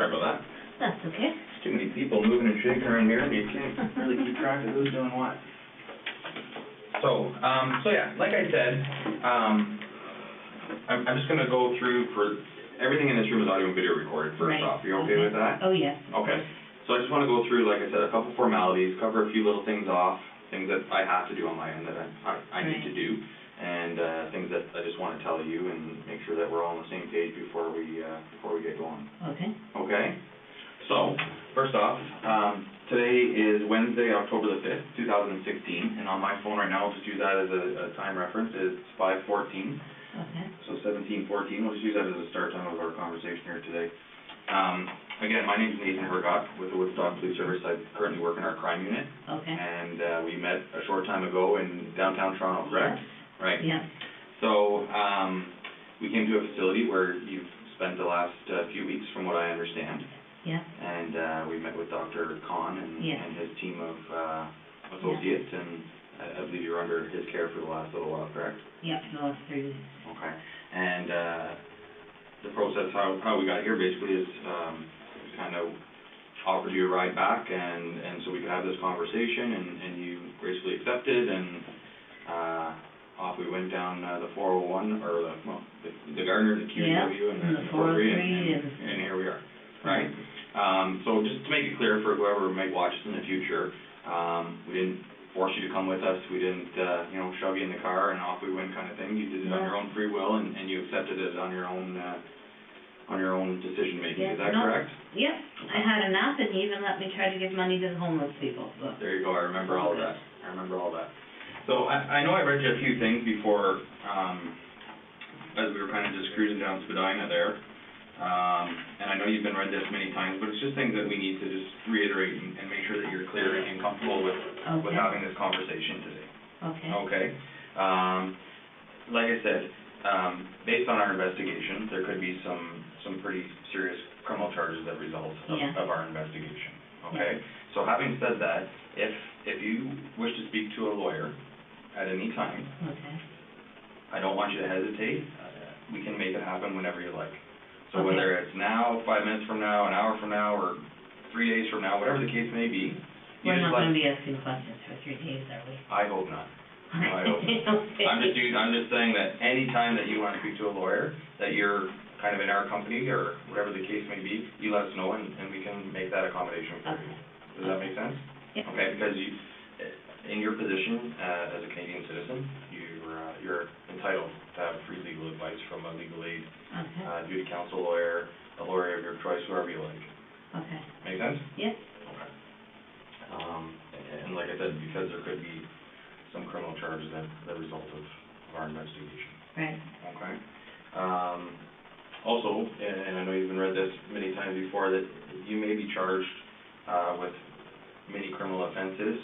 Sorry about that. That's okay. Too many people moving and shaking around here, and you can't really keep track of who's doing what. So yeah, like I said, I'm just gonna go through for everything in this room is audio and video recorded first Right. off. Are you okay with that? Oh, yes. Okay. So I just want to go through, like I said, a couple formalities, cover a few little things off, things that I have to do on my end that I need to do, and things that I just want to tell you and make sure that we're all on the same page before we get going. Okay. Okay. So first off, today is Wednesday, October the 5th, 2016, and on my phone right now, I'll just use that as a time reference. It's 5:14. Okay. So 17:14. We'll just use that as a start time of our conversation here today. Again, my name is Nathan Hergott with the Woodstock Police Service. I currently work in our crime unit. Okay. And we met a short time ago in downtown Toronto, correct? Yes. Right. Yeah. So we came to a facility where you've spent the last few weeks, from what I understand. Yeah. And we met with Dr. Khan and his team of associates, and I believe you were under his care for the last little while, correct? Yeah, for the last 3 weeks. Okay. And the process, how we got here basically is kind of offered you a ride back, and so we could have this conversation, and you gracefully accepted, and off we went down the 401, or the Gardner, the QEW, and the 403, and here we are, right? So just to make it clear for whoever might watch this in the future, we didn't force you to come with us. We didn't, shove you in the car and off we went kind of thing. You did it on your own free will, and you accepted it on your own decision making. Is that correct? Yep. I had enough, and you even let me try to give money to the homeless people. So. There you go. I remember all of that. So I know I read you a few things before, as we were kind of just cruising down Spadina there. And I know you've been read this many times, but it's just things that we need to just reiterate and make sure that you're clear and comfortable with having this conversation today. Okay. Okay. Like I said, based on our investigation, there could be some pretty serious criminal charges that result of our investigation. Okay. Yeah. So having said that, if you wish to speak to a lawyer at any time, I don't want you to hesitate. We can make it happen whenever you like. So whether it's now, 5 minutes from now, an hour from now, or 3 days from now, whatever the case may be. We're not going to be asking questions for 3 days, are we? I hope not. No, I hope not. Okay. I'm just saying that any time that you want to speak to a lawyer, that you're kind of in our company, or whatever the case may be, you let us know, and we can make that accommodation for you. Does that make sense? Yeah. Okay, because in your position as a Canadian citizen, you're entitled to have free legal advice from a legal aid, duty counsel lawyer, a lawyer of your choice, whoever you like. Okay. Make sense? Yes. Okay. And like I said, because there could be some criminal charges that result of our investigation. Right. Okay. Also, and I know you've been read this many times before, that you may be charged with many criminal offenses,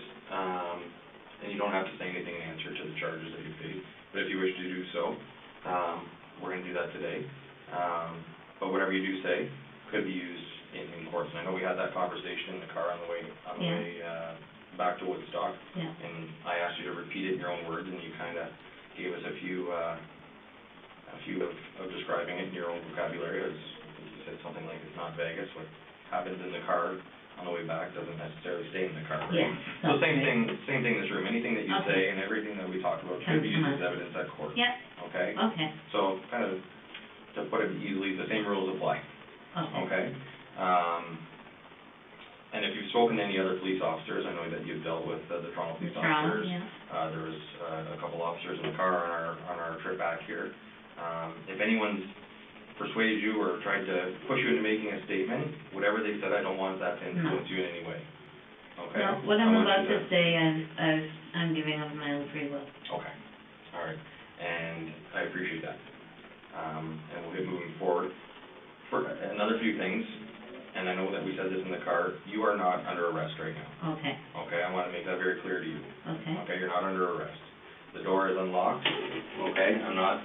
and you don't have to say anything in answer to the charges that you face. But if you wish to do so, we're going to do that today. But whatever you do say could be used in courts. And I know we had that conversation in the car on the way back to Woodstock, and I asked you to repeat it in your own words, and you kind of gave us a few of describing it in your own vocabulary. I think you said something like, it's not Vegas. What happens in the car on the way back doesn't necessarily stay in the car, right? Yeah, so same thing in this room. Anything that you say and everything that we talk about could be used as evidence at court. Yeah. Okay? Okay. So kind of, to put it easily, the same rules apply. Okay? And if you've spoken to any other police officers, I know that you've dealt with the Toronto police officers. There was a couple officers in the car on our trip back here. If anyone's persuaded you or tried to push you into making a statement, whatever they said, I don't want that to influence you in any way. Okay? No, what I'm about to say, I'm giving of my own free will. Okay. All right. And I appreciate that. And we'll get moving forward. For another few things, and I know that we said this in the car, you are not under arrest right now. Okay. Okay, I want to make that very clear to you. Okay. Okay, you're not under arrest. The door is unlocked. Okay, I'm not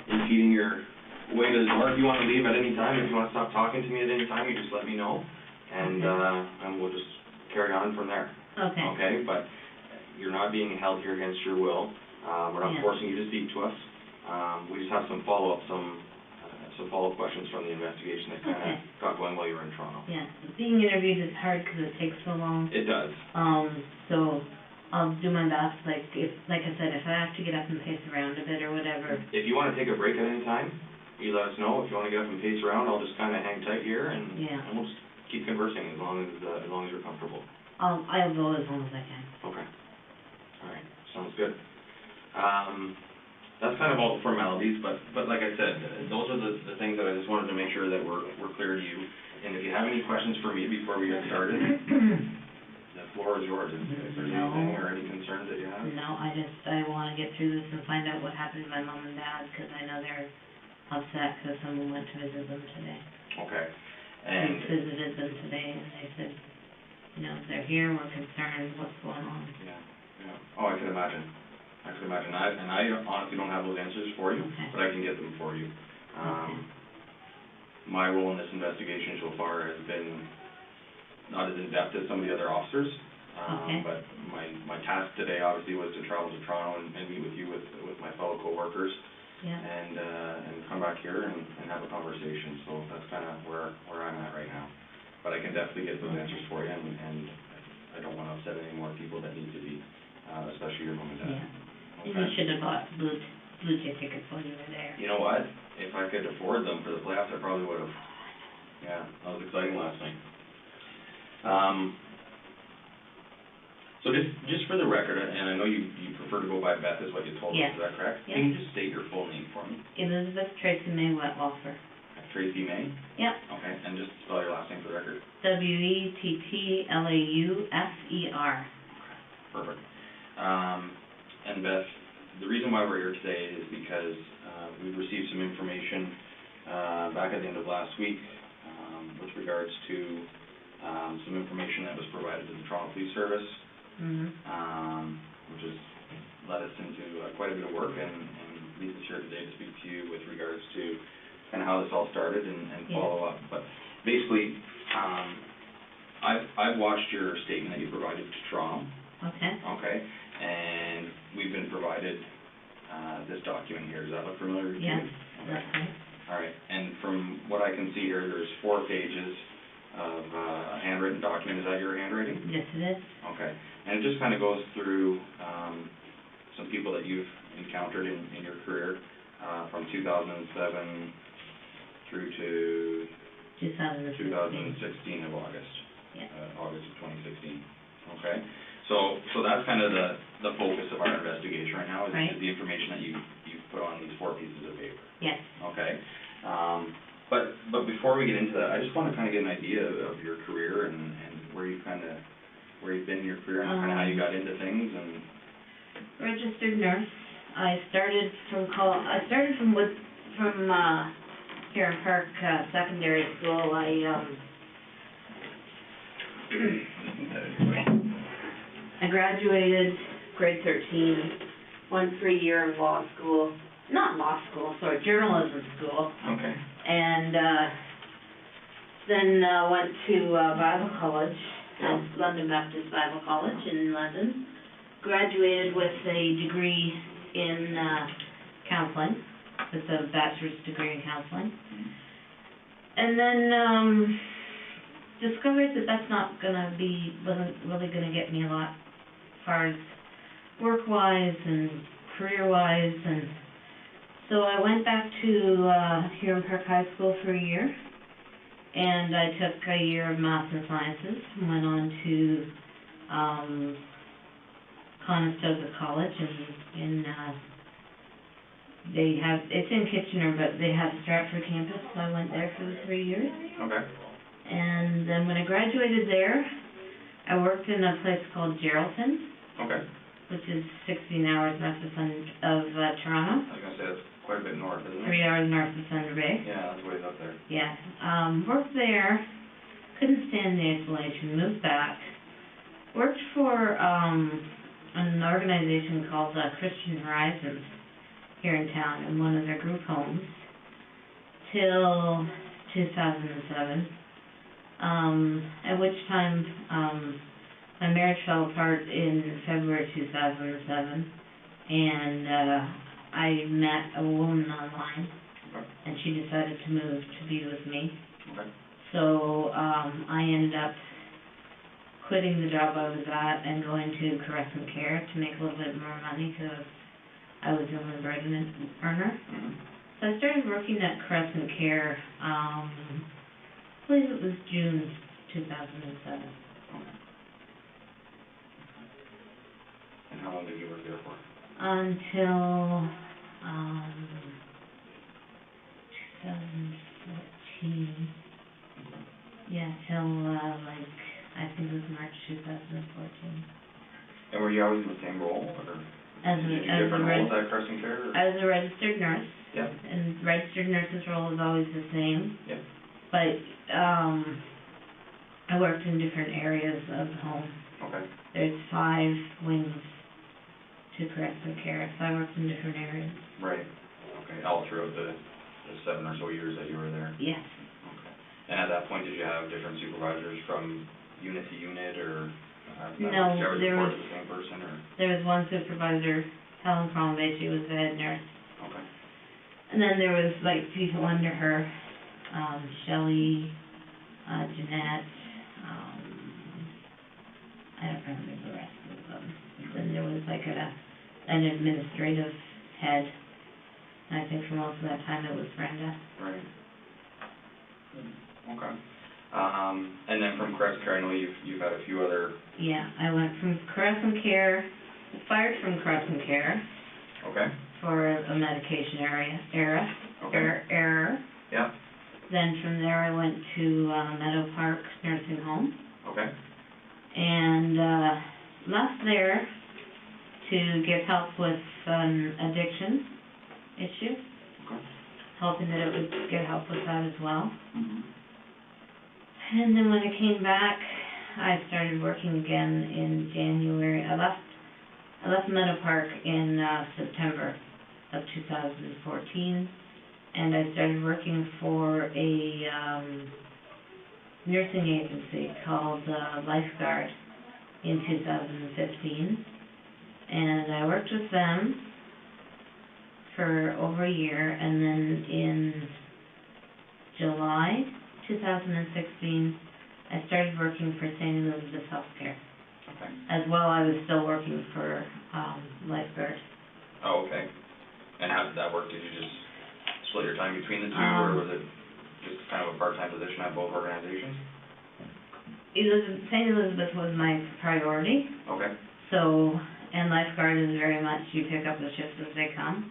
impeding your way to the door. If you want to leave at any time, if you want to stop talking to me at any time, you just let me know, and we'll just carry on from there. Okay. Okay, but you're not being held here against your will. We're not forcing you to speak to us. We just have some follow-up, some follow-up questions from the investigation that kind of Okay. got going while you were in Toronto. Yeah, being interviewed is hard because it takes so long. It does. So I'll do my best, like I said, if I have to get up and pace around a bit or whatever. If you want to take a break at any time, you let us know. If you want to get up and pace around, I'll just kind of hang tight here and we'll just keep conversing as long as you're comfortable. I'll go as long as I can. Okay. All right. Sounds good. That's kind of all the formalities, but like I said, those are the things that I just wanted to make sure that we're clear to you. And if you have any questions for me before we get started, the floor is yours. If there's anything or any concerns that you have. No, I want to get through this and find out what happened to my mom and dad, because I know they're upset because someone went to visit them today. Okay. And they visited them today, and they said, you know, they're here, we're concerned, what's going on? Yeah. Oh, I can imagine. I honestly don't have those answers for you, but I can get them for you. My role in this investigation so far has been not as in-depth as some of the other officers, but my task today obviously was to travel to Toronto and meet with you with my fellow co-workers, and come back here and have a conversation. So that's kind of where I'm at right now. But I can definitely get those answers for you, and I don't want to upset any more people that need to be, especially your mom and dad. Yeah. Okay. And you should have bought blue chip tickets while you were there. You know what? If I could afford them for the playoffs, I probably would have. Yeah, that was exciting last night. So just for the record, and I know you prefer to go by Beth, is what you told us. Is that correct? Yeah. Can you just state your full name for me? Elizabeth Tracy May Wettlaufer. Tracy May? Yep. Okay, and just spell your last name for the record. Wetttlaufer. Okay, perfect. And Beth, the reason why we're here today is because we've received some information back at the end of last week with regards to some information that was provided to the Toronto Police Service, which has led us into quite a bit of work and leads us here today to speak to you with regards to kind of how this all started and follow up. But basically, I've watched your statement that you provided to Toronto. Okay. And we've been provided this document here. Does that look familiar to you? Yes. Okay. All right. And from what I can see here, there's 4 pages of a handwritten document. Is that your handwriting? Yes, it is. Okay. And it just kind of goes through some people that you've encountered in your career from 2007 through to 2016 of August. Yeah. August of 2016. Okay. So that's kind of the focus of our investigation right now is the information that you've put on these 4 pieces of paper. Yes. Okay. But before we get into that, I just want to kind of get an idea of your career and where you've been in your career and kind of how you got into things and. Registered nurse. I started from Huron Park Secondary School. I graduated grade 13, went for a year of journalism school. Okay. And then went to Bible College, London Baptist Bible College in London. Graduated with a degree in counseling, with a bachelor's degree in counseling. And then discovered that that's wasn't really gonna get me a lot as far as work-wise and career-wise, and so I went back to Huron Park High School for a year, and I took a year of math and sciences, and went on to Conestoga College, and it's in Kitchener, but they have a Stratford campus, so I went there for the 3 years. Okay. And then when I graduated there, I worked in a place called Geraldton. Okay. Which is 16 hours north of Toronto. I was going to say that's quite a bit north, isn't it? 3 hours north of Thunder Bay. Yeah, that's ways up there. Yeah. Worked there, couldn't stand the isolation, moved back. Worked for an organization called Christian Horizons here in town in one of their group homes till 2007. At which time my marriage fell apart in February 2007, and I met a woman online Okay. and she decided to move to be with me. Okay. So, I ended up quitting the job I was at and going to Crescent Care to make a little bit more money, because I was the only earner. Mm-hmm. So I started working at Crescent Care, I believe it was June 2007. Okay. And how long did you work there for? Until, 2014. Yeah, till, I think it was March 2014. And were you always in the same role, or As did you do a different roles at Crescent Care? Or? I was a registered nurse. Yeah. And registered nurse's role is always the same. Yeah. But, I worked in different areas of the home. Okay. There's 5 wings to Crescent Care, so I worked in different areas. Right. Okay. All throughout the 7 or so years that you were there? Yes. Okay. And at that point, did you have different supervisors from unit to unit, or No, did you there report was, to the same person, or? there was one supervisor, Helen Crombie, she was the head nurse. Okay. And then there was, people under her, Shelley, Jeanette, I don't remember the rest of them. Then there was an administrative head, and I think for most of that time it was Brenda. Right. Okay. And then from Crescent Care, I know you've had a few other. Yeah, I went from Crescent Care, fired from Crescent Care. Okay. For a medication error. Yeah. Then from there I went to Meadow Park Nursing Home. Okay. And left there to get help with an addiction issue. Okay. Hoping that it would get help with that as well. Mm-hmm. And then when I came back, I started working again in January. I left Meadow Park in September of 2014, and I started working for a nursing agency called Lifeguard in 2015, and I worked with them for over a year, and then in July 2016, I started working for St. Elizabeth's Healthcare. Okay. As well, I was still working for Lifeguard. Oh, okay. And how did that work? Did you just split your time between the two, or was it just kind of a part-time position at both organizations? St. Elizabeth was my priority. Okay. So, and Lifeguard is very much, you pick up the shifts as they come.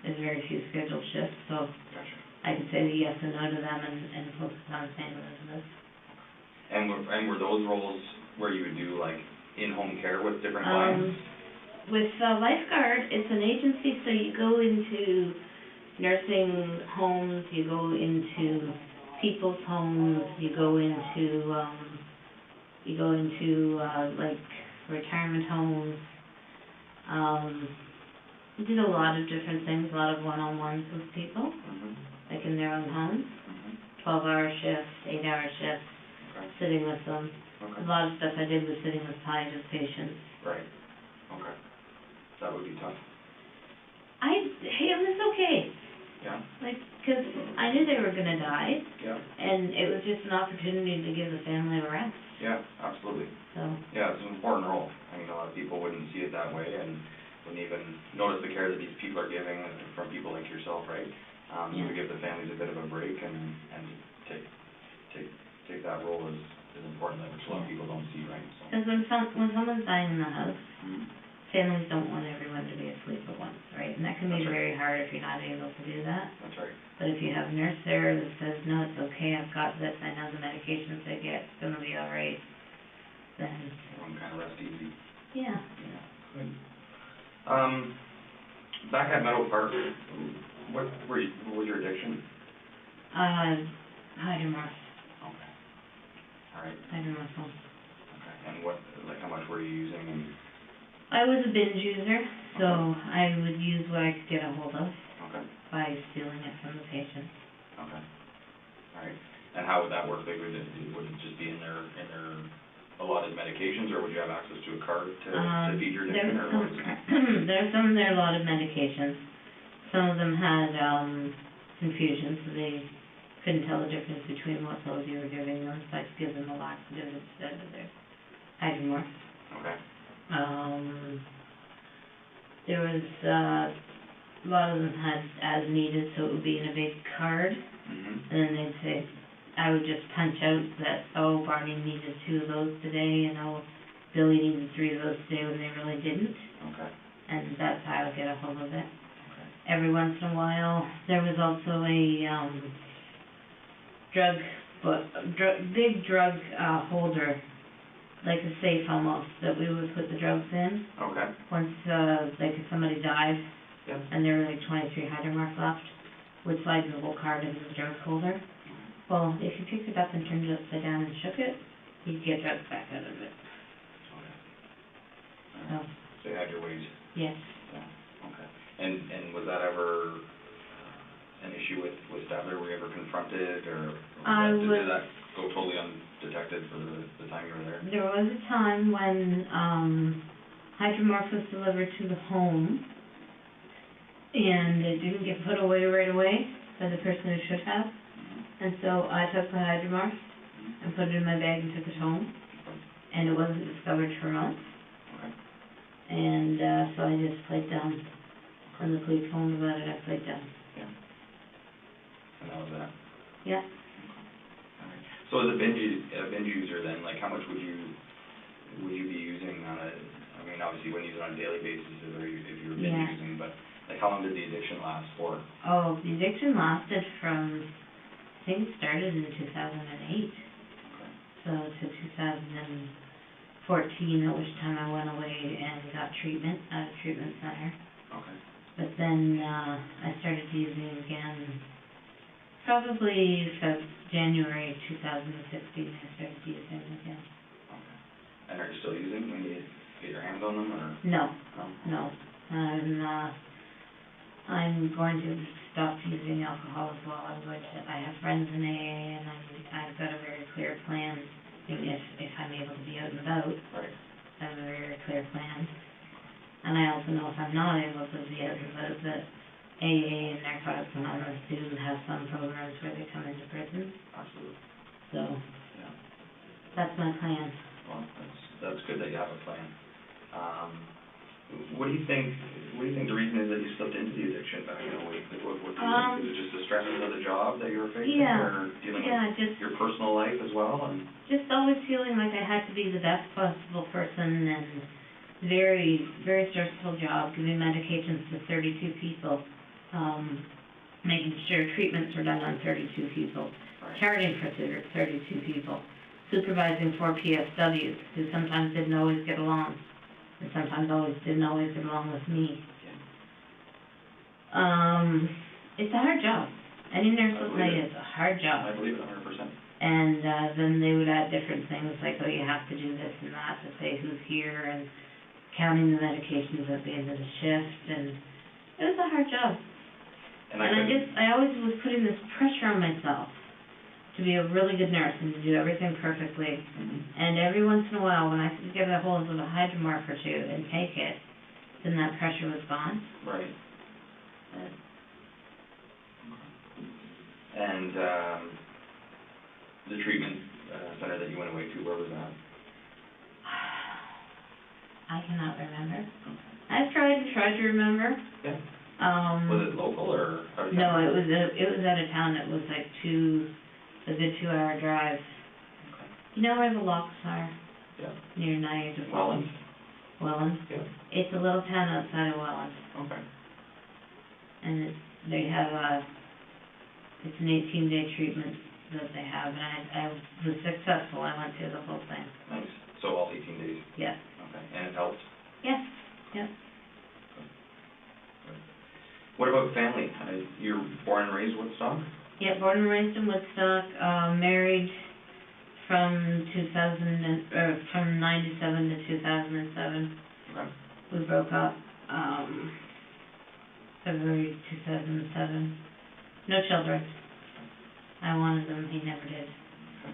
There's very few scheduled shifts, so Gotcha. I could say yes and no to them and focus on St. Elizabeth. And were those roles where you would do in-home care with different clients? With Lifeguard, it's an agency, so you go into nursing homes, you go into people's homes, you go into retirement homes. We did a lot of different things, a lot of one-on-ones with people, Mm-hmm. in their own homes, Mm-hmm. 12-hour shifts, 8-hour shifts, Okay. sitting with them. Okay. A lot of stuff I did was sitting with palliative patients. Right. Okay. That would be tough. It was okay. Yeah. Because I knew they were gonna die, Yeah. and it was just an opportunity to give the family a rest, Yeah, absolutely. so. Yeah, it's an important role. I mean, a lot of people wouldn't see it that way and wouldn't even notice the care that these people are giving from people like yourself, right? So to give the families a bit of a break and take that role is important, which a lot of people don't see, right? So. Because when someone's dying in the house, Mm-hmm. families don't want everyone to be asleep at once, right? And that can be That's right. very hard if you're not able to do that. That's right. But if you have a nurse there that says, no, it's okay, I've got this, I know the medications they get, it's gonna be all right, then, Everyone kind of rest easy. yeah. Yeah. Good. Back at Meadow Park, what was your addiction? Hydromorph, Okay. All right. hydromorphone. Okay. And how much were you using? And I was a binge user, so I would use what I could get a hold of okay. by stealing it from the patient. Okay. All right. And how would that work? Would it just be in their allotted medications, or would you have access to a card to feed your addiction, or what is it? There's some of their allotted medications. Some of them had confusion, so they couldn't tell the difference between what pills you were giving them, so I could give them a laxative instead of their hydromorph. Okay. There was, a lot of them had as needed, so it would be in a big card, Mhm. and then they'd say, I would just punch out that, oh, Barney needed 2 of those today, and oh, Billy needed 3 of those today, when they really didn't, Okay. and that's how I would get a hold of it. Okay. Every once in a while, there was also a, big drug, holder, like a safe almost, that we would put the drugs in. Okay. Once, like if somebody died, Yep. and there were like 23 hydromorph left, would slide the whole card into the drug holder. Well, if you picked it up and turned it upside down and shook it, you'd get drugs back out of it. Okay. So, So you had your ways. yes. Yeah. Okay. And was that ever an issue with Stadler? Were you ever confronted, or did that go totally undetected for the time you were there? There was a time when, hydromorph was delivered to the home, and it didn't get put away right away by the person who should have. Mhm. And so I took the hydromorph Mhm. and put it in my bag and took it home, and it wasn't discovered for months. Okay. And, so I just played dumb. When the police told me about it, I played dumb. Yeah. And that was that. Yeah. Alright. So as a binge user then, like, how much would you be using on a, I mean, obviously you wouldn't use it on a daily basis if you were binge Yeah. using, but like, how long did the addiction last for? Oh, the addiction lasted from, I think it started in 2008, Okay. so to 2014, at which time I went away and got treatment at a treatment center. Okay. But then, I started using again, probably January 2016, I started using again. Okay. And are you still using when you get your hands on them, or? No, No? no, I'm going to stop using alcohol as well. I have friends in AA, and I've got a very clear plan, if I'm able to be out and about, Right. I have a very clear plan. And I also know if I'm not able to be out and about, that AA and Narcotics Anonymous do have some programs where they come into prison, Absolutely. so Yeah. that's my plan. Well, that's good that you have a plan. What do you think the reason is that you slipped into the addiction back in 08? Like, what do you think? Is it just the stresses of the job that you were facing, Yeah. or dealing Yeah, with just your personal life as well, and? just always feeling like I had to be the best possible person, and very, very stressful job, giving medications to 32 people, making sure treatments were done on 32 people, Right. charting for 32 people, supervising 4 PSWs who sometimes didn't always get along, and sometimes didn't always get along with me. It's a hard job. Any nurse will tell you it's a hard job. I believe it 100%. And then they would add different things like, oh, you have to do this and that to say who's here, and counting the medications at the end of the shift, and it was a hard job. And I always was putting this pressure on myself to be a really good nurse and to do everything perfectly. Mhm. And every once in a while, when I could get a hold of a hydromorph or two and take it, then that pressure was gone. Right. Right. And the treatment center that you went away to, where was that? I cannot remember. Okay. I've tried to remember. Yeah. Was it local or out of town? No, it was out of town. It was like a good 2-hour drive. Okay. You know where the locks are? Yeah. Near Niagara Falls. Welland? Welland? Yeah. It's a little town outside of Welland. Okay. And they have it's an 18-day treatment that they have, and I was successful. I went through the whole thing. Nice. So all 18 days? Yes. Okay. And it helped? Yes. Yes. What about family? You're born and raised Woodstock? Yeah, born and raised in Woodstock, married from 97 to 2007. Okay. We broke up, February 2007. No children. I wanted them, he never did. Okay.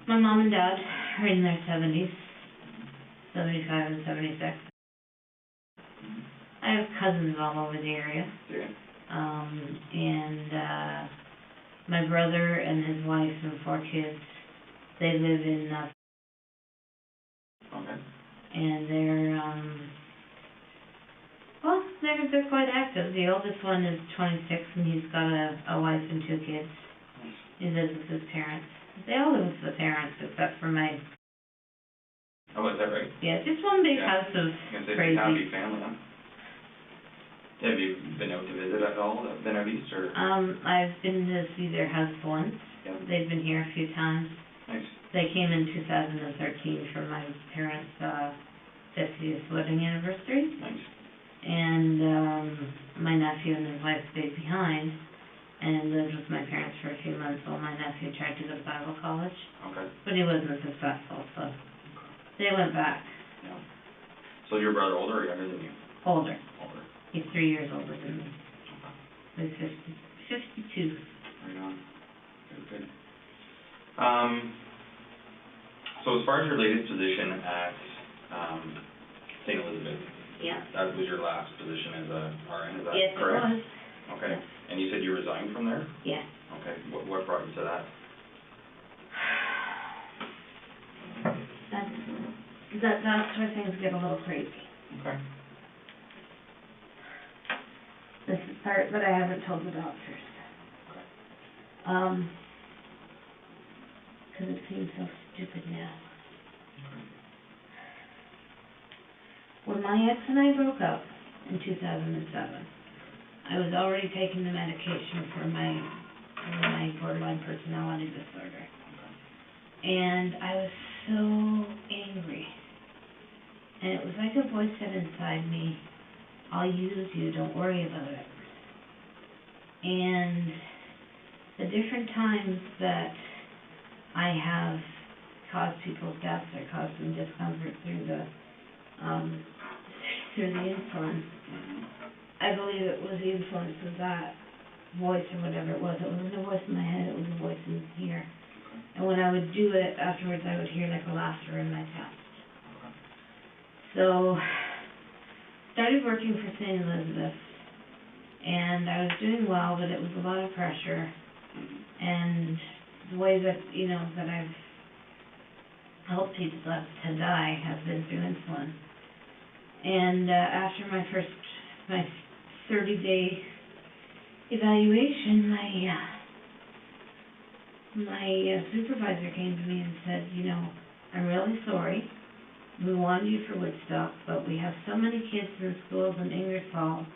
My mom and dad are in their 70s, 75 and 76. Mhm. I have cousins all over the area. Yeah. and my brother and his wife and 4 kids, they live in, Okay. and well, they're quite active. The oldest one is 26, and he's got a wife and 2 kids. He lives with his parents. They all live with the parents, except for my... Oh, is that right? Yeah, just one big Yeah. house of I was gonna say, crazy. happy family, huh? Have you been out to visit at all, been out east, or? I've been to see their house once. Yeah. They've been here a few times. Nice. They came in 2013 for my parents' 50th wedding anniversary. Nice. And my nephew and his wife stayed behind and lived with my parents for a few months while my nephew tried to go to Bible college. Okay. But he wasn't successful, so they went back. Yeah. So is your brother older or younger than you? Older. Older. He's 3 years older than me. Okay. He's 52. Right on. Good, good. So as far as your latest position at, St. Elizabeth, Yeah. that was your last position as a RN, is that Yes, correct? it was. Okay. Yes. And you said you resigned from there? Yeah. Okay. What brought you to that? That's where things get a little crazy. Okay. This is part that I haven't told the doctors. Okay. 'Cause it seems so stupid now. When my ex and I broke up in 2007, I was already taking the medication for my borderline personality disorder. And I was so angry. And it was like a voice said inside me, I'll use you, don't worry about it. And the different times that I have caused people's deaths or caused them discomfort through the insulin, I believe it was the influence of that voice or whatever it was. It wasn't a voice in my head, it was a voice in here. And when I would do it, afterwards I would hear like a laughter in my chest. So, started working for St. Elizabeth, and I was doing well, but it was a lot of pressure. And the way that, that I've helped people to die has been through insulin. And after my 30-day evaluation, my supervisor came to me and said, I'm really sorry. We wanted you for Woodstock, but we have so many kids in schools in Ingersoll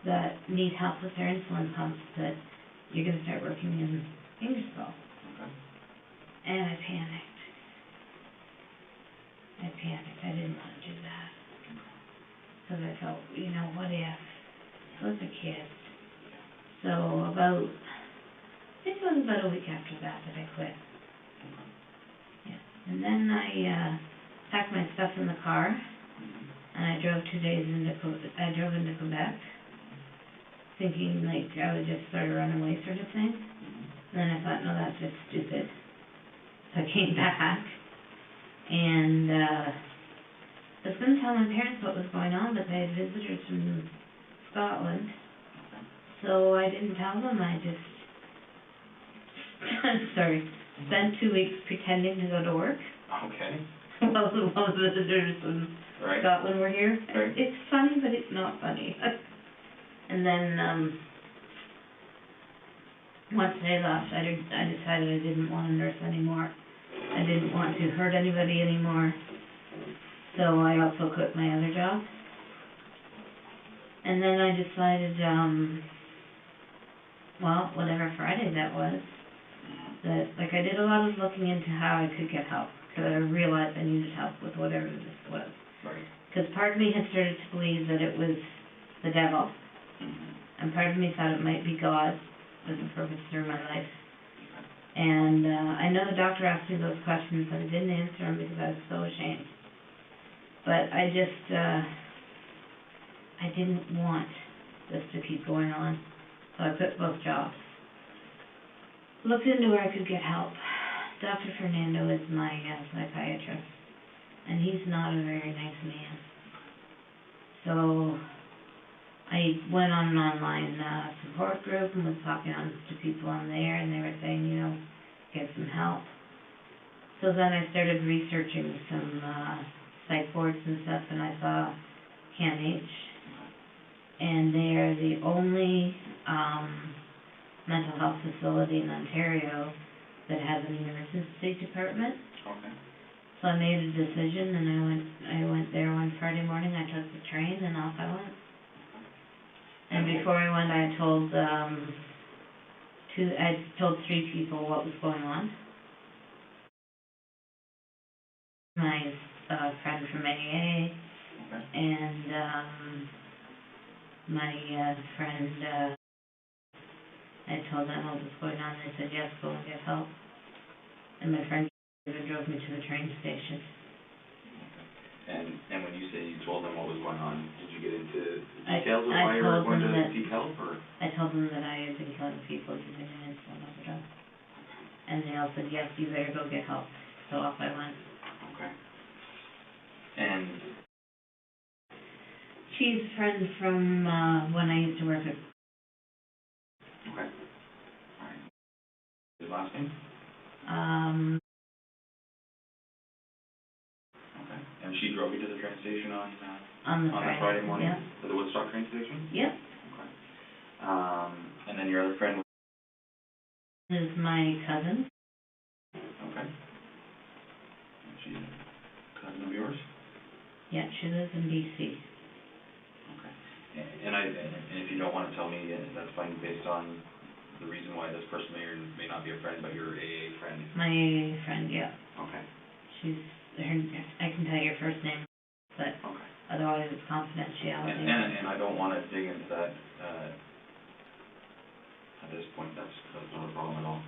that need help with their insulin pumps that you're going to start working in Ingersoll. Okay. And I panicked. I didn't want to do that. Because I felt, what if? Those are kids. So I think it was about a week after that I quit. Yeah. And then I packed my stuff in the car, and I drove 2 days I drove into Quebec, thinking like I would just sort of run away sort of thing. And then I thought, no, that's just stupid. So I came back, and I was going to tell my parents what was going on, but they had visitors from Scotland, so I didn't tell them. I just, spent 2 weeks pretending to go to work. Okay. While the visitors from Scotland were here. Right. It's funny, but it's not funny. And then, once they left, I decided I didn't want to nurse anymore. I didn't want to hurt anybody anymore. So I also quit my other job. And then I decided, whatever Friday that was, that, I did a lot of looking into how I could get help, because I realized I needed help with whatever this was. Right. Because part of me had started to believe that it was the devil, and part of me thought it might be God with a purpose through my life. And I know the doctor asked me those questions, but I didn't answer them because I was so ashamed. But I just, I didn't want this to keep going on, so I quit both jobs. Looked into where I could get help. Dr. Fernando is my psychiatrist, and he's not a very nice man. So I went on an online, support group and was talking to people on there, and they were saying, you know, get some help. So then I started researching some, psych boards and stuff, and I saw CAMH, and they are the only, mental health facility in Ontario that has an emergency department. Okay. So I made a decision, and I went there one Friday morning. I took the train and off I went. And before I went, I told three people what was going on. My friend from AA, and my friend. I told them what was going on. They said yes, go and get help. And my friend even drove me to the train station. And when you say you told them what was going on, did you get into details of I why you were told going them to that seek help, or? I told them that I had been killing people using an insulin overdose. And they all said, yes, you better go get help. So off I went. Okay. And she's a friend from when I used to work at. Okay. All right. His last name? Okay. And she drove you to the train station on the Friday morning? Yeah. To the Woodstock train station? Yep. Okay. And then your other friend? Is my cousin. Okay. And she's a cousin of yours? Yeah, she lives in BC. Okay. And if you don't want to tell me, that's fine, based on the reason why this person may or may not be a friend, but your AA friend. My AA friend, yeah. Okay. I can tell you her first name, but okay. Otherwise it's confidentiality. And I don't want to dig into that at this point. That's not a problem at all.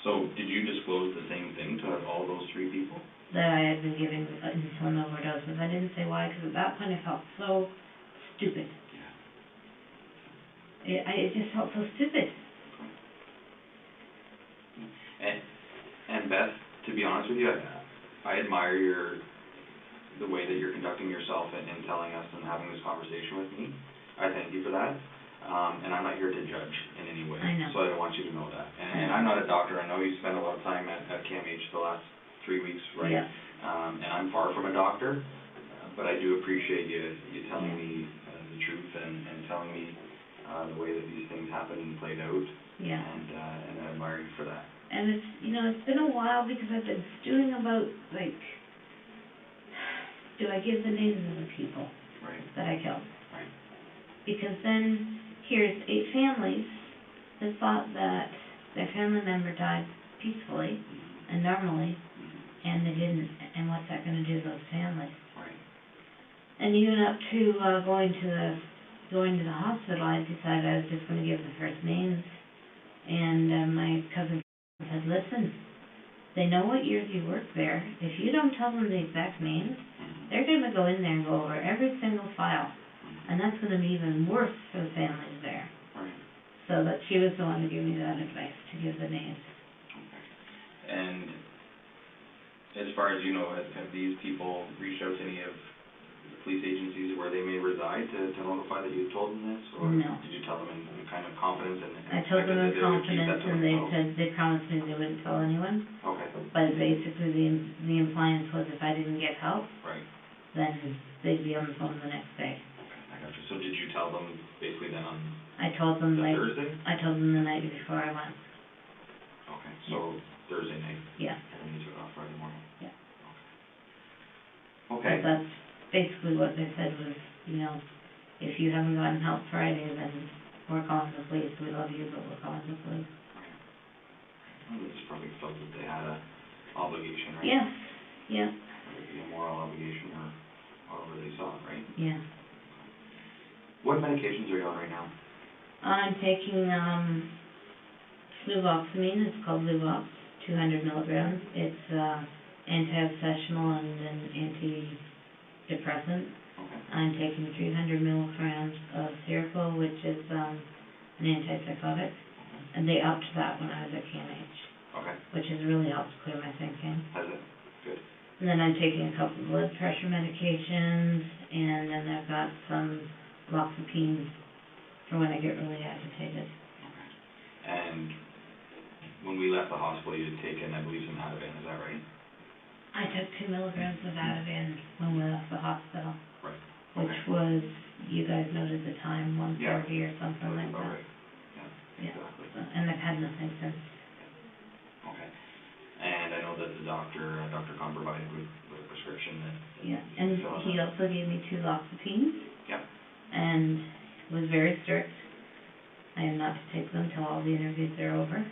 So did you disclose the same thing to all those three people? That I had been giving insulin overdoses. I didn't say why, because at that point I felt so stupid. Yeah. It just felt so stupid. And Beth, to be honest with you, I admire the way that you're conducting yourself and telling us and having this conversation with me. I thank you for that. And I'm not here to judge in any way. I know. So I want you to know that. And I'm not a doctor. I know you spent a lot of time at CAMH the last 3 weeks, right? Yeah. And I'm far from a doctor, but I do appreciate you telling me the truth and telling me the way that these things happened and played out. Yeah. And I admire you for that. And it's, it's been a while because I've been stewing about, like, do I give the names of the people that I killed? Right. Because then here's 8 families that thought that their family member died peacefully and normally, and they didn't. And what's that going to do to those families? Right. And even up to going to the hospital, I decided I was just going to give the first names. And my cousin said, listen, they know what years you worked there. If you don't tell them the exact names, they're going to go in there and go over every single file. And that's going to be even worse for the families there. Right. So that she was the one to give me that advice, to give the names. Okay. And as far as you know, have these people reached out to any of the police agencies where they may reside to notify that you told them this? Or no. Did you tell them in kind of confidence? I told them in confidence, and they said they promised me they wouldn't tell anyone. Okay. But basically the impliance was if I didn't get help, then they'd be on the phone the next day. I got you. So did you tell them basically then on I told them Thursday? I told them the night before I went. Okay, so Thursday night? Yeah. And you took off Friday morning? Yeah. Okay. But that's basically what they said was, if you haven't gotten help Friday, then we're calling the police. We love you, but we're calling the police. Right. Well, they just probably felt that they had a obligation, right? Yes. Yeah. Whether it be a moral obligation or however they saw it, right? Yeah. What medications are you on right now? I'm taking fluvoxamine. It's called Luvox, 200 milligrams. It's anti-obsessional and an antidepressant. Okay. I'm taking 300 milligrams of Seroquel, which is an antipsychotic, and they upped that when I was at CAMH. Okay. Which has really helped clear my thinking. Has it? Good. And then I'm taking a couple of blood pressure medications, and then I've got some loxapine for when I get really agitated. Okay. And when we left the hospital, you had taken, I believe, some Ativan, is that right? I took 2 milligrams of Ativan when we left the hospital. Right. Which Okay. was, you guys noted the time, 1:30 or something That's like about that. right. Yeah, Yeah. exactly. And I've had nothing since. Okay. And I know that the Dr. Khan provided with a prescription that. Yeah, and he also gave me 2 loxapines. Yep. And was very strict. I am not to take them till all the interviews are over,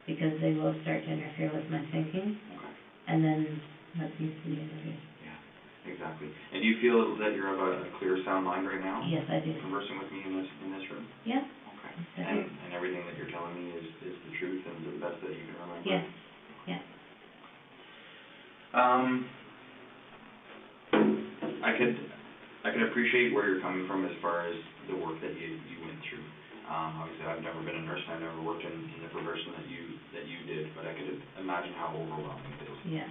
because they will start to interfere with my thinking, Okay. and then let me see the interview. Yeah, exactly. And do you feel that you're of a clear, sound mind right now? Yes, I do. Conversing with me in this room? Yeah. Okay. Yes, I do. And everything that you're telling me is the truth and the best that you can remember? Yes, yeah. I could appreciate where you're coming from as far as the work that you went through. Obviously, I've never been a nurse, and I've never worked in the profession that you did, but I could imagine how overwhelming it is. Yes.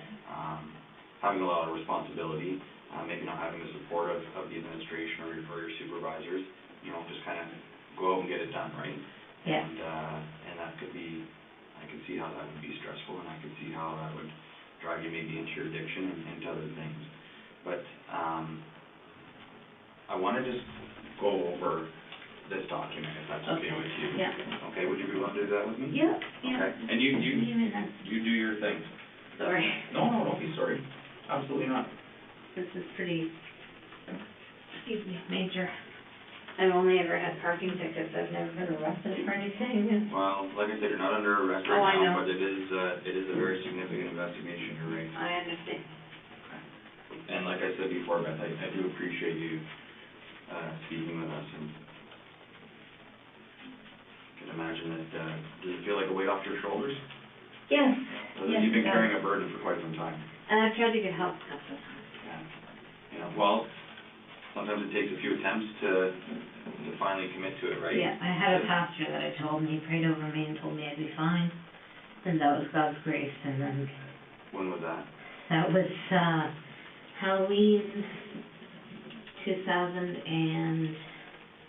Having a lot of responsibility, maybe not having the support of the administration or your supervisors, just kind of go out and get it done, right? Yeah. And that could be, I could see how that would be stressful, and I could see how that would drive you maybe into your addiction and into other things. But I want to just go over this document, if that's okay with you. Yeah. Okay, would you be willing to do that with me? Yeah, yeah. Okay, and you do your thing. Sorry. No, don't be sorry. Absolutely not. This is pretty, excuse me, major. I've only ever had parking tickets. I've never been arrested for anything. Well, like I said, you're not under arrest Oh, I right now, know. but it is a very significant investigation, you're right. I understand. And like I said before, Beth, I do appreciate you speaking with us, and can imagine that, does it feel like a weight off your shoulders? Yes. Yes, you've been carrying a burden for quite some time. And I've tried to get help a couple of times. Yeah. Well, sometimes it takes a few attempts to finally commit to it, right? Yeah, I had a pastor that I told, and he prayed over me and told me I'd be fine. And that was God's grace, and then... When was that? That was, Halloween 2013.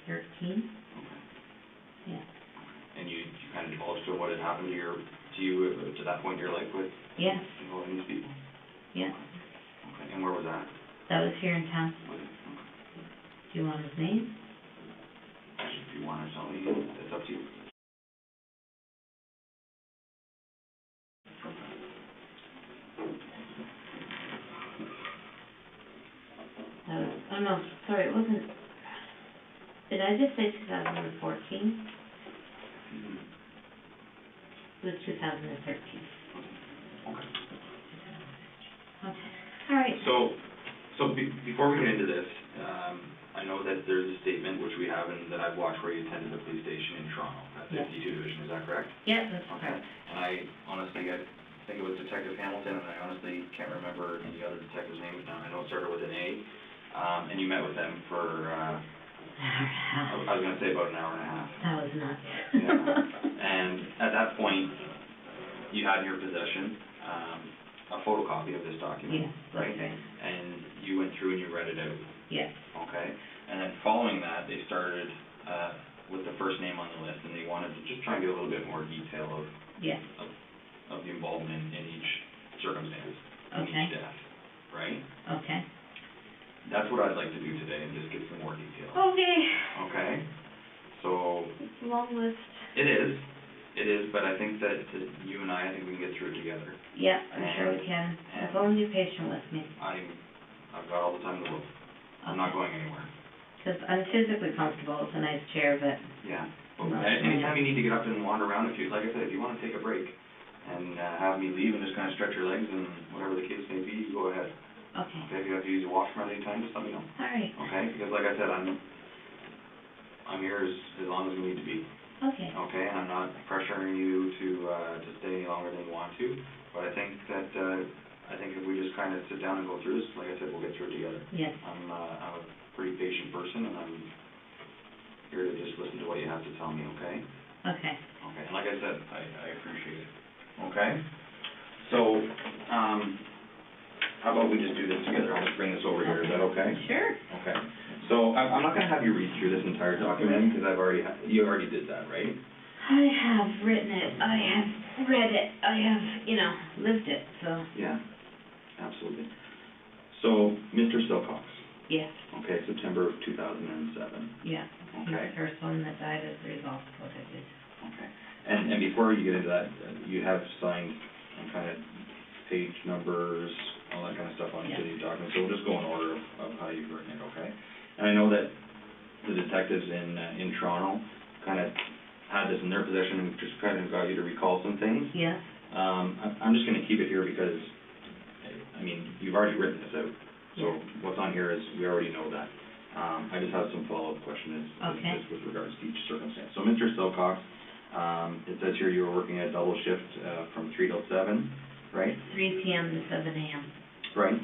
Okay. Yeah. And you kind of divulged to what had happened to you to that point in your life with Yeah. involving these people? Yeah. Okay. And where was that? That was here in town. Was it? Do you want his name? Okay. If you want to tell me, it's up to you. Oh no, sorry, it wasn't, did I just say 2014? It was 2013. Okay. Okay, all right. So before we get into this, I know that there's a statement which we have and that I've watched where you attended the police station in Toronto at 52 Division, is that correct? Yeah, that's Okay. correct. And I think it was Detective Hamilton, and I honestly can't remember the other detective's name. I know it started with an A. And you met with them for, I was going to say about an hour and a half. That was nuts. Yeah. And at that point, you had in your possession a photocopy of this document, Yes, that's right? right. And you went through and you read it out. Yes. Okay. And then following that, they started with the first name on the list, and they wanted to just try and get a little bit more detail of Yes. of the involvement in each circumstance, in Okay. each death, right? Okay. That's what I'd like to do today, and just get some more detail. Okay. Okay? So, It's a long list. it is, but I think that you and I think we can get through it together. Yeah, I'm sure we can. As long as you're patient with me. I've got all the time in the world. I'm not going anywhere. Because I'm physically comfortable. It's a nice chair, but... Yeah. I'm not Anytime you need to get up and wander around, like I said, if you want to take a break and have me leave and just kind of stretch your legs and whatever the case may be, you go ahead. Okay. Okay, if you have to use the washroom at any time, just let me know. All right. Okay? Because like I said, I'm here as long as we need to be. Okay. Okay, and I'm not pressuring you to stay any longer than you want to, but I think that if we just kind of sit down and go through this, like I said, we'll get through it together. Yes. I'm a pretty patient person, and I'm here to just listen to what you have to tell me. Okay. Okay. Okay, and like I said, I appreciate it. Okay. So, how about we just do this together? I'll just bring this over here. Is that okay? Sure. Okay. So, I'm not gonna have you read through this entire document, because you already did that, right? I have written it, I have read it, I have, lived it, so, Yeah, absolutely. So, Mr. Silcox, yes, okay, September of 2007, yeah. He's okay? the first one that died as a result of what I did. Okay. And before you get into that, you have signed kind of page numbers, all that kind of stuff on each of these documents, so we'll just go in order of how you've written it, okay? And I know that the detectives in Toronto kind of had this in their possession and just kind of got you to recall some things. Yeah. I'm just gonna keep it here because, I mean, you've already written this out, so what's on here is, we already know that. I just have some follow-up questions just with regards to each circumstance. So, Mr. Silcox, it says here you were working a double shift from 3 till 7, right? 3 p.m. to 7 a.m. Right,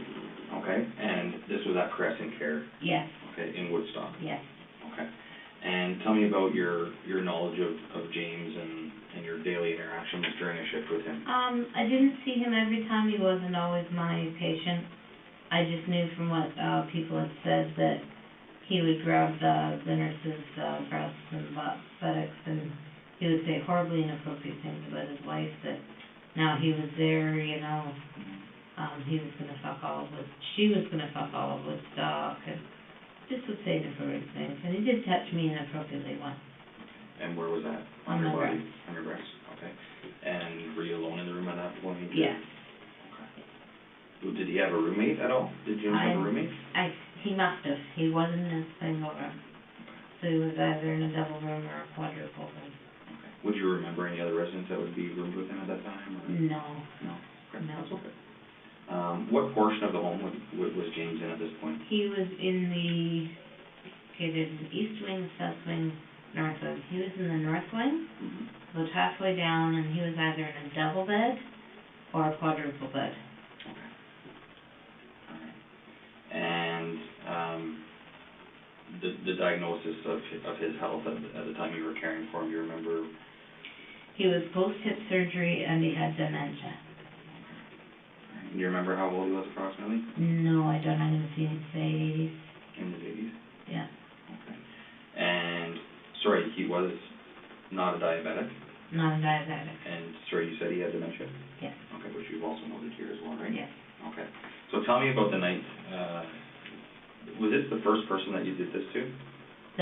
okay, and this was at Crescent Care, Yes, okay, in Woodstock, yes. okay. And tell me about your knowledge of James and your daily interactions during a shift with him. I didn't see him every time. He wasn't always my patient. I just knew from what people had said that he would grab the nurse's breasts and buttocks, and he would say horribly inappropriate things about his wife, that now he was there, he was gonna fuck all of she was gonna fuck all of Woodstock, and just would say inappropriate things, and he did touch me inappropriately once. And where was that? On my body? breast. On your breast, okay. And were you alone in the room at that point? Yes. Okay. Did he have a roommate at all? Did James have a roommate? He must have. He wasn't in a single room. So he was either in a double room or a quadruple room. Okay. Would you remember any other residents that would be roomed with him at that time? Or? No. No? Okay. No. That's okay. What portion of the home was James in at this point? He was in there's an east wing, south wing, north wing. He was in the north wing, about halfway down, and he was either in a double bed or a quadruple bed. Okay. All right. And the diagnosis of his health at the time you were caring for him, do you remember? He was post-hip surgery and he had dementia. Do you remember how old he was approximately? No, I don't. I'm going to say 80s. In his 80s? Yeah. Okay. And, sorry, he was not a diabetic? Not a diabetic. And, sorry, you said he had dementia? Yes. Okay, which you've also noted here as well, right? Yes. Okay. So tell me about the night, was this the first person that you did this to?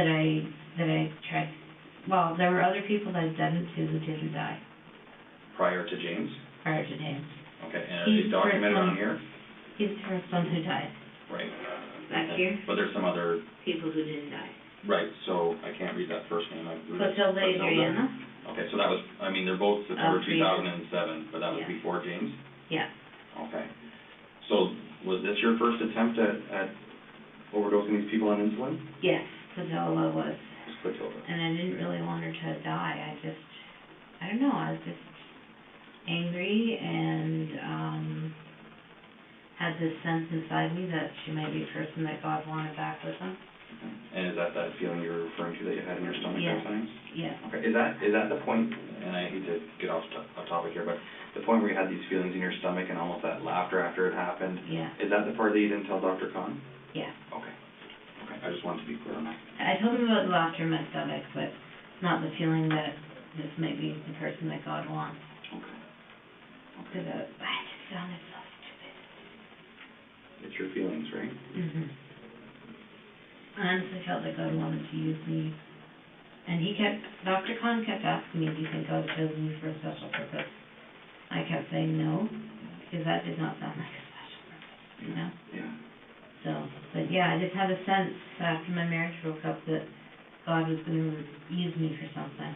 That I tried. Well, there were other people that I'd done it to who didn't die. Prior to James? Prior to James. Okay, and are they documented on here? He's the first one who died. Right. Back here? But there's some other... People who didn't die. Right, so I can't read that first name. Clotilda Adriana. Okay, so that was, I mean, they're both September 2007, but that was before James? Yeah. Okay. So, was this your first attempt at overdosing these people on insulin? Yes, Clotilda was. Clotilda. And I didn't really want her to die. I don't know, I was just angry and had this sense inside me that she might be a person that God wanted back with him. Okay. And is that feeling you're referring to that you had in your stomach at times? Yeah. Okay, is that the point, and I hate to get off topic here, but the point where you had these feelings in your stomach and almost that laughter after it happened? Yeah. Is that the part that you didn't tell Dr. Khan? Yeah. Okay. Okay, I just wanted to be clear on that. I told him about the laughter in my stomach, but not the feeling that this might be the person that God wants. Okay. Because I just sounded so stupid. It's your feelings, right? I honestly felt like God wanted to use me. And Dr. Khan kept asking me, do you think God chose me for a special purpose? I kept saying no, because that did not sound like a special purpose, you know? Yeah. So, but yeah, I just had a sense after my marriage broke up that God was going to use me for something.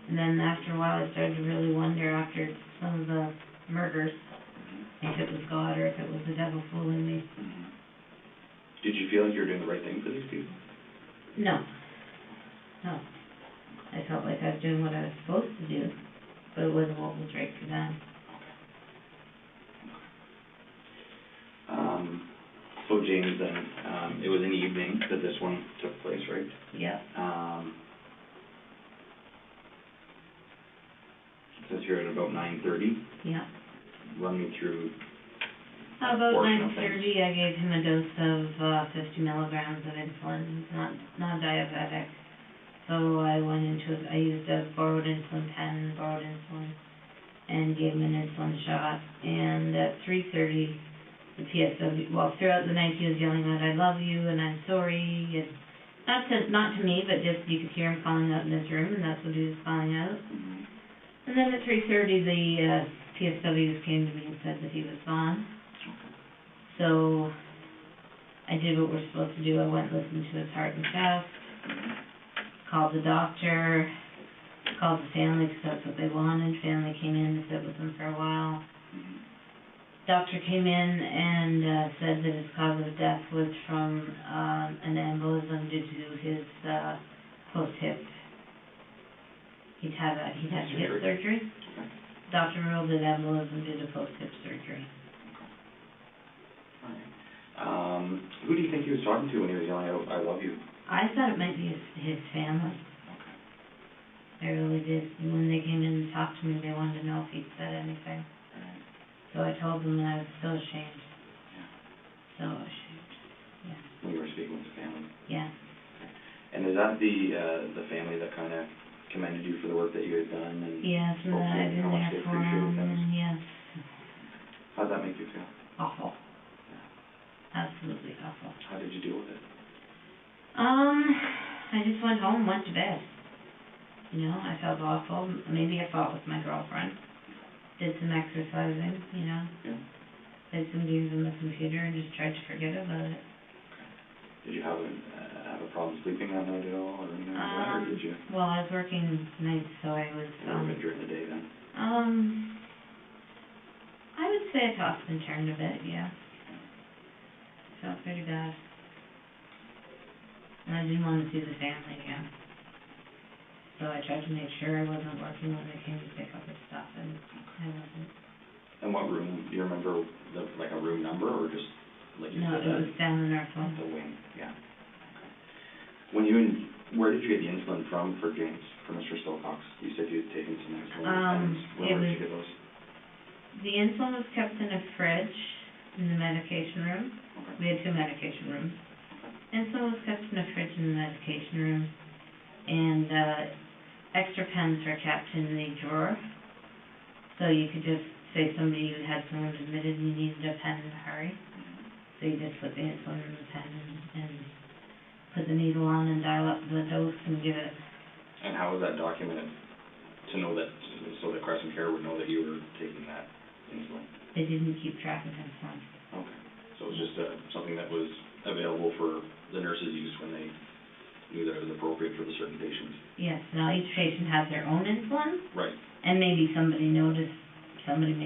And then after a while, I started to really wonder after some of the murders, if it was God or if it was the devil fooling me. Did you feel like you were doing the right thing for these people? No. No. I felt like I was doing what I was supposed to do, but it wasn't what was right for them. So James, then, it was in the evening that this one took place, right? Yeah. It says here at about 9:30. Yeah. Run me through About portion of 9:30, I gave him a dose of 50 milligrams of insulin. He's not diabetic. So I went into it, I used a borrowed insulin pen, borrowed insulin, and gave him an insulin shot. And at 3:30, the PSW, well, throughout the night he was yelling out, "I love you," and "I'm sorry," and not to me, but just you could hear him calling out in his room, and that's what he was calling out. Mm-hmm. And then at 3:30, the PSWs came to me and said that he was gone. So I did what we're supposed to do. I went and listened to his heart and chest, called the doctor, called the family because that's what they wanted. Family came in to sit with him for a while. Doctor came in and said that his cause of death was from an embolism due to his post-hip. He'd had hip surgery. Doctor ruled it embolism due to post-hip surgery. Who do you think he was talking to when he was yelling out, "I love you"? I thought it might be his family. I really did. And when they came in and talked to me, they wanted to know if he'd said anything. So I told them, and I was so ashamed. So ashamed. Yeah. When you were speaking with the family? Yeah. And is that the family that kind of commended you for the work that you had done? And yes, and that I've been there for him, and yes. How'd that make you feel? Awful. Absolutely awful. How did you deal with it? I just went home, went to bed. You know, I felt awful. Maybe I fought with my girlfriend. Did some exercising, you know. Yeah. Played some games on the computer and just tried to forget about it. Did you have a problem sleeping that night at all, or anything like that, or did you? Well, I was working nights, so I was. It would have been during the day then. I would say I tossed and turned a bit, yeah. Felt pretty bad. And I didn't want to see the family again. So I tried to make sure I wasn't working when they came to pick up his stuff, and I wasn't. And what room, do you remember, like a room number, or just, like you No, said? it was down the north wing. The wing, yeah. Okay. Where did you get the insulin from for James, for Mr. Silcox? You said you had taken some insulin, and where did you get those? The insulin was kept in a fridge in the medication room. Okay. We had 2 medication rooms. Insulin was kept in a fridge in the medication room, and extra pens were kept in the drawer. So you could just say somebody who had someone admitted and you needed a pen in a hurry. So you just put the insulin in the pen and put the needle on and dial up the dose and give it. And how was that documented to know that, so that Crescent Care would know that you were taking that insulin? They didn't keep track of insulin. Okay. So it was just something that was available for the nurses' use when they knew that it was appropriate for the certain patients? Yes. Now each patient has their own insulin. Right. And maybe somebody may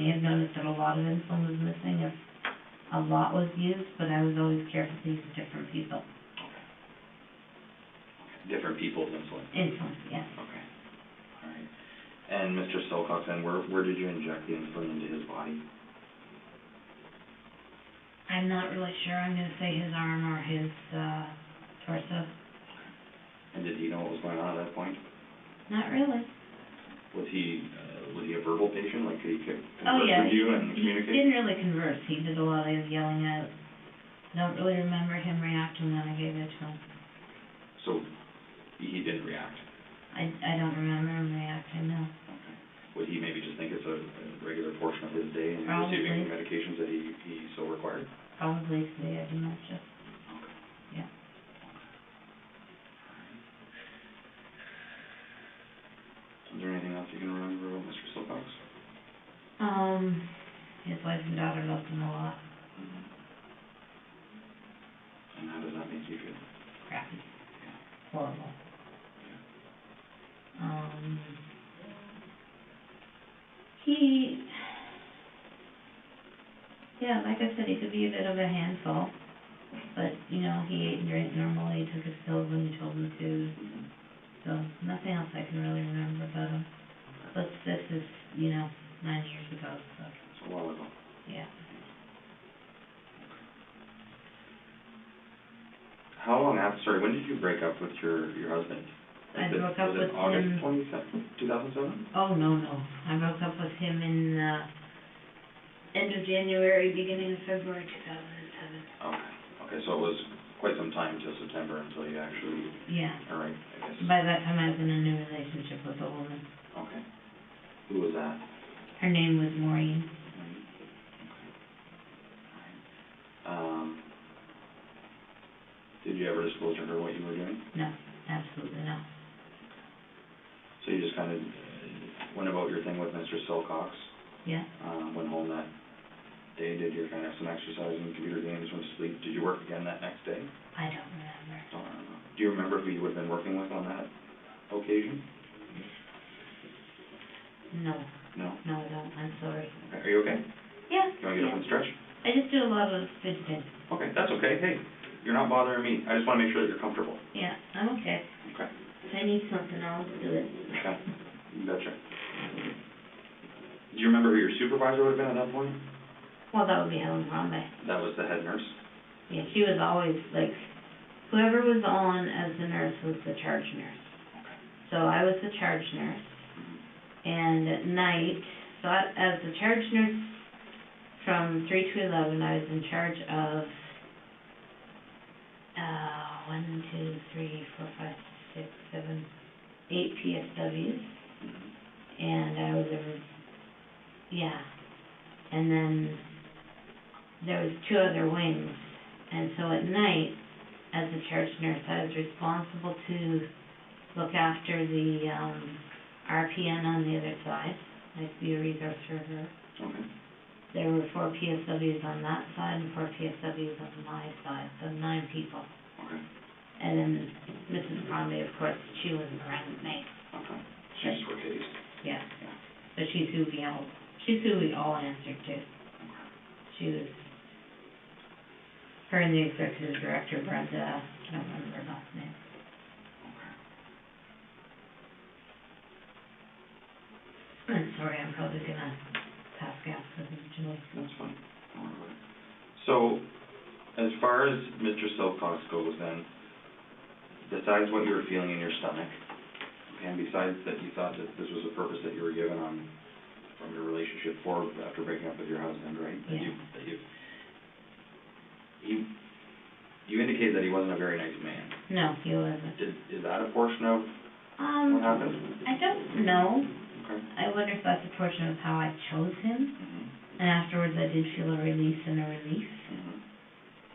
have noticed that a lot of insulin was missing if a lot was used, but I was always careful to use different people. Okay. Different people's insulin? Insulin, yes. Okay. All right. And Mr. Silcox, then, where did you inject the insulin into his body? I'm not really sure. I'm going to say his arm or his torso. And did he know what was going on at that point? Not really. Was he a verbal patient? Like, could he converse yeah, with you and communicate? He didn't really converse. He did a lot of yelling out. I don't really remember him reacting when I gave it to him. So, he didn't react? I don't remember him reacting, no. Okay. Would he maybe just think it's a regular portion of his day and Probably. receiving the medications that he so required? Probably because he had dementia. Okay. Yeah. Is there anything else you can remember about Mr. Silcox? His wife and daughter loved him a lot. Mm-hmm. And how does that make you feel? Crappy. Yeah. Horrible. Yeah, like I said, he could be a bit of a handful, but, you know, he ate and drank normally, took his pills when you told him to, so nothing else I can really remember about him. But this is, 9 years ago, so. It's a while ago. Yeah. How long after, when did you break up with your husband? I broke up with him. Was it August 2007? Oh, no. I broke up with him in, end of January, beginning of February 2007. Okay, so it was quite some time till September until you actually, Yeah. all right, I guess. By that time, I was in a new relationship with a woman. Okay. Who was that? Her name was Maureen. Did you ever disclose to her what you were doing? No, absolutely no. So you just kind of went about your thing with Mr. Silcox, Yeah. went home that day, did your kind of some exercising, computer games, went to sleep. Did you work again that next day? I don't remember. Don't remember. Do you remember who you would have been working with on that occasion? No. No? No, I don't. I'm sorry. Okay. Are you okay? Yeah. Do you want to get up and stretch? I just do a lot of fidgeting. Okay, that's okay. Hey, you're not bothering me. I just want to make sure that you're comfortable. Yeah, I'm okay. Okay. If I need something, I'll do it. Okay. You betcha. Do you remember who your supervisor would have been at that point? Well, that would be Helen Crombie. That was the head nurse? Yeah, she was always, like, whoever was on as the nurse was the charge nurse. Okay. So I was the charge nurse, and at night, so as the charge nurse from 3 to 11, I was in charge of 1, 2, 3, 4, 5, 6, 7, 8 PSWs, and I was and then there was 2 other wings, and so at night, as the charge nurse, I was responsible to look after the RPN on the other side, like be a resource for her. Okay. There were 4 PSWs on that side and 4 PSWs on my side, so 9 people. Okay. And then Mrs. Crombie, of course, she wasn't around with me. Okay. She just rotated. Yeah. But she's who we all answered to. She was, her and the executive director, Brenda, I don't remember her last name. I'm sorry, I'm probably gonna pass gas because of Julie. That's fine. Don't worry about it. So, as far as Mr. Silcox goes then, besides what you were feeling in your stomach, and besides that you thought that this was a purpose that you were given on, from your relationship forward after breaking up with your husband, right? Yeah. You indicated that he wasn't a very nice man. No, he wasn't. Is that a portion of what happened? I don't know. Okay. I wonder if that's a portion of how I chose him. And afterwards I did feel a release and a relief.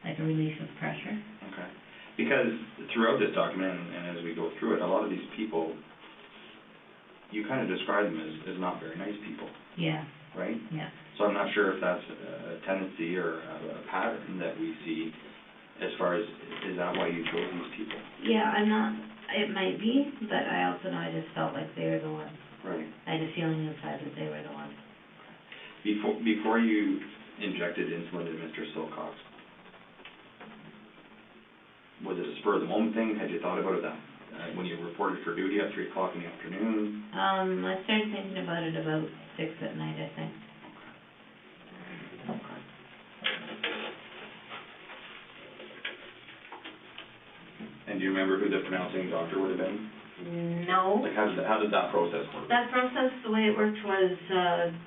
Like a relief of pressure. Okay. Because throughout this document, and as we go through it, a lot of these people, you kind of describe them as not very nice people. Yeah. Right? Yeah. So I'm not sure if that's a tendency or a pattern that we see as far as, is that why you chose these people? Yeah, it might be, but I also know I just felt like they were the ones. Right. I had a feeling inside that they were the ones. Before you injected insulin into Mr. Silcox, was it a spur of the moment thing? Had you thought about it when you reported for duty at 3 o'clock in the afternoon? I started thinking about it about 6 at night, I think. Okay. And do you remember who the pronouncing doctor would have been? No. Like, how did that process work? That process, the way it worked was,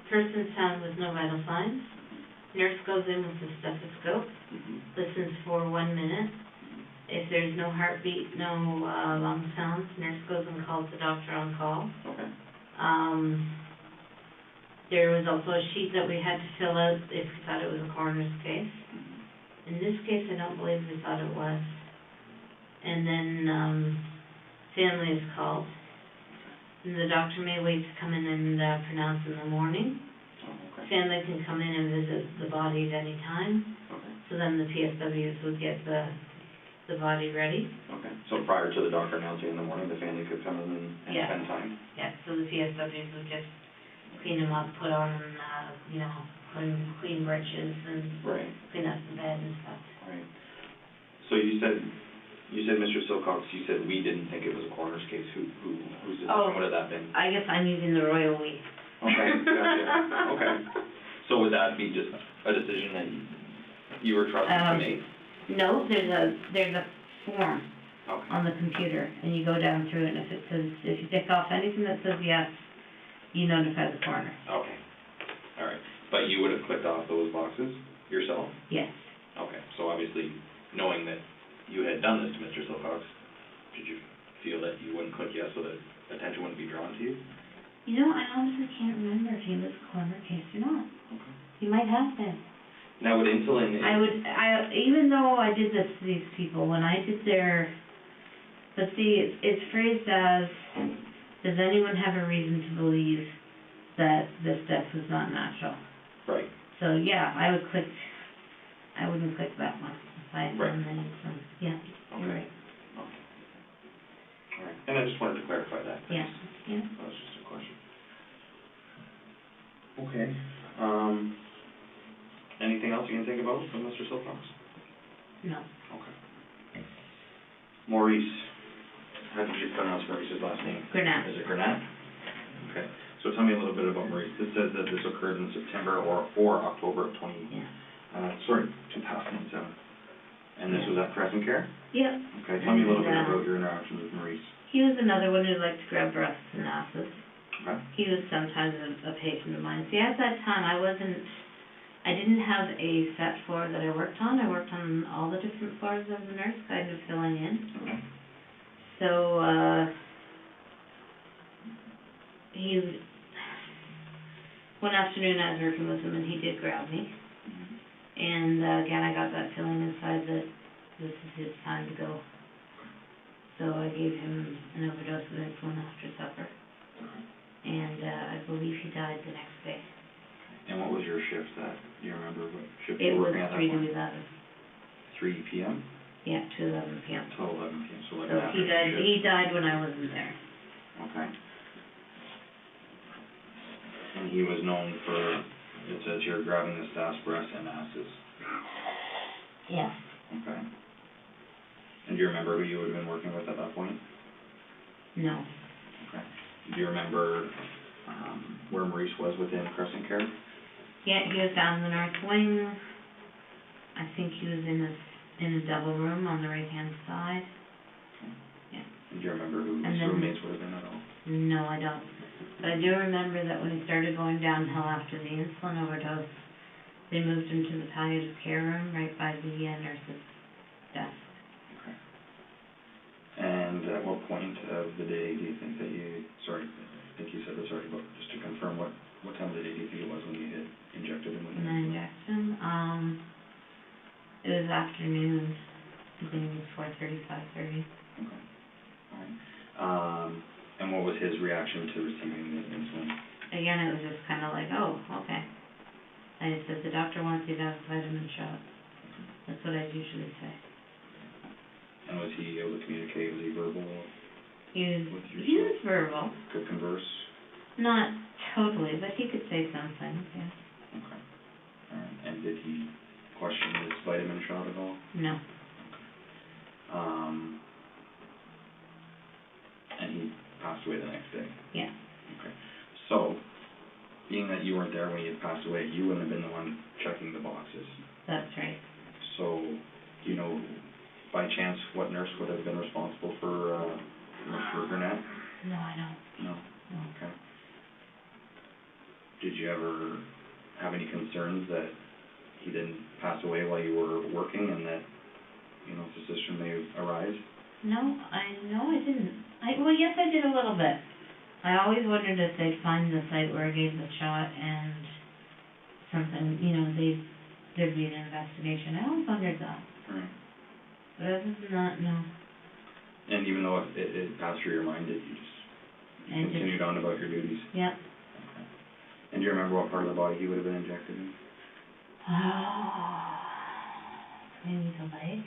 person's found with no vital signs. Nurse goes in with the stethoscope, listens for 1 minute. If there's no heartbeat, no lung sounds, nurse goes and calls the doctor on call. Okay. There was also a sheet that we had to fill out if we thought it was a coroner's case. In this case, I don't believe we thought it was. And then family is called. And the doctor may wait to come in and pronounce in the morning. Okay. Family can come in and visit the body at any time. Okay. So then the PSWs would get the body ready. Okay. So prior to the doctor announcing in the morning, the family could come in and spend time? Yeah, so the PSWs would just clean them up, put on, clean breeches and clean up the bed and stuff. Right. So you said Mr. Silcox, you said we didn't think it was a coroner's case. Who's this? Oh, what would that been? I guess I'm using the royal we. Okay, gotcha. Okay. So would that be just a decision that you were trusted to make? No, there's a form on the computer, and you go down through it, and if you tick off anything that says yes, you notify the coroner. Okay. All right. But you would have clicked off those boxes yourself? Yes. Okay, so obviously, knowing that you had done this to Mr. Silcox, did you feel that you wouldn't click yes so that attention wouldn't be drawn to you? You know, I honestly can't remember if he was a corner case or not. Okay. He might have been. Now, would insulin... Even though I did this to these people, when I did their, but see, it's phrased as, does anyone have a reason to believe that this death was not natural? Right. So, yeah, I wouldn't click that one, if I had done the insulin. Yeah, you're right. Okay. All right, and I just wanted to clarify that. Yeah, yeah. That was just a question. Okay, anything else you can think about from Mr. Silcox? No. Okay. Maurice, how did you pronounce Maurice's last name? Granat. Is it Granat? Okay, so tell me a little bit about Maurice. This says that this occurred in September or October of 2007. And this was at Crescent Care? Yep. Okay, tell me a little bit about your interactions with Maurice. He was another one who liked to grab breasts and asses. Okay. He was sometimes a patient of mine. See, at that time, I didn't have a set floor that I worked on. I worked on all the different floors as a nurse, kind of filling in. Okay. So, one afternoon I was working with him and he did grab me. And again, I got that feeling inside that this is his time to go. So I gave him an overdose of insulin after supper. And I believe he died the next day. And what was your shift that, do you remember what shift you were working at that point? It was 3 to 11. 3 p.m.? Yeah, to 11 p.m. Till 11 p.m., so like so an afternoon shift. He died when I wasn't there. Okay. And he was known for, it says here, grabbing the staff's breasts and asses. Yeah. Okay. And do you remember who you would have been working with at that point? No. Okay. Do you remember where Maurice was within Crescent Care? Yeah, he was down in the north wing. I think he was in a double room on the right-hand side. Okay. Yeah. And do you remember who his roommates would have been at all? No, I don't. But I do remember that when he started going downhill after the insulin overdose, they moved him to the palliative care room right by the nurse's desk. Okay. And at what point of the day do you think that you, sorry, I think you said this already, but just to confirm, what time of the day do you think it was when you had injected him with When I injected him? It was afternoon. I think it was 4:30, 5:30. Okay. All right. And what was his reaction to receiving the insulin? Again, it was just kind of like, oh, okay. I said, the doctor wants you to have a vitamin shot. That's what I usually say. And was he able to communicate? Was he verbal? He was verbal. Could converse? Not totally, but he could say something, yeah. Okay. All right. And did he question his vitamin shot at all? No. And he passed away the next day? Yeah. Okay. So, being that you weren't there when he had passed away, you wouldn't have been the one checking the boxes. That's right. So, do you know, by chance, what nurse would have been responsible for Mr. Burnett? No, I don't. No? No. Okay. Did you ever have any concerns that he didn't pass away while you were working and that, suspicion may arise? No, I didn't. Well, yes, I did a little bit. I always wondered if they'd find the site where I gave the shot and something, there'd be an investigation. I always wondered that. Right. But other than that, no. And even though it passed through your mind, you continued on about your duties? Yeah. Okay. And do you remember what part of the body he would have been injected in? Maybe the leg.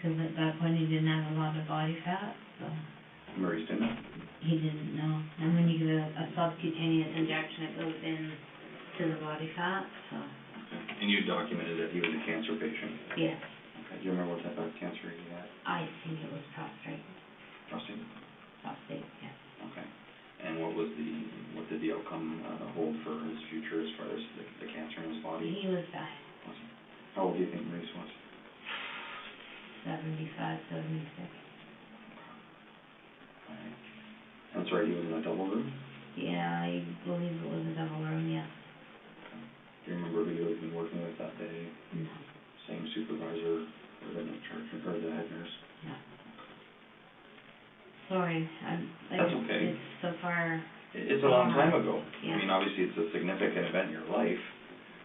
Because at that point he didn't have a lot of body fat, so. Maurice didn't? He didn't know. And when you get a subcutaneous injection, it goes in to the body fat, so. Okay. And you documented that he was a cancer patient? Yes. Okay. Do you remember what type of cancer he had? I think it was prostate. Prostate? Prostate, yes. Okay. And what did the outcome hold for his future as far as the cancer in his body? He was dying. Was he? How old do you think Maurice was? 75, 76. Alright. I'm sorry, he was in a double room? Yeah, I believe it was a double room, yes. Do you remember who you had been working with that day? No, Same supervisor, or the charge, or the head nurse? no. Sorry, That's okay. it's so far. It's a long time ago. Yeah. I mean, obviously, it's a significant event in your life,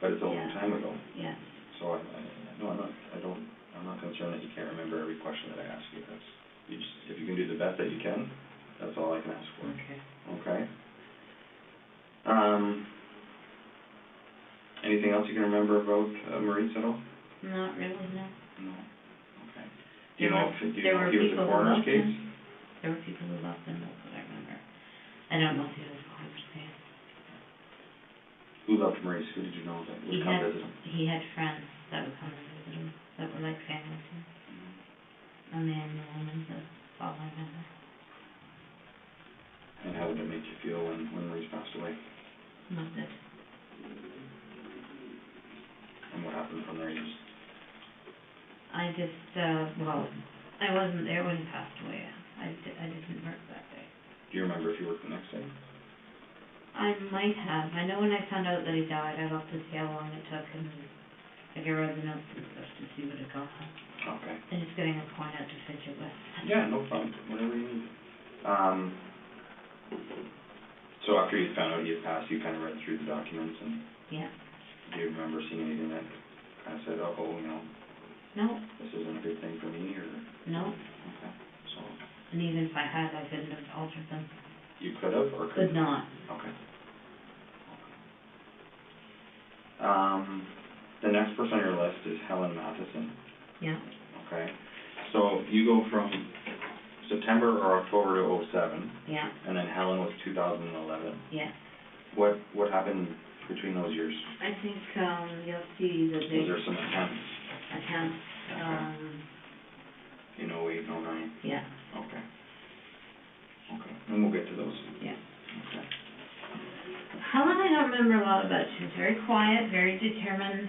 but it's a long time ago. Yeah. So I'm not concerned that you can't remember every question that I ask you. If you can do the best that you can, that's all I can ask for. Okay. Okay? Anything else you can remember about Maurice at all? Not really, no. No. Okay. Do you know if he was a people who coroner's loved case? him. There were people who loved him, that's what I remember. I don't know if he was a coroner's case. Who loved Maurice? Who did you know that would come visit him? He had friends that would come and visit him, that were like family to him. A man and a woman, that's all I remember. And how did it make you feel when Maurice passed away? Not good. And what happened from there? I wasn't there when he passed away. I didn't work that day. Do you remember if you worked the next day? I might have. I know when I found out that he died, I looked to see how long it took, and I read the notes and stuff to see what it got. Okay. And just getting a point out to fidget with. Yeah, no problem. Whatever you need. So after you found out he had passed, you kind of read through the documents, and yeah. do you remember seeing anything that kind of said, No. This isn't a good thing for me, or? No. Okay. So. And even if I had, I couldn't have altered them. You could have, or could not. Okay. The next person on your list is Helen Matheson. Yeah. Okay. So you go from September or October to 2007. Yeah. And then Helen was 2011. Yeah. What happened between those years? I think you'll see that Was there some attempts? Attempts. In 08 and 09? Yeah. Okay. Okay. And we'll get to those. Yeah. Okay. Helen, I don't remember a lot about. She was very quiet, very determined.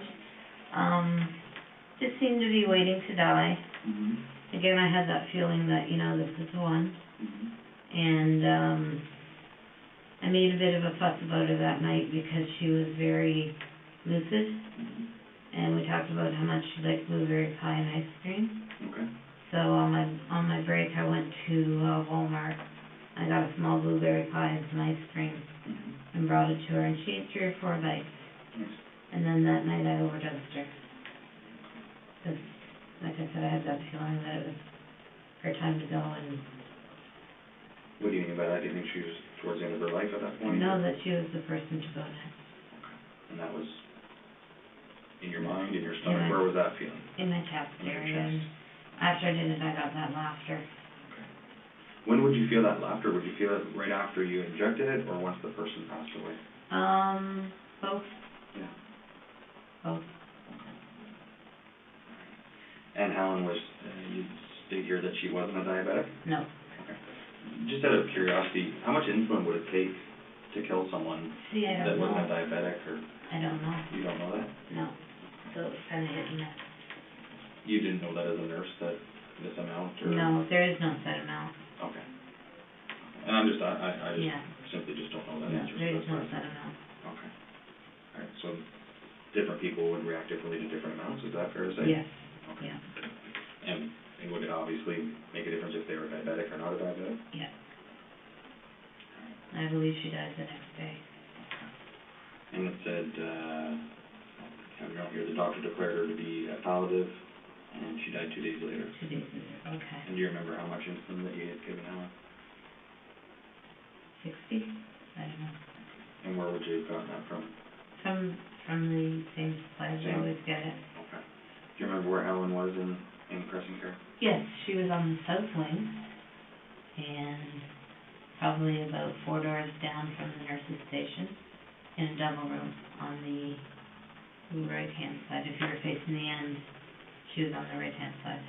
Just seemed to be waiting to die. Mm-hmm. Again, I had that feeling that, this is the one. Mm-hmm. And I made a bit of a fuss about her that night because she was very lucid. Mm-hmm. And we talked about how much she liked blueberry pie and ice cream. Okay. So on my break, I went to Walmart. I got a small blueberry pie and some ice cream, and brought it to her, and she ate 3 or 4 bites. Nice. And then that night I overdosed her. Because, like I said, I had that feeling that it was her time to go, and... What do you mean by that? Do you think she was towards the end of her life at that point? No, that she was the person to go next. Okay. And that was in your mind, in your stomach? Where was that feeling? In my chest area. And after I did it, I got that laughter. Okay. When would you feel that laughter? Would you feel it right after you injected it, or once the person passed away? Both. Yeah. Both. Okay. And Helen was, you state here that she wasn't a diabetic? No. Okay. Just out of curiosity, how much insulin would it take to kill someone that wasn't a diabetic, or? I don't know. You don't know that? No. So it was kind of hit and miss. You didn't know that as a nurse, that this amount, or? No, there is no set amount. Okay. And I simply just don't know that answer. No, there is no set amount. Okay. All right, so different people would react differently to different amounts, is that fair to say? Yes. Okay. Yeah. And would it obviously make a difference if they were diabetic or not a diabetic? Yeah. I believe she died the next day. Okay. And it said, have you here, the doctor declared her to be palliative, and she died 2 days later. 2 days later, okay. And do you remember how much insulin that you had given Helen? 60? I don't know. And where would you have gotten that from? From the same suppliers I always get it. Okay. Do you remember where Helen was in Crescent Care? Yes, she was on the south wing, and probably about 4 doors down from the nurse's station, in a double room on the right-hand side. If you were facing the end, she was on the right-hand side.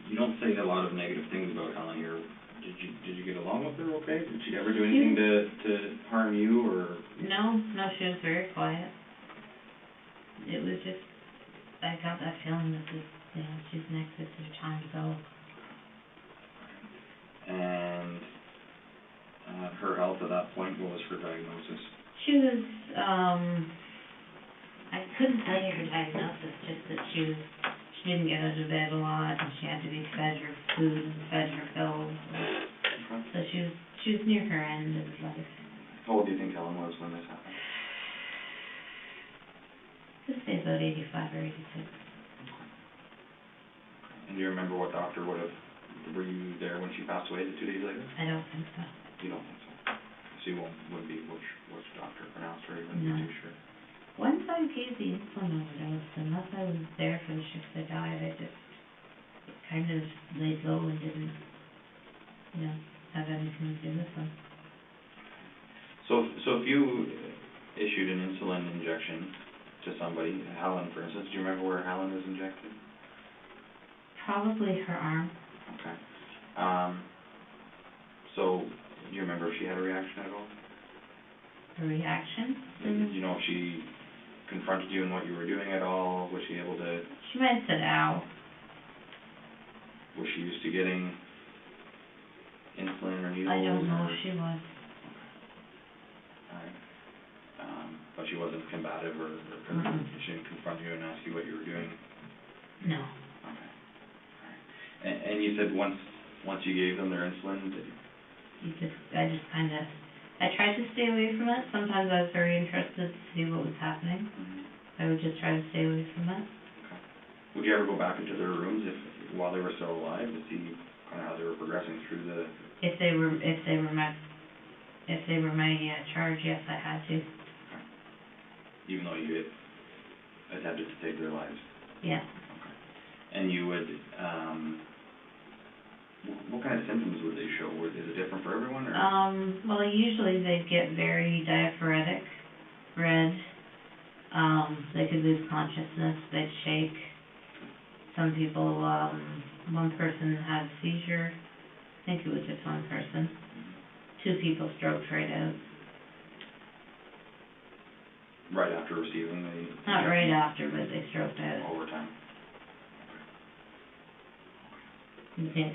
You don't say a lot of negative things about Helen here. Did you get along with her okay? Did she ever do anything to harm you, or? No, she was very quiet. It was just, I got that feeling that she's next, it's her time to go. her diagnosis? She was, I couldn't tell you her diagnosis, just that she didn't get out of bed a lot, and she had to be fed her food and fed her pills. Okay. So she was near her end of life. How old do you think Helen was when this happened? I'd say about 85 or 86. And do you remember what doctor were you there when she passed away, 2 days later? I don't think so. You don't think so? So you wouldn't be which doctor pronounced her, you wouldn't No. be too sure? Once I gave the insulin overdose, unless I was there for the shift I died, I just kind of laid low and didn't, have anything to do with them. So if you issued an insulin injection to somebody, Helen for instance, do you remember where Helen was injected? Probably her arm. Okay. So do you remember if she had a reaction at all? A reaction? Did you know if she confronted you in what you were doing at all? Was she able to? She might have said ow. Was she used to getting insulin or needles? I don't know if she was. Alright. But she wasn't combative or she didn't confront you and ask you what you were doing? No. Okay. Alright. And you said once you gave them their insulin, I tried to stay away from it. Sometimes I was very interested to see what was happening. I would just try to stay away from it. Okay. Would you ever go back into their rooms while they were still alive to see kind of how they were progressing through the? If they were my charge, yes, I had to. Okay. Even though you had attempted to take their lives? Yeah. Okay. And you would, what kind of symptoms would they show? Is it different for everyone, or? Well, usually they'd get very diaphoretic, red, they could lose consciousness, they'd shake. Some people, one person had a seizure, I think it was just one person. 2 people stroked right out. Right after receiving the? Not right after, but they stroked out. Over time.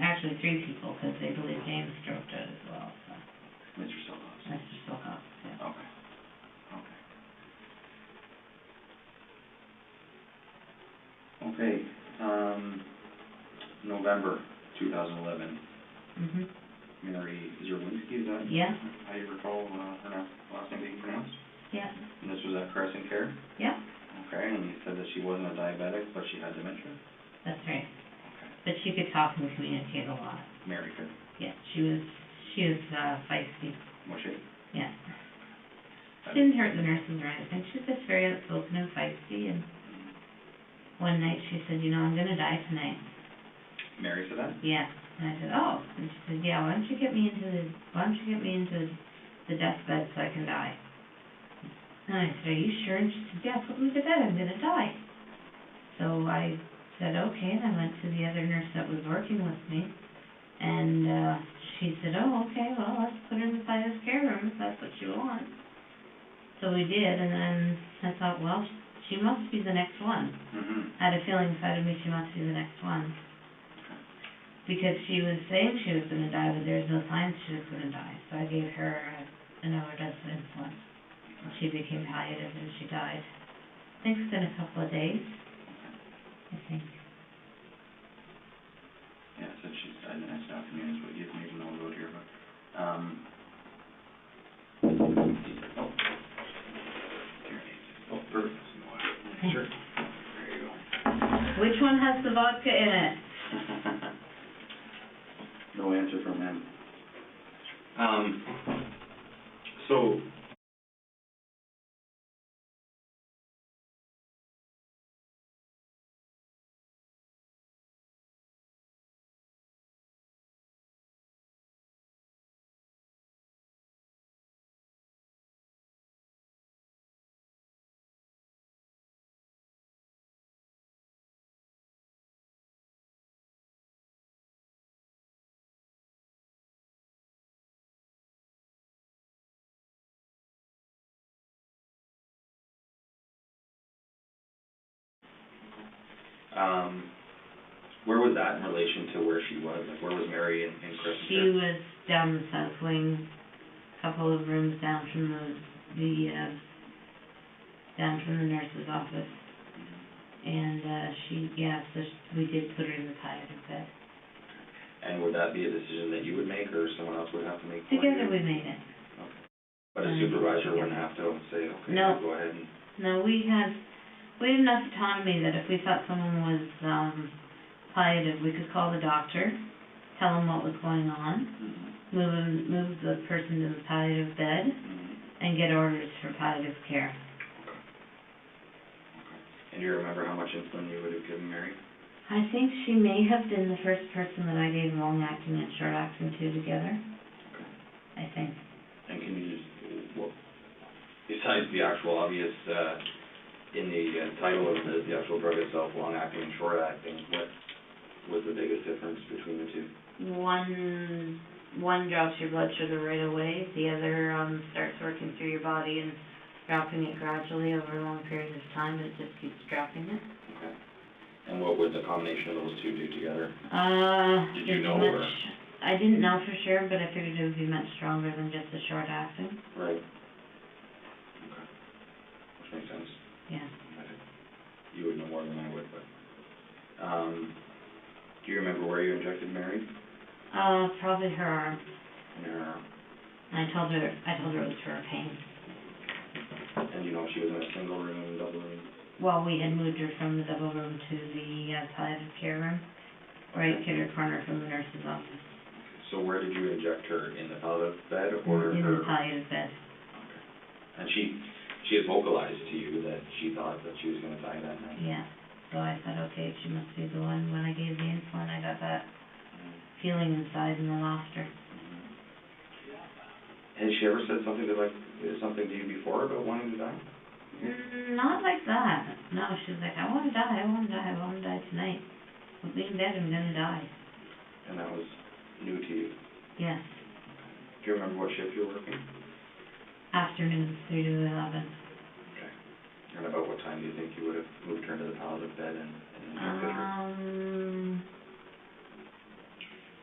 Actually 3 people, because they believe James stroked out as well, so. Mr. Silkhouse. Mr. Silkhouse, yeah. Okay. Okay. November 2011. Mary Zerwinski, is that? Yeah. How you recall her last name being pronounced? Yeah. And this was at Crescent Care? Yeah. Okay, and you said that she wasn't a diabetic, but she had dementia? That's right. Okay. But she could talk and communicate a lot. Mary could? Yeah, she was feisty. Was she? Yeah. She didn't hurt the nurses or anything. She was just very outspoken and feisty, and one night she said, I'm gonna die tonight. Mary said that? Yeah. And I said, oh. And she said, yeah, why don't you get me into the deathbed so I can die? And I said, are you sure? And she said, yeah, put me to bed, I'm gonna die. So I said, okay, and I went to the other nurse that was working with me, and she said, oh, okay, well, let's put her in the sinus care room if that's what she wants. So we did, and then I thought, well, she must be the next one. I had a feeling inside of me she must be the next one. Because she was saying she was going to die, but there's no signs she was going to die. So I gave her an overdose of insulin. And she became palliative and she died. I think it's been a couple of days. I think. Yeah, it said she's died the next afternoon is what you need to know about here, but, perfect. Sure. There you go. Which one has the vodka in it? No answer from him. So where was that in relation to where she was? Like, where was Mary in Crescent She Care? was down the south wing, couple of rooms down from down from the nurse's office. And, we did put her in the palliative bed. And would that be a decision that you would make, or someone else would have to make for you? Together we made it. Okay. But a supervisor wouldn't have to say, okay, No. go ahead and... No, we had enough autonomy that if we thought someone was, palliative, we could call the doctor, tell him what was going on, move the person to the palliative bed, and get orders for palliative care. And do you remember how much insulin you would have given Mary? I think she may have been the first person that I gave long-acting and short-acting to together. Okay. I think. And can you just, besides the actual obvious, in the title of the actual drug itself, long-acting and short-acting, what was the biggest difference between the two? One drops your blood sugar right away, the other starts working through your body and dropping it gradually over a long period of time, and it just keeps dropping it. Okay. And what would the combination of those two do together? Did you know, or? I didn't know for sure, but I figured it would be much stronger than just a short acting. Right. Okay. Which makes sense. Yeah. You would know more than I would, but, do you remember where you injected Mary? Probably her arm. In her arm. I told her it was for her pain. And you know if she was in a single room, double room? Well, we had moved her from the double room to the palliative care room, right kitty corner from the nurse's office. So where did you inject her? In the palliative bed or in the palliative bed. Okay. And she had vocalized to you that she thought that she was going to die that night? Yeah. So I thought, okay, she must be the one. When I gave the insulin, I got that feeling inside and I lost her. Has she ever said something to you before about wanting to die? Not like that. No, she was like, I want to die tonight. I'm being dead, I'm going to die. And that was new to you? Yes. Do you remember what shift you were working? Afternoon, 3 to 11. Okay. And about what time do you think you would have moved her into the palliative bed and injected her?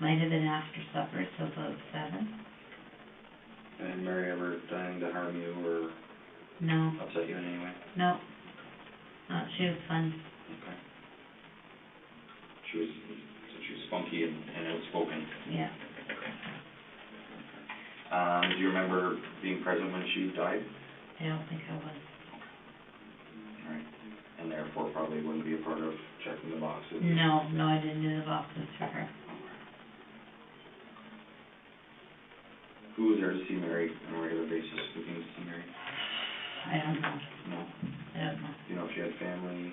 Might have been after supper, so about 7. And Mary ever done to harm you or No. upset you in any way? No. She was fun. Okay. She was funky and outspoken. Yeah. Do you remember being present when she died? I don't think I was. All right. And therefore probably wouldn't be a part of checking the boxes? No, I didn't do the boxes for her. Who was there to see Mary on a regular basis? Who came to see Mary? I don't know. No? I don't know. Do you know if she had family?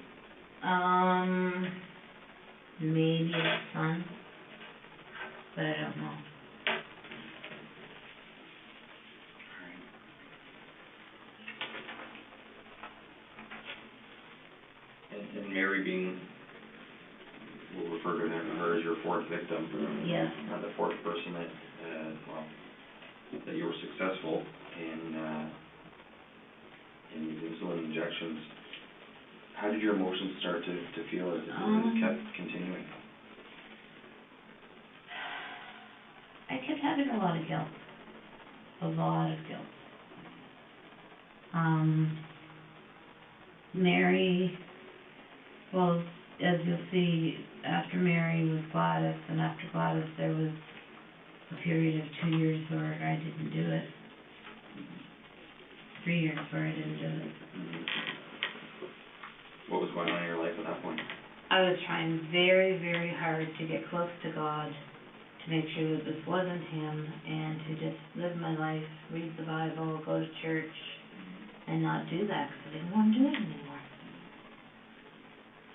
Maybe a son, but I don't know. And Mary being, we'll refer to her as your fourth victim. Yes. The fourth person that you were successful in these insulin injections. How did your emotions start to feel as it kept continuing? I kept having a lot of guilt. A lot of guilt. Mary, well, as you'll see, after Mary was Gladys, and after Gladys there was a period of 2 years where I didn't do it. 3 years where I didn't do it. What was going on in your life at that point? I was trying very, very hard to get close to God, to make sure that this wasn't Him, and to just live my life, read the Bible, go to church, and not do that, because I didn't want to do it anymore.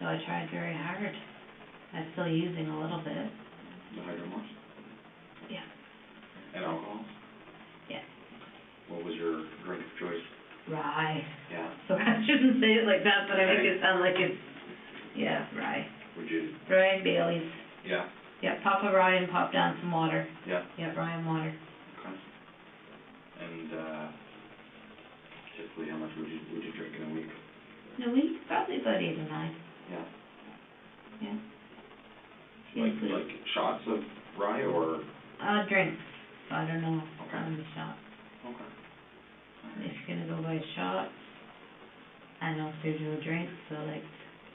So I tried very hard. I'm still using a little bit. The hydromorphs? Yeah. And alcohol? Yeah. What was your drink of choice? Rye. Yeah. So I shouldn't say it like that, but I make it sound like it's, yeah, rye. Would you? Rye and Bailey's. Yeah. Yeah, pop a rye and pop down some water. Yeah. Yeah, rye and water. Okay. And typically how much would you drink in a week? In a week? Probably about 8 or 9. Yeah. Yeah. Like shots of rye or? Drinks. I don't know. Okay. On the shot. Okay. If you're gonna go by a shot, I know through a drink, so like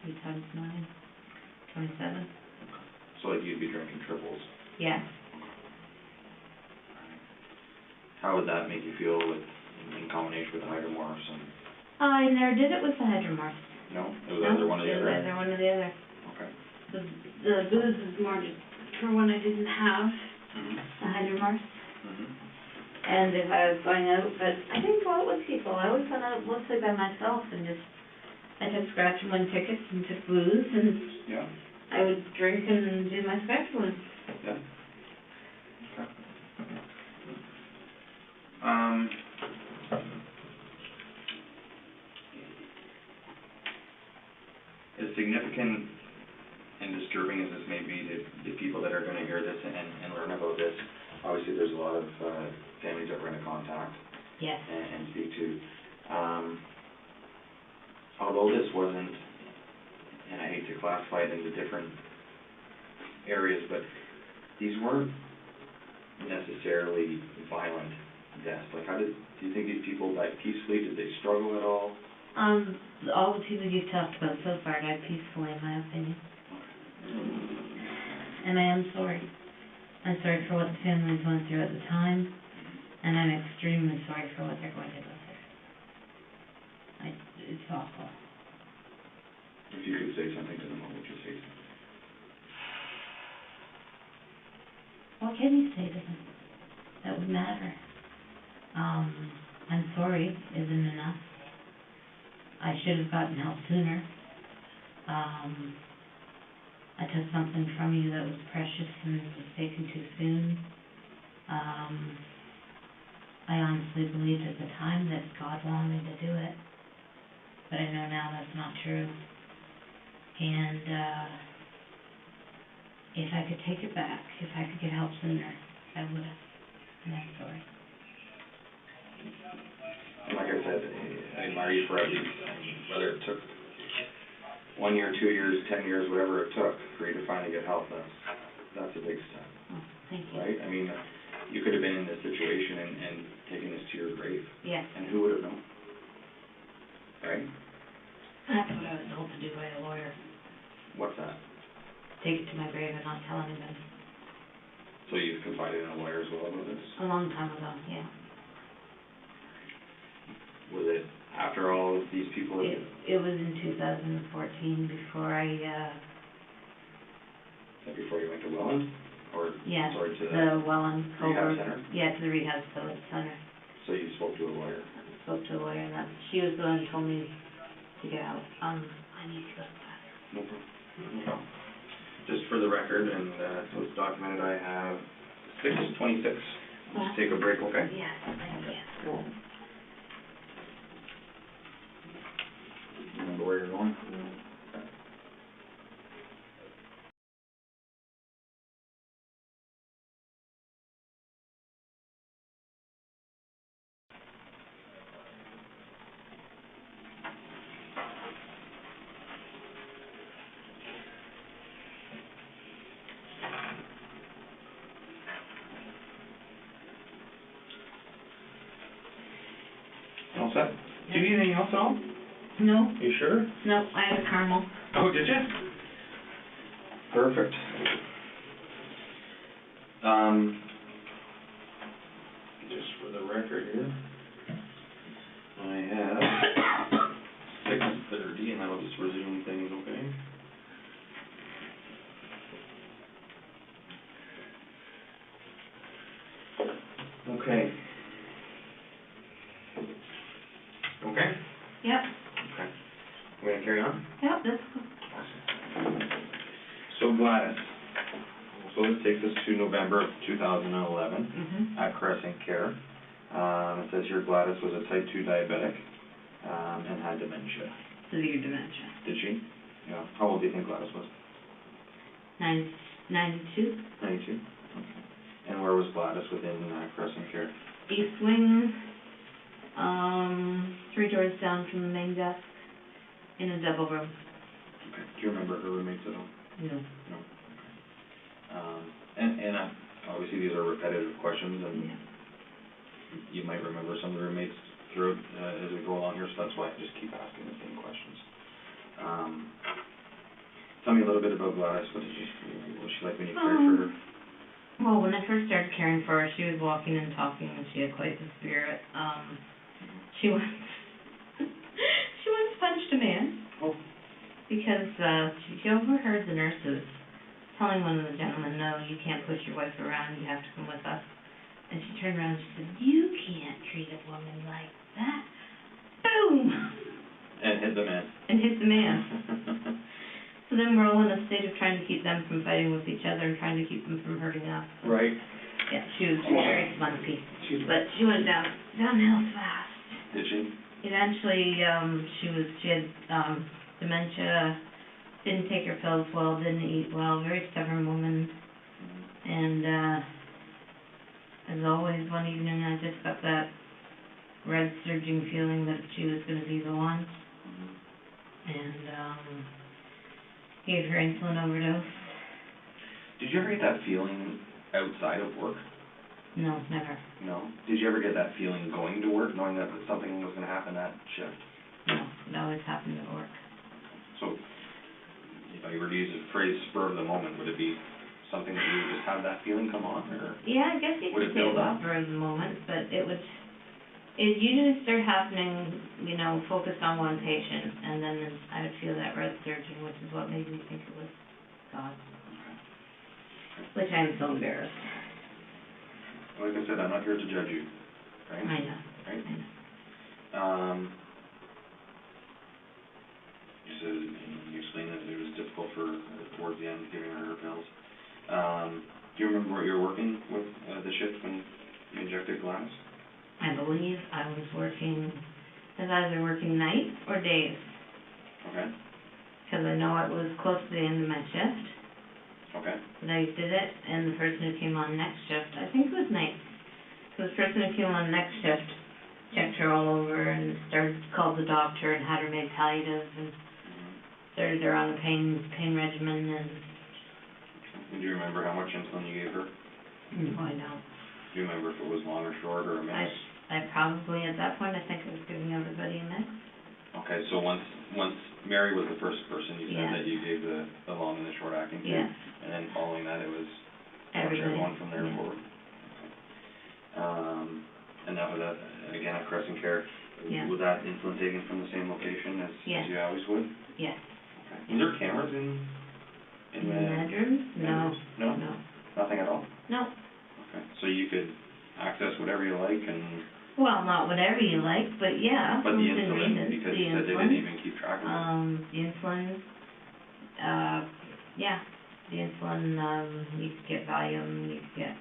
3 times 9, 27. So like you'd be drinking triples. Yeah. How would that make you feel with, in combination with the hydromorphs and, I never did it with the hydromorphs. no? It was either one or the No, other? it was either one or the other. Okay. The booze is more just for when I didn't have Mm-hmm. the hydromorphs. Mm-hmm. And if I was going out, but I didn't go out with people, I always went out mostly by myself and just, I took scratch and win tickets and took booze and Yeah. I would drink and do my scratch and win. Yeah. Okay. As significant and disturbing as this may be to the people that are gonna hear this and learn about this, obviously there's a lot of, families that we're gonna contact Yes. and speak to. Although this wasn't, and I hate to classify it into different areas, but these weren't necessarily violent deaths. Like, do you think these people died peacefully? Did they struggle at all? All the people you've talked about so far died peacefully, in my opinion. And I am sorry. I'm sorry for what the families went through at the time, and I'm extremely sorry for what they're going to go through. It's awful. If you could say something to them, what would you say to them? What can you say to them that would matter? I'm sorry isn't enough. I should have gotten help sooner. I took something from you that was precious and was taken too soon. I honestly believed at the time that God wanted me to do it, but I know now that's not true. And if I could take it back, if I could get help sooner, I would have. And I'm sorry. And like I said, I admire you for at least, whether it took 1 year, 2 years, 10 years, whatever it took for you to finally get help, that's a big step. Oh, thank you. Right? I mean, you could have been in this situation and taken this to your grave. Yeah. And who would have known? Right? That's what I was told to do by a lawyer. What's that? Take it to my grave and not tell anybody. So you've confided in a lawyer as well about this? A long time ago, yeah. Was it after all of these people? It was in 2014 before I, Before you went to Welland? Or, yeah, sorry, to the Welland rehab Covert. center? Yeah, to the rehab center. So you spoke to a lawyer? Spoke to a lawyer, and she was the one who told me to get out. I need to go to the bathroom. No problem. No problem. Just for the record, and so it's documented, I have 6:26. Let's take a break, okay? Yes, thank you. Remember where you're going? All set? Do you need anything else at all? No, You sure? no, I had a caramel. Oh, did you? Perfect. Just for the record here, I have 6:30, and that'll just resume things, okay? Okay. Okay? Yep, Okay. We're gonna carry on? yep, that's cool. So Gladys, so this takes us to November of 2011 Mm-hmm. at Crescent Care. It says here Gladys was a type 2 diabetic and had dementia. Severe dementia. Did she? Yeah. How old do you think Gladys was? 92. 92? Okay. And where was Gladys within Crescent Care? East wing, 3 doors down from the main desk, in a double room. Okay. Do you remember her roommates at all? No. No. Okay. And obviously these are repetitive questions, and Yeah. you might remember some of the roommates throughout, as we go along here, so that's why I just keep asking the same questions. Tell me a little bit about Gladys. What was she like when you cared for her? Well, when I first started caring for her, she was walking and talking, and she had quite the spirit. She once, she once punched a man. Oh. Because, she overheard the nurses telling one of the gentlemen, no, you can't push your wife around, you have to come with us. And she turned around and she said, you can't treat a woman like that. Boom! And hit the man. And hit the man. So then we're all in a state of trying to keep them from fighting with each other and trying to keep them from hurting us. So, Right. yeah, she was very spunky. But she went downhill fast. Did she? Eventually, she had dementia, didn't take her pills well, didn't eat well, very stubborn woman. And as always, one evening I just got that red surging feeling that she was going to be the one. And gave her insulin overdose. Did you ever get that feeling outside of work? No, never. No? Did you ever get that feeling going to work, knowing that something was going to happen that shift? No, it always happened at work. So, if I were to use the phrase spur of the moment, would it be something that you would just have that feeling come on, or? Yeah, I guess you Would could it say build it up? was spur of the moment, but it usually start happening, focused on one patient, and then I would feel that red surging, which is what made me think it was God. Which I'm so embarrassed. Like I said, I'm not here to judge you, right? I know. Right? I know. You said, you explained that it was difficult for, towards the end, giving her pills. Do you remember what you were working with, the shift when you injected Gladys? I believe I was either working nights or days. Okay. Because I know it was close to the end of my shift. Okay. But I did it, and the person who came on next shift, I think it was nights. So the person who came on next shift checked her all over and called the doctor and had her made palliative and started her on a pain regimen. And do you remember how much insulin you gave her? No, I don't. Do you remember if it was long or short or a mix? I probably, at that point, I think I was giving everybody a mix. Okay, so once Mary was the first person you said Yeah. that you gave the long and the short acting to, Yeah. and then following that it was everyone from there forward. Okay. And that was again at Crescent Care. Yeah. Was that insulin taken from the same location as you always would? Yes. Okay. Was there cameras in the bedrooms? No. No? No. Nothing at all? No. Okay. So you could access whatever you like and... Well, not whatever you like, but yeah. But the insulin, because you said they didn't even keep track of it. The insulin, yeah. The insulin, you could get Valium, you could get,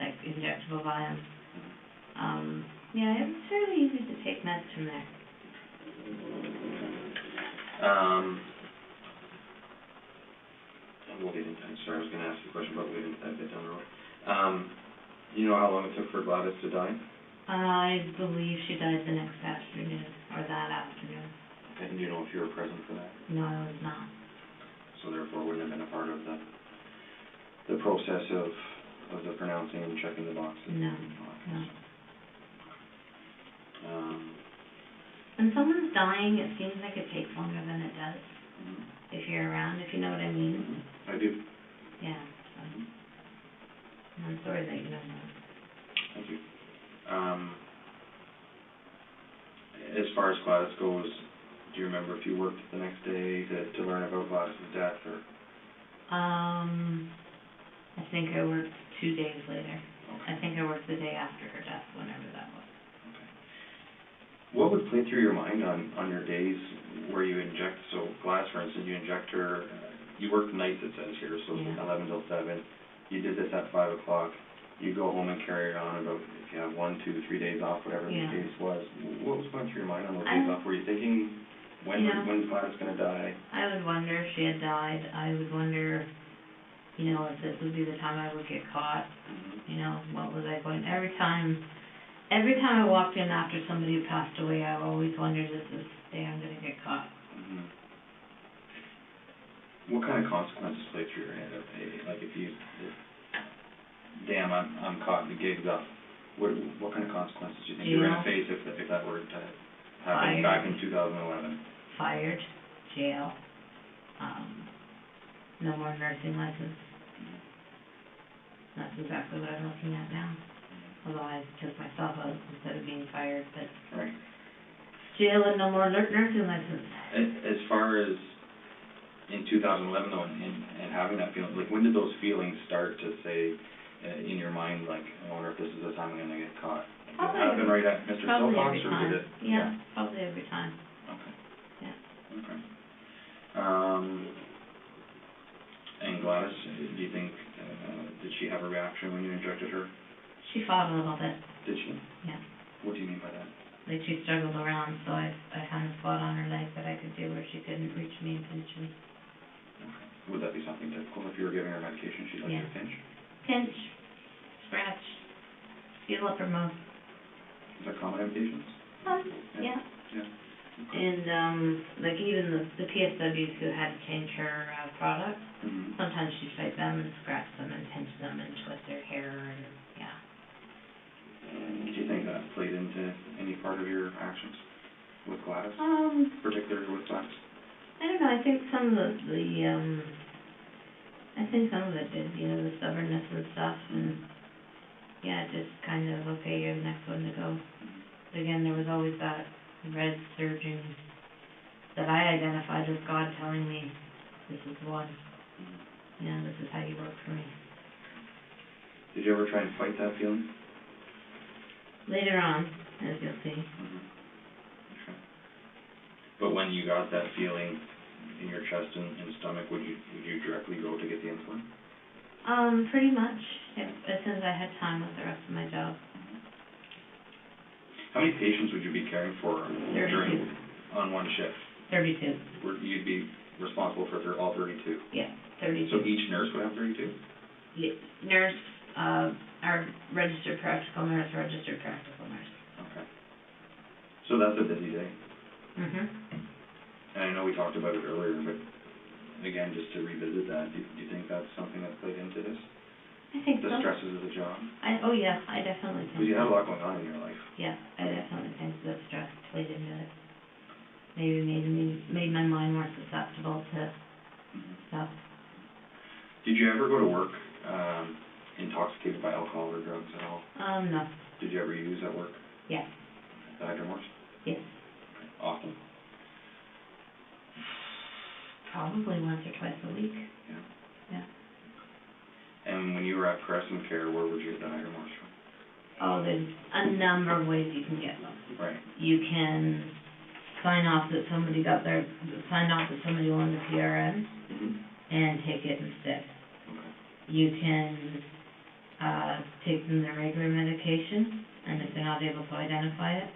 like, injectable Valium. Yeah, it was fairly easy to take meds from there. And we'll get into, I'm sorry, I was going to ask you a question, but we'll get into that a bit down the road. You know how long it took for Gladys to die? I believe she died the next afternoon, or that afternoon. Okay, and do you know if you were present for that? No, I was not. So therefore wouldn't have been a part of the process of the pronouncing and checking the boxes? No, no. When someone's dying, it seems like it takes longer than it does. If you're around, if you know what I mean. I do. Yeah. So. I'm sorry that you know that. Thank you. As far as Gladys goes, do you remember if you worked the next day to learn about Gladys' death, or? I think I worked 2 days later. Okay. I think I worked the day after her death, whenever that was. Okay. What would play through your mind on your days where you inject, so Gladys, for instance, you inject her, you work nights it says here, so 11 till 7, you did this at 5 o'clock, you go home and carry it on about, if you have 1, 2, 3 days off, whatever the case was, what was going through your mind on those days off? Were you thinking, when's Gladys going to die? I would wonder if she had died. I would wonder, if this would be the time I would get caught. What was I going, every time I walked in after somebody had passed away, I always wondered, is this the day I'm going to get caught? What kind of consequences play through your head? Like if damn, I'm caught, the gig's up. What kind of consequences do you think you're gonna face if that were to happen back in 2011? Fired, jail, no more nursing license. That's exactly what I'm looking at now, although I took myself out instead of being fired, but Right. jail and no more nursing license. As far as in 2011 though, and having that feeling, like when did those feelings start to say in your mind, like, I wonder if this is the time I'm gonna get caught? Did it happen right at Mr. Probably Silcox, every or time. did it? Yeah, probably every time. Okay. Yeah. Okay. And Gladys, do you think, did she have a reaction when you injected her? She fought a little bit, Did she? yeah. What do you mean by that? Like she struggled around, so I had a spot on her leg that I could do where she couldn't reach me and pinch me. Okay. Would that be something typical if you were giving her medication, she'd like Yeah. you to pinch? Pinch, scratch, feel up her mouth. Is that common in patients? Yeah. Yeah. Okay. And, like even the PSWs who had to change her, product, Mm-hmm. sometimes she'd fight them and scratch them and pinch them and twist their hair and, yeah. Do you think that played into any part of your actions with Gladys, particularly with Gladys? I don't know, I think some of I think some of it did, you know, the stubbornness and stuff, and, yeah, just kind of, okay, you're the next one to go. But again, there was always that red surging that I identified as God telling me, this is the one, you know, this is how you work for me. Did you ever try and fight that feeling? Later on, as you'll see. Mm-hmm. Okay. But when you got that feeling in your chest and stomach, would you directly go to get the insulin? Pretty much, as soon as I had time with the rest of my job. How many patients would you be caring for 32. On one shift? 32. You'd be responsible for all 32? Yeah, 32. So each nurse would have 32? Yeah, nurse, our registered practical nurse. Okay. So that's a busy day. Mhm. And I know we talked about it earlier, but again, just to revisit that, do you think that's something that played into this? I think so. The stresses of the job? Oh yeah, I definitely think so. Because you had a lot going on in your life. Yeah, I definitely think the stress played into it. Maybe made my mind more susceptible to stuff. Did you ever go to work intoxicated by alcohol or drugs at all? No. Did you ever use at work? Yeah. The hydromorphs? Yes. Often? Probably once or twice a week. Yeah. Yeah. And when you were at Crescent Care, where would you get the hydromorphs from? Oh, there's a number of ways you can get them. Right. You can sign off that somebody owned the PRN and take it instead. Okay. You can take them their regular medication, and if they're not able to identify it,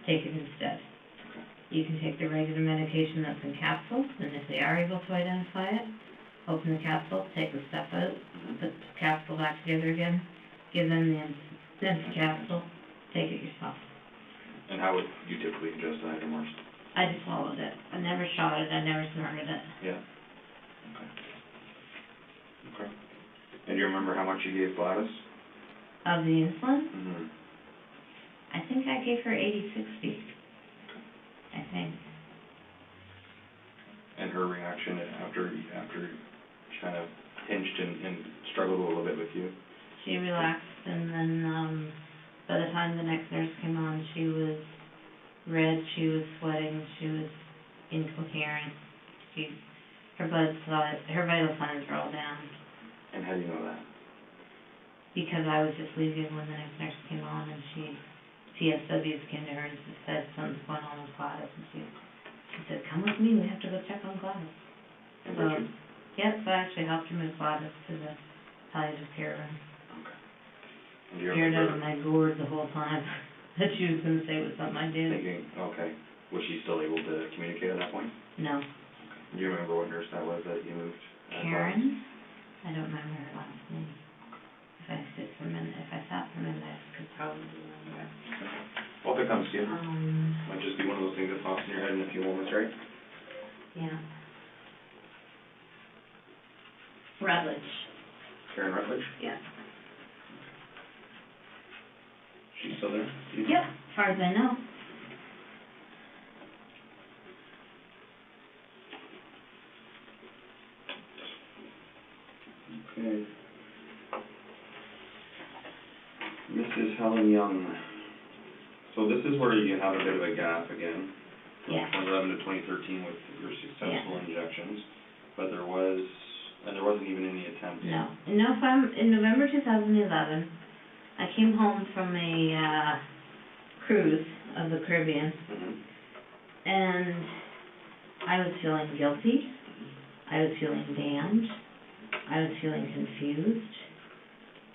take it instead. Okay. You can take the regular medication that's in capsules, and if they are able to identify it, open the capsule, take the stuff out, put the capsule back together again, give them the empty capsule, take it yourself. And how would you typically ingest the hydromorphs? I just swallowed it. I never shot it, I never snorted it. Yeah. Okay. And do you remember how much you gave Gladys? Of the insulin? Mm-hmm. I think I gave her 80/60. I think. And her reaction after she kind of pinched and struggled a little bit with you? She relaxed, and then by the time the next nurse came on, she was red, she was sweating, she was incoherent. Her vital signs were all down. And how do you know that? Because I was just leaving when the next nurse came on, and PSWs came to her and said something's going on with Gladys, and she said, come with me, we have to go check on Gladys. And So, yeah, so I actually helped her move Gladys to the palliative care room. Okay. And do you Scared out remember of my gourd the whole time that she was going to say it was something I did. thinking, okay, was she still able to communicate at that point? No. Okay. Do you remember what nurse that was that you moved? Karen? I don't remember her last name. If I sat for a minute, I could probably remember it. Well, if it comes to you, might just be one of those things that pops in your head in a few moments, right? Yeah. Rutledge. Karen Rutledge? Yeah. still there? Yep, as far as I know. Okay. Mrs. Helen Young. So this is where you have a bit of a gap again, from Yeah. 2011 to 2013 with your successful injections, but there wasn't even any attempts. No. In November 2011, I came home from a cruise of the Caribbean, and I was feeling guilty. I was feeling damned. I was feeling confused.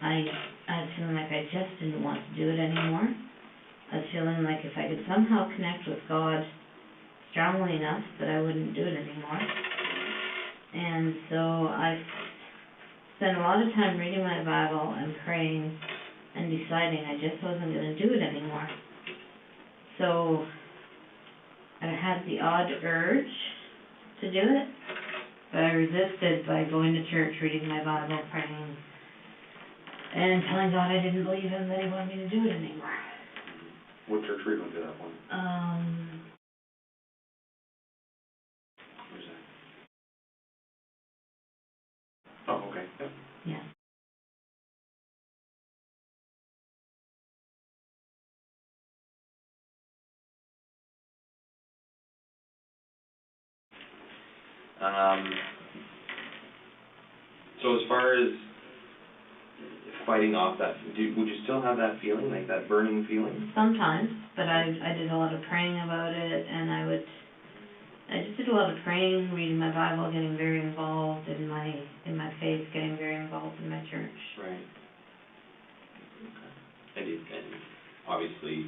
I was feeling like I just didn't want to do it anymore. I was feeling like if I could somehow connect with God strongly enough that I wouldn't do it anymore. And so I spent a lot of time reading my Bible and praying and deciding I just wasn't going to do it anymore. So I had the odd urge to do it, but I resisted by going to church, reading my Bible, praying, and telling God I didn't believe Him, that He wanted me to do it anymore. What church were you going to that point? Where's that? Oh, okay. Yep. Yeah. So as far as fighting off that, would you still have that feeling, like that burning feeling? Sometimes, but I did a lot of praying about it, and I just did a lot of praying, reading my Bible, getting very involved in my faith, getting very involved in my church. Right. Okay. And obviously,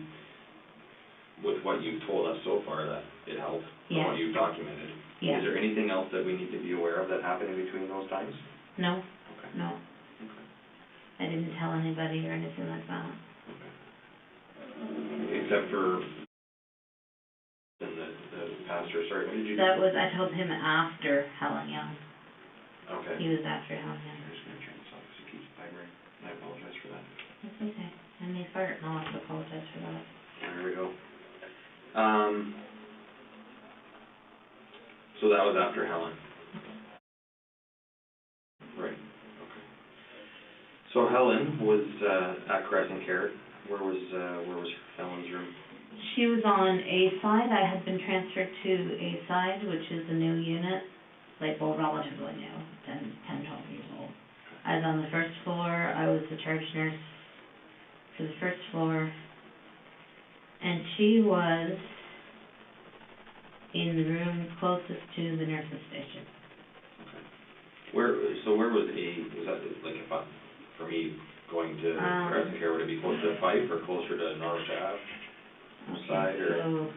with what you've told us so far, that it helped, Yeah. what you've documented. Yeah. Is there anything else that we need to be aware of that happened in between those times? No. Okay. No. Okay. I didn't tell anybody or anything like that. Okay. Except for the pastor, sorry, when did you? That was, I told him after Helen Young. Okay. He was after Helen Young. I'm just gonna turn this off because it keeps vibrating. I apologize for that. That's okay. I may fart, and I'll have to apologize for that. There we go. So that was after Helen. Right. Okay. So Helen was at Crescent Care. Where was Helen's room? She was on A side. I had been transferred to A side, which is a new unit, like, well, relatively new, 10, 12 years old. I was on the first floor. I was the charge nurse for the first floor, and she was in the room closest to the nurse's station. Okay. Where was that like if for me going to Crescent Care, would it be closer to Fife or closer to North Ave side or? So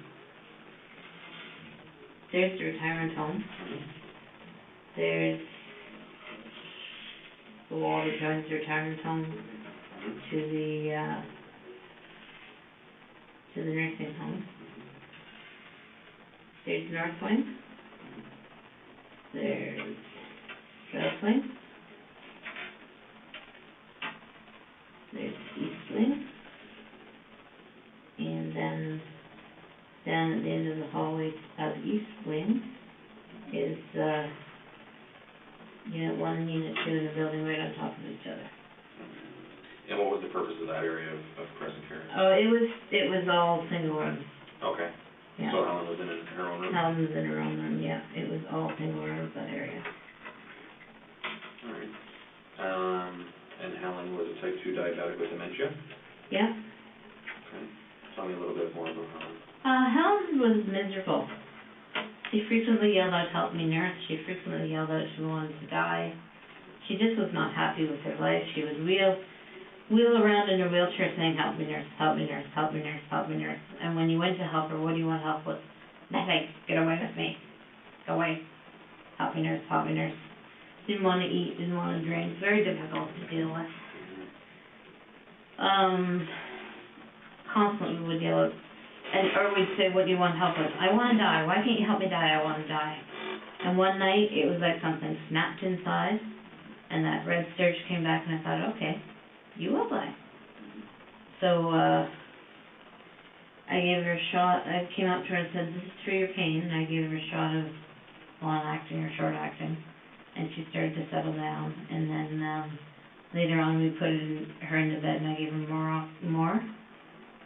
there's the retirement home. There's the wall that joins the retirement home to the nursing home. There's North Wing. There's South Wing. There's East Wing. And then down at the end of the hallway of East Wing is Unit 1 and Unit 2 in the building right on top of each other. And what was the purpose of that area of Crescent Care? Oh, it was all single rooms. Okay. Yeah. So Helen was in her own room? Helen was in her own room, yeah. It was all single rooms, that area. All right. And Helen was a type 2 diabetic with dementia? Yeah. Okay. Tell me a little bit more about Helen. Helen was miserable. She frequently yelled out, "Help me, nurse." She frequently yelled out she wanted to die. She just was not happy with her life. She would wheel around in her wheelchair saying, "Help me, nurse, help me, nurse, help me, nurse, help me, nurse." And when you went to help her, what do you want help with? Nothing. Get away with me. Go away. Help me, nurse, help me, nurse. Didn't want to eat, didn't want to drink. Very difficult to deal with. Constantly would yell out, or we'd say, "What do you want help with?" "I want to die. Why can't you help me die? I want to die." And one night, it was like something snapped inside, and that red surge came back, and I thought, okay, you will die. So I gave her a shot, I came up to her and said, this is for your pain, and I gave her a shot of long-acting or short-acting, and she started to settle down, and then, later on, we put her into bed, and I gave her more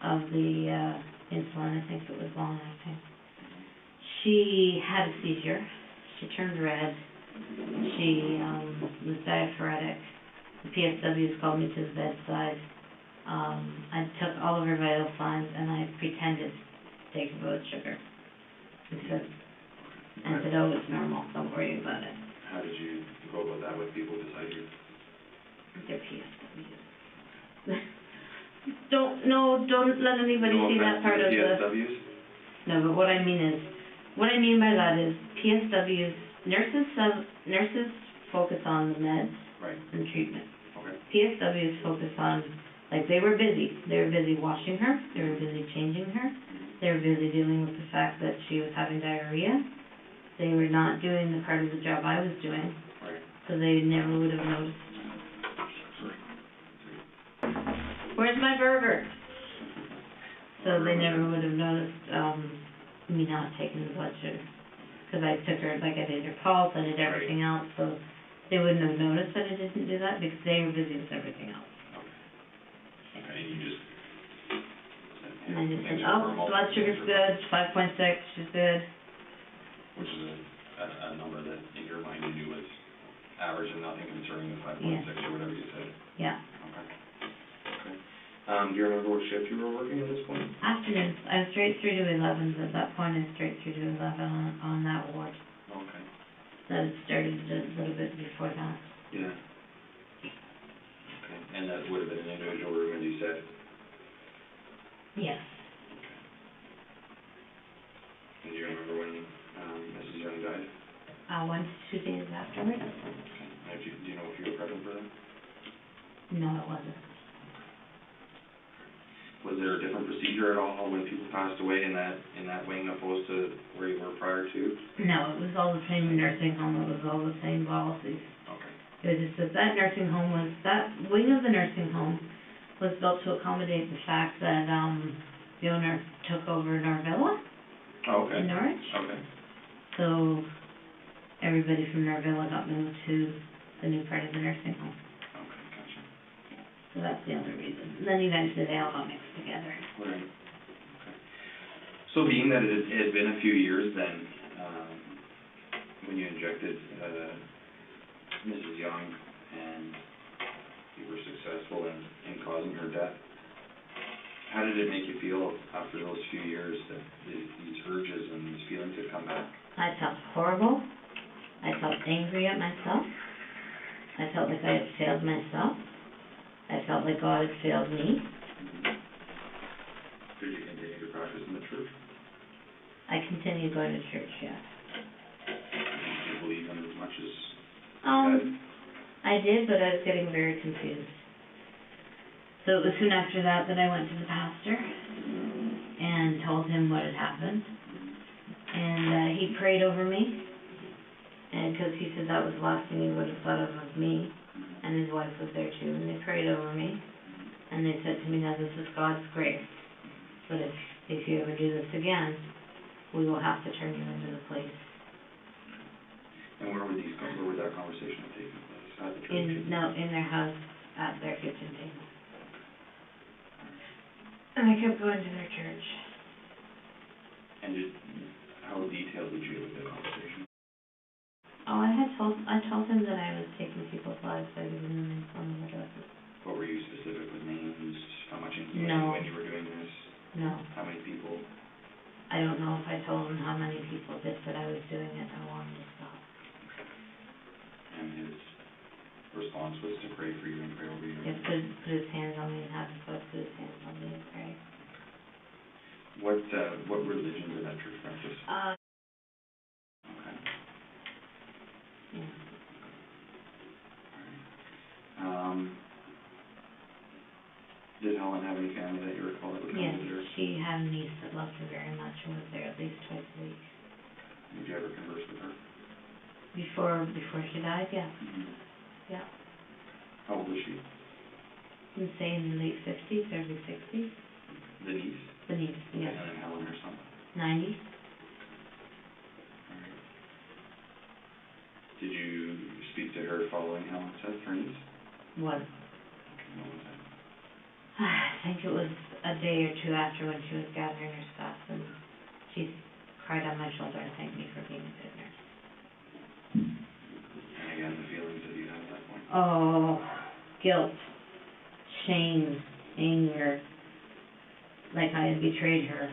of the, insulin, I think it was long-acting. She had a seizure, she turned red, she, was diaphoretic, the PSWs called me to the bedside. I took all of her vital signs and I pretended to take her blood sugar. I said, oh, it's normal, don't worry about it. How did you go about that with people beside you? They're PSWs. Don't let anybody see that part of the... PSWs? No, but what I mean by that is PSWs, nurses focus on the meds Right. and treatment. Okay. PSWs focus on, like, they were busy washing her, they were busy changing her, they were busy dealing with the fact that she was having diarrhea. They were not doing the part of the job I was doing, Right. so they never would have noticed. Where's my burger? So they never would have noticed, me not taking the blood sugar. Cause I took her, like, I did her pulse, I did everything else, so they wouldn't have noticed that I didn't do that because they were busy with everything else. Okay, and you just... And I just said, oh, blood sugar's good, 5.6, she's good. Which is a number that in your mind you knew was average and nothing concerning the 5.6 or whatever you said? Yeah. Okay. Do you remember what shift you were working at this point? Afternoons, I was straight through to 11s, at that point I was straight through to 11 on that ward. Okay. That had started a little bit before that. Yeah. Okay, and that would have been an individual room, as you said? Yes. And do you remember when Mrs. Young died? 1 to 2 days afterwards. Okay. Do you know if you were present for that? No, it wasn't. Was there a different procedure at all when people passed away in that wing opposed to where you were prior to? No, it was all the same nursing home, it was all the same policies. Okay. It was just that that wing of the nursing home was built to accommodate the fact that, the owner took over Norvilla Oh, okay. in Norwich. Okay. So, everybody from Norvilla got moved to the new part of the nursing home. Okay, gotcha. So that's the only reason. And then eventually they all got mixed together. Right. Okay. So being that it had been a few years then, when you injected Mrs. Young and you were successful in causing her death, how did it make you feel after those few years that these urges and these feelings had come back? I felt horrible. I felt angry at myself. I felt like I had failed myself. I felt like God had failed me. Did you continue to practice in the church? I continued going to church, yes. Did you believe in as much as I did, but I was getting very confused. So it was soon after that I went to the pastor and told him what had happened. And he prayed over me, and because he said that was the last thing he would have thought of me, and his wife was there too, and they prayed over me, and they said to me, now this is God's grace, but if you ever do this again, we will have to turn you into the place. And where would that conversation have taken place? At the church? In their house, at their kitchen table. And I kept going to their church. And how detailed did you get with the conversation? Oh, I told him that I was taking people's lives by giving them insulin overdoses. What were you specific with names? How much insulin? No. When you were doing this? No. How many people? I don't know if I told him how many people, just that I was doing it, I wanted to stop. And his response was to pray for you and pray over you? Yeah, put his hands on me and have him put his hands on me and pray. What religion did that church practice? Okay. Yeah. Did Helen have any family that you recall that would come Yes, visit her? she had a niece that loved her very much and was there at least twice a week. Did you ever converse with her? Before she died, yeah. Yeah. How old was she? I'm saying late 50s, early 60s. Denise? Denise, Okay, yes, and then Helen or something. 90. Alright. Did you speak to her following Helen's death, her niece? What? Okay, what was that? I think it was a day or two after when she was gathering her stuff, and she cried on my shoulder and thanked me for being a good nurse. And again, the feelings that you had at that point? Oh, guilt, shame, anger, like I had betrayed her.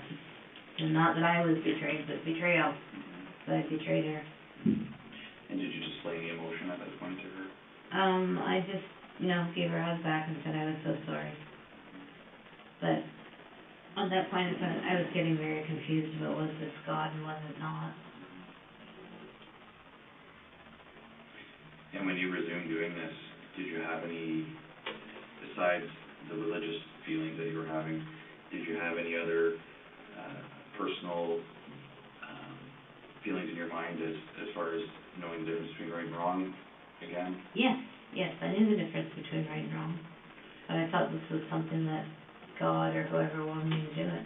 And not that I was betrayed, but betrayal, that I betrayed her. And did you display any emotion at that point to her? I just, gave her a hug back and said I was so sorry. But at that point, I was getting very confused about was this God and was it not. And when you resumed doing this, did you have any, besides the religious feelings that you were having, did you have any other personal feelings in your mind as far as knowing the difference between right and wrong again? Yes, I knew the difference between right and wrong. But I thought this was something that God or whoever wanted me to do it.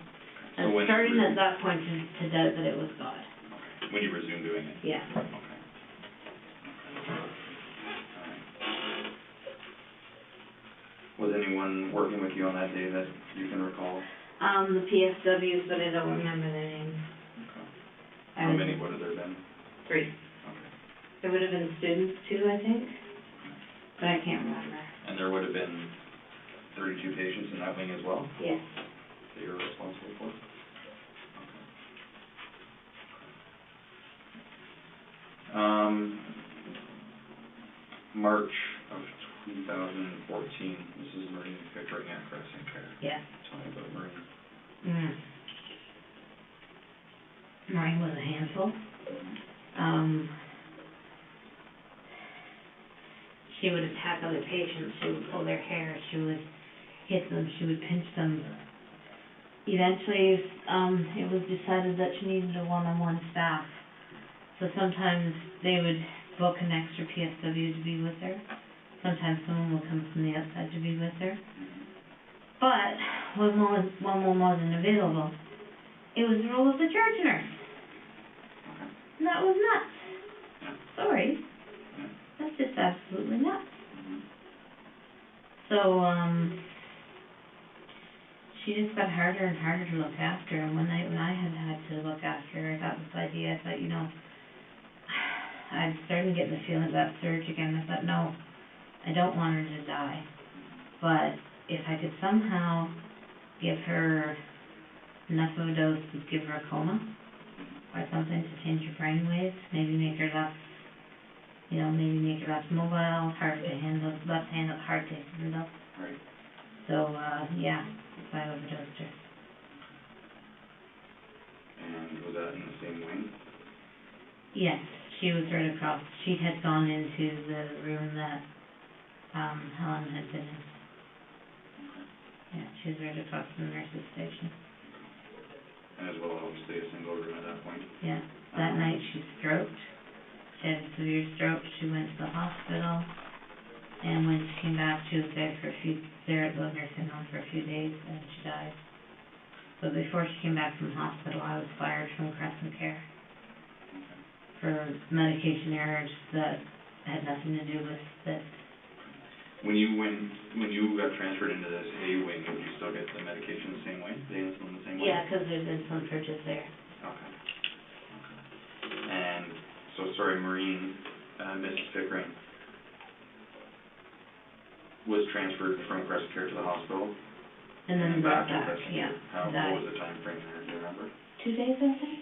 So And when starting you at that point to doubt that it was God. Okay. When you resumed doing it? Yeah. Okay. Alright. Was anyone working with you on that day that you can recall? The PSWs, but I don't remember their names. Okay. I How was- many would have there been? 3. Okay. There would have been students too, I think, but I can't remember. And there would have been 32 patients in that wing as well Yes. that you're responsible for? Okay. March of 2014, this is Marine Pickering at Crescent Care. Yeah. Tell me about Marine. Maureen was a handful. She would attack other patients, she would pull their hair, she would hit them, she would pinch them. Eventually, it was decided that she needed a one-on-one staff. So sometimes they would book an extra PSW to be with her. Sometimes someone would come from the outside to be with her. But when one wasn't available, it was the role of the charge nurse. And that was nuts. Sorry. That's just absolutely nuts. So, she just got harder and harder to look after, and one night when I had to look after her, I got this idea, I thought, I'm starting to get the feeling of that surge again. I thought, no, I don't want her to die, but if I could somehow give her enough of a dose to give her a coma, or something to change her brain waves, maybe make her less mobile, harder to handle, hard to handle. Right. So, yeah, so I overdosed her. And was that in the same wing? Yes, she was right across. She had gone into the room that Helen had been in. Yeah, she was right across from the nurse's station. And as well, obviously, a single room at that point? Yeah, that night she stroked. She had a severe stroke. She went to the hospital, and when she came back, she was there at the nursing home for a few days, and she died. But before she came back from hospital, I was fired from Crescent Care for medication errors that had nothing to do with this. When you got transferred into this A wing, did you still get the medication the same way? The insulin the same way? Yeah, because there's insulin purchase there. Okay. And so, sorry, Maureen, Mrs. Pickering, was transferred from Crescent Care to the hospital? And then back brought to back, Crescent yeah. Care? What was the time frame there, do you remember? 2 days, I think.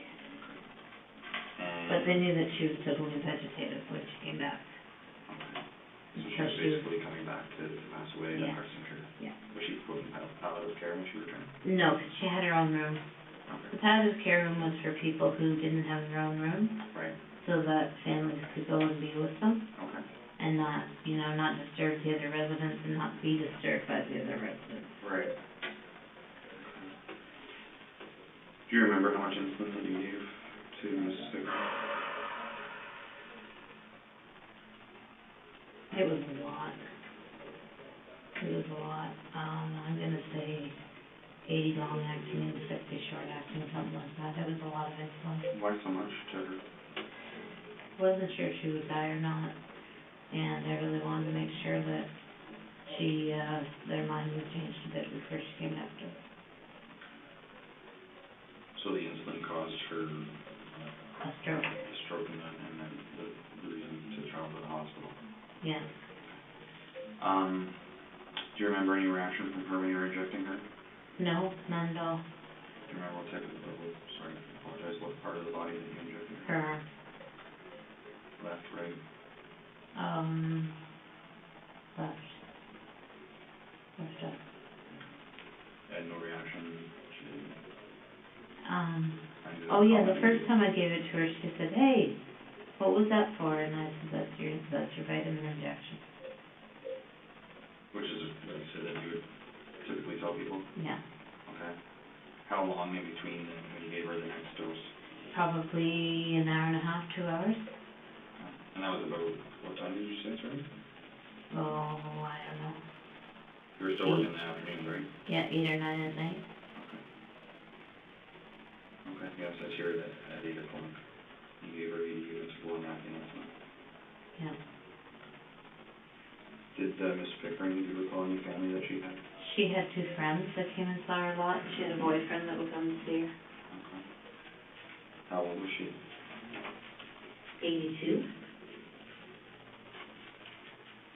And But they knew that she was totally vegetative when she came back. so she was basically coming back to pass away Yeah. at Crescent Care? Yeah. Was she put in palliative care when she returned? No, 'cause she had her own room. The palliative care room was for people who didn't have their own room, Right. so that families could go and be with them, Okay. and not disturb the other residents and not be disturbed by the other residents. Right. Do you remember how much insulin that you gave to Mrs. Pickering? It was a lot. I'm gonna say 80 to long-acting and 60 short-acting, something like that. It was a lot of insulin. Why so much to her? Wasn't sure if she would die or not, and I really wanted to make sure that she, their mind was changed a bit before she came back to us. So the insulin caused her A stroke. stroke and then the reason to travel to the hospital. Yeah. Do you remember any reaction from her when you were injecting her? No, none at all. Do you remember what type of, sorry, I apologize, what part of the body that you injected her? Her, Left, right? left. Left up. Had no reaction? She didn't? Oh yeah, the first time I gave it to her, she said, "Hey, what was that for?" And I said, that's your vitamin injection. Which is, like I said, that you would typically tell people? Yeah. Okay. How long in between when you gave her the next dose? Probably an hour and a half, 2 hours. And that was about, what time did you say, sorry? Oh, I don't know. You were still working in the afternoons, right? Yeah, 8 or 9 at night. Okay, yeah, it says here that at 8 o'clock, you gave her 80 units of long-acting insulin. Yeah. Did Miss Pickering, do you recall any family that she had? She had 2 friends that came and saw her a lot. She had a boyfriend that would come and see her. Okay. How old was she? 82.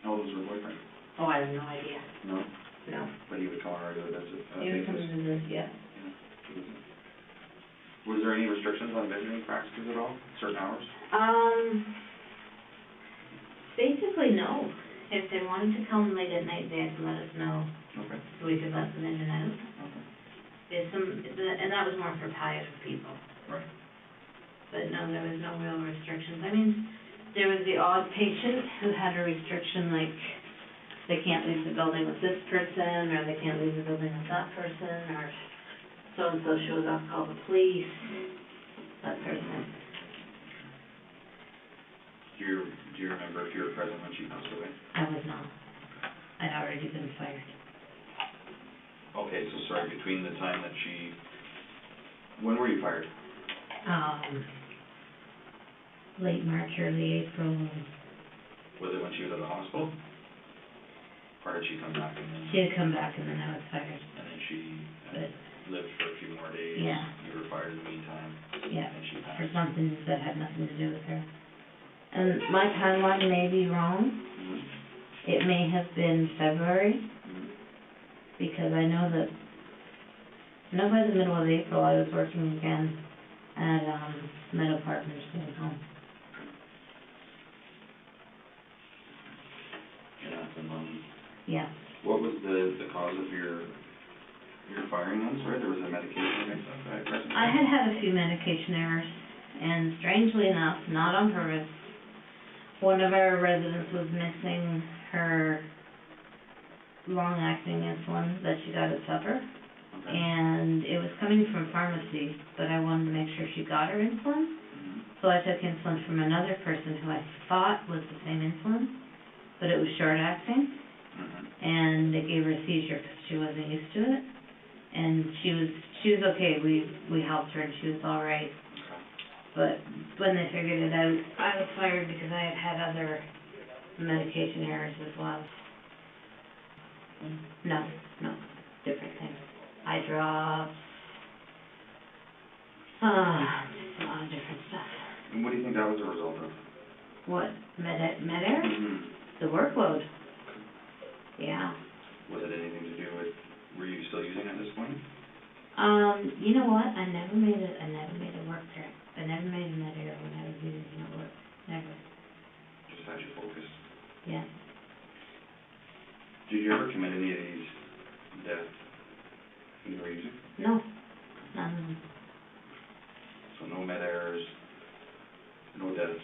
How old was her boyfriend? Oh, I have no idea. No? No. But he would come on a regular visit? He would come to visit, yeah. Was there any restrictions on visiting practices at all, certain hours? Basically, no. If they wanted to come late at night, they had to let us know, Okay. so we could let them in and out. Okay. And that was more for palliative people. Right. But no, there was no real restrictions. I mean, there was the odd patient who had a restriction, like, they can't leave the building with this person, or they can't leave the building with that person, or so-and-so shows up, call the police, that sort of thing. Do you remember if you were present when she passed away? I was not. I'd already been fired. Okay, so sorry, between the time that when were you fired? Late March, early April. Was it when she was at the hospital? Or did she come back and then? She had come back and then I was fired. And then she But, lived for a few more days? yeah. You were fired in the meantime? Yeah, And she passed? for something that had nothing to do with her. And my timeline may be wrong. Mm-hmm. It may have been February, Mm-hmm. because I know by the middle of April I was working again at, Meadow Park Nursing Home. Yeah, that's in London. Yeah. What was the cause of your firing then? Sorry, there was a medication mix up at present? I had a few medication errors, and strangely enough, not on purpose, one of our residents was missing her long-acting insulin that she got at supper. Okay. And it was coming from pharmacy, but I wanted to make sure she got her insulin. Mm-hmm. So I took insulin from another person who I thought was the same insulin, but it was short-acting. Mm-hmm. And it gave her a seizure because she wasn't used to it. And she was okay. We helped her and she was all right. Okay. But when they figured it out, I was fired because I had other medication errors as well. No, different things. Eye drops, just a lot of different stuff. And what do you think that was a result of? What, med errors? Mm-hmm. The workload. Yeah. Was it anything to do with, were you still using at this point? You know what? I never made a work trip. I never made a med error when I was using it at work. Never. Just had you focused? Yeah. Did you ever commit any of these deaths when you were using? No. None of them. So no med errors, no deaths?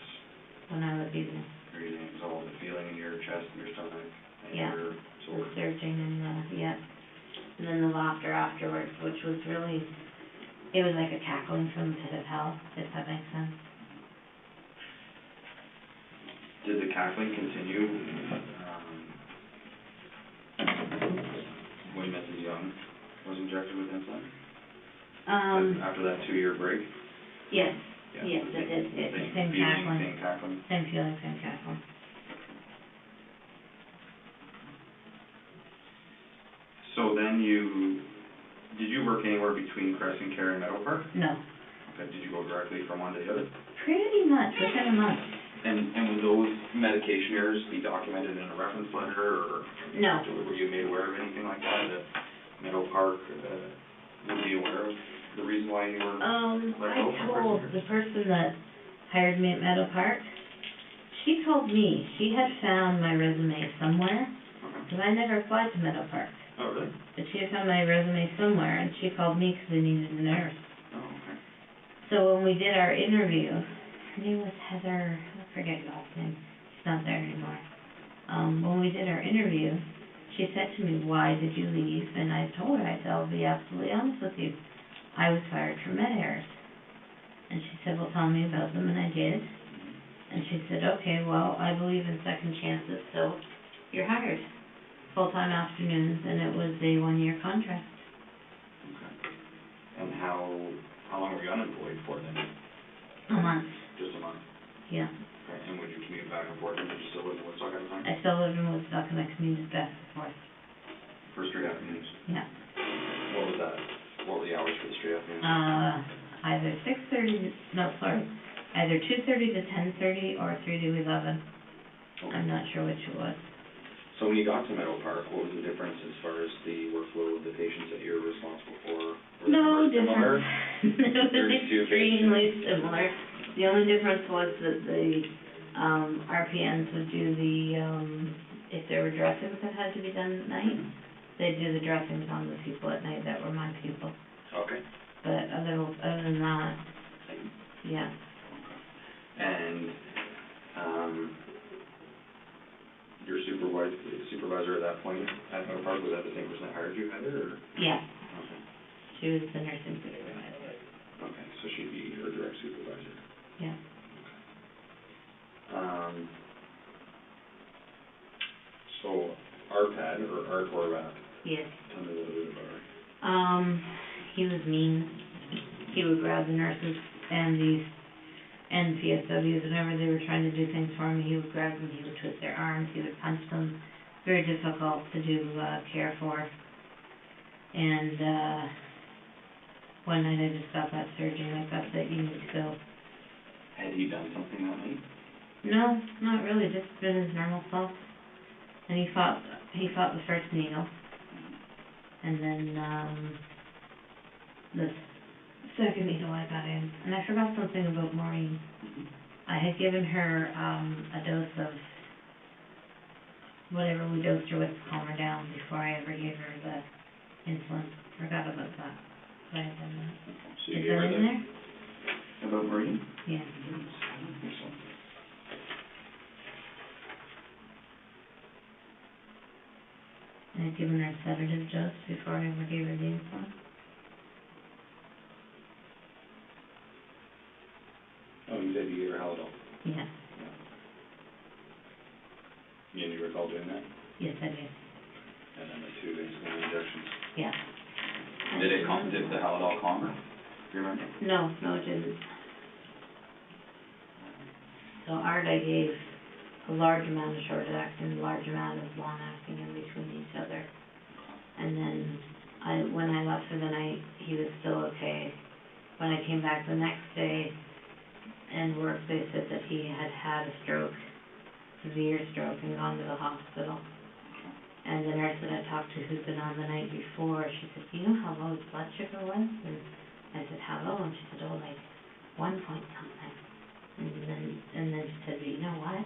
When I was using. You're using it was all the feeling in your chest and your stomach and Yeah. your The surging and yeah. And then the laughter afterwards, which was really, it was like a cackling from the pit of hell, if that makes sense. Did the cackling continue when Mrs. Young was in injected with insulin? After that 2-year break? Yes, Yeah, yes, the it did, it, Same feeling, cackling. same cackling? Same feeling, same cackling. So then did you work anywhere between Crescent Care and Meadow Park? No, Okay, did you go directly from one to the other? pretty much within a month. And would those medication errors be documented in a reference letter, or No, were you made aware of anything like that, that Meadow Park, would be aware of the reason why you were let go I from told Crescent the Care? person that hired me at Meadow Park, she told me she had found my resume somewhere, because I never applied to Meadow Park. Oh, really? But she had found my resume somewhere, and she called me because they needed a nurse. Oh, okay. So when we did our interview, her name was Heather, I forget her last name, she's not there anymore. When we did our interview, she said to me, "Why did you leave?" And I told her, I said, "I'll be absolutely honest with you. I was fired for med errors." And she said, "Well, tell me about them," and I did. And she said, "Okay, well, I believe in second chances, so you're hired. Full-time afternoons," and it was a 1-year contract. Okay. And how long were you unemployed for then? A month, Just a month? yeah. Okay, and would you commute back and forth, and did you still live in Woodstock at the time? I still lived in Woodstock and I commuted back and forth, For straight afternoons? yeah. What was that? What were the hours for the straight afternoons? Either 6:30, no, sorry, either 2:30 to 10:30 or 3 to 11. Okay. I'm not sure which it was. So when you got to Meadow Park, what was the difference as far as the workflow of the patients that you were responsible for? Were the No numbers similar? difference. It was 32 extremely similar. The only difference was that the, RPNs would do the, if there were dressings that had to be done at night, they'd do the dressings on the people at night that were my people. Okay. But other than that, yeah. And, your supervisor at that point at Meadow Park, was that the same person that hired you, Heather, or? Yeah, Okay. she was the nursing supervisor. Okay, so she'd be her direct supervisor. Yeah. So RPAD, or RTORVAP, Yes. tell me a little bit about it. He was mean. He would grab the nurses and the PSWs whenever they were trying to do things for me. He would grab them, he would twist their arms, he would punch them. Very difficult to do care for. And one night I just got that surgery, like, "That's it, you need to go." Had he done something that night? No, not really, just been his normal self. And he fought the first needle. And then the second needle I got in. And I forgot something about Maureen. I had given her a dose of whatever we dosed her with to calm her down before I ever gave her the insulin. Forgot about that. So I had done that. So you Is gave that her in there? About Maureen? Yeah. I don't think so. I had given her a sedative dose before I ever gave her the insulin. Oh, you said you gave her Haldol. Yeah. Yeah. And you recall doing that? Yes, I did. And then the 2 insulin injections. Yeah. Did the Haldol calm her? Do you remember? No, it didn't. So Art, I gave a large amount of short acting, a large amount of long acting in between each other. And then when I left for the night, he was still okay. When I came back the next day and worked, they said that he had had a stroke, severe stroke, and gone to the hospital. And the nurse that I talked to who'd been on the night before, she said, "Do you know how low his blood sugar was?" And I said, "How low?" And she said, "Oh, like 1 point something." And then she said, "But you know what?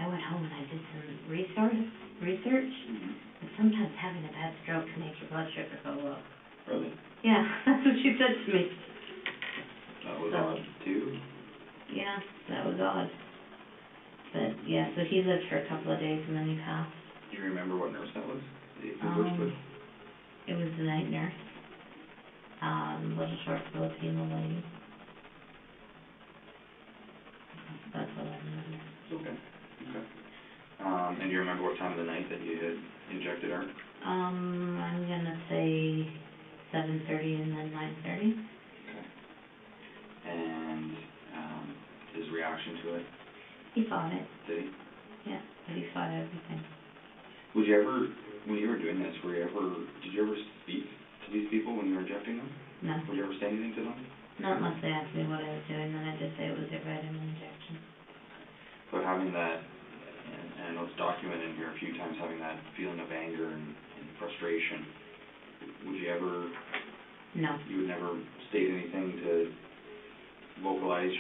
I went home and I did some research, and sometimes having a bad stroke can make your blood sugar go low." Really? Yeah, that's what she said to me. That was So- odd too. Yeah, that was odd. But, yeah, so he lived for a couple of days and then he passed. Do you remember what nurse that was? That you worked with? It was the night nurse. Little short Filipino lady. That's all I remember. Okay. Okay. And do you remember what time of the night that you had injected her? I'm gonna say 7 He fought it, Did he? yeah, but he fought everything. Would you ever, when you were doing this, did you ever speak to these people when you were injecting them? No, Would you ever say anything to them? not unless they asked me what I was doing, then I just say it was a vitamin injection. But having that, and I know it's documented in here a few times, having that feeling of anger and frustration, would you ever, No, you would never state anything to vocalize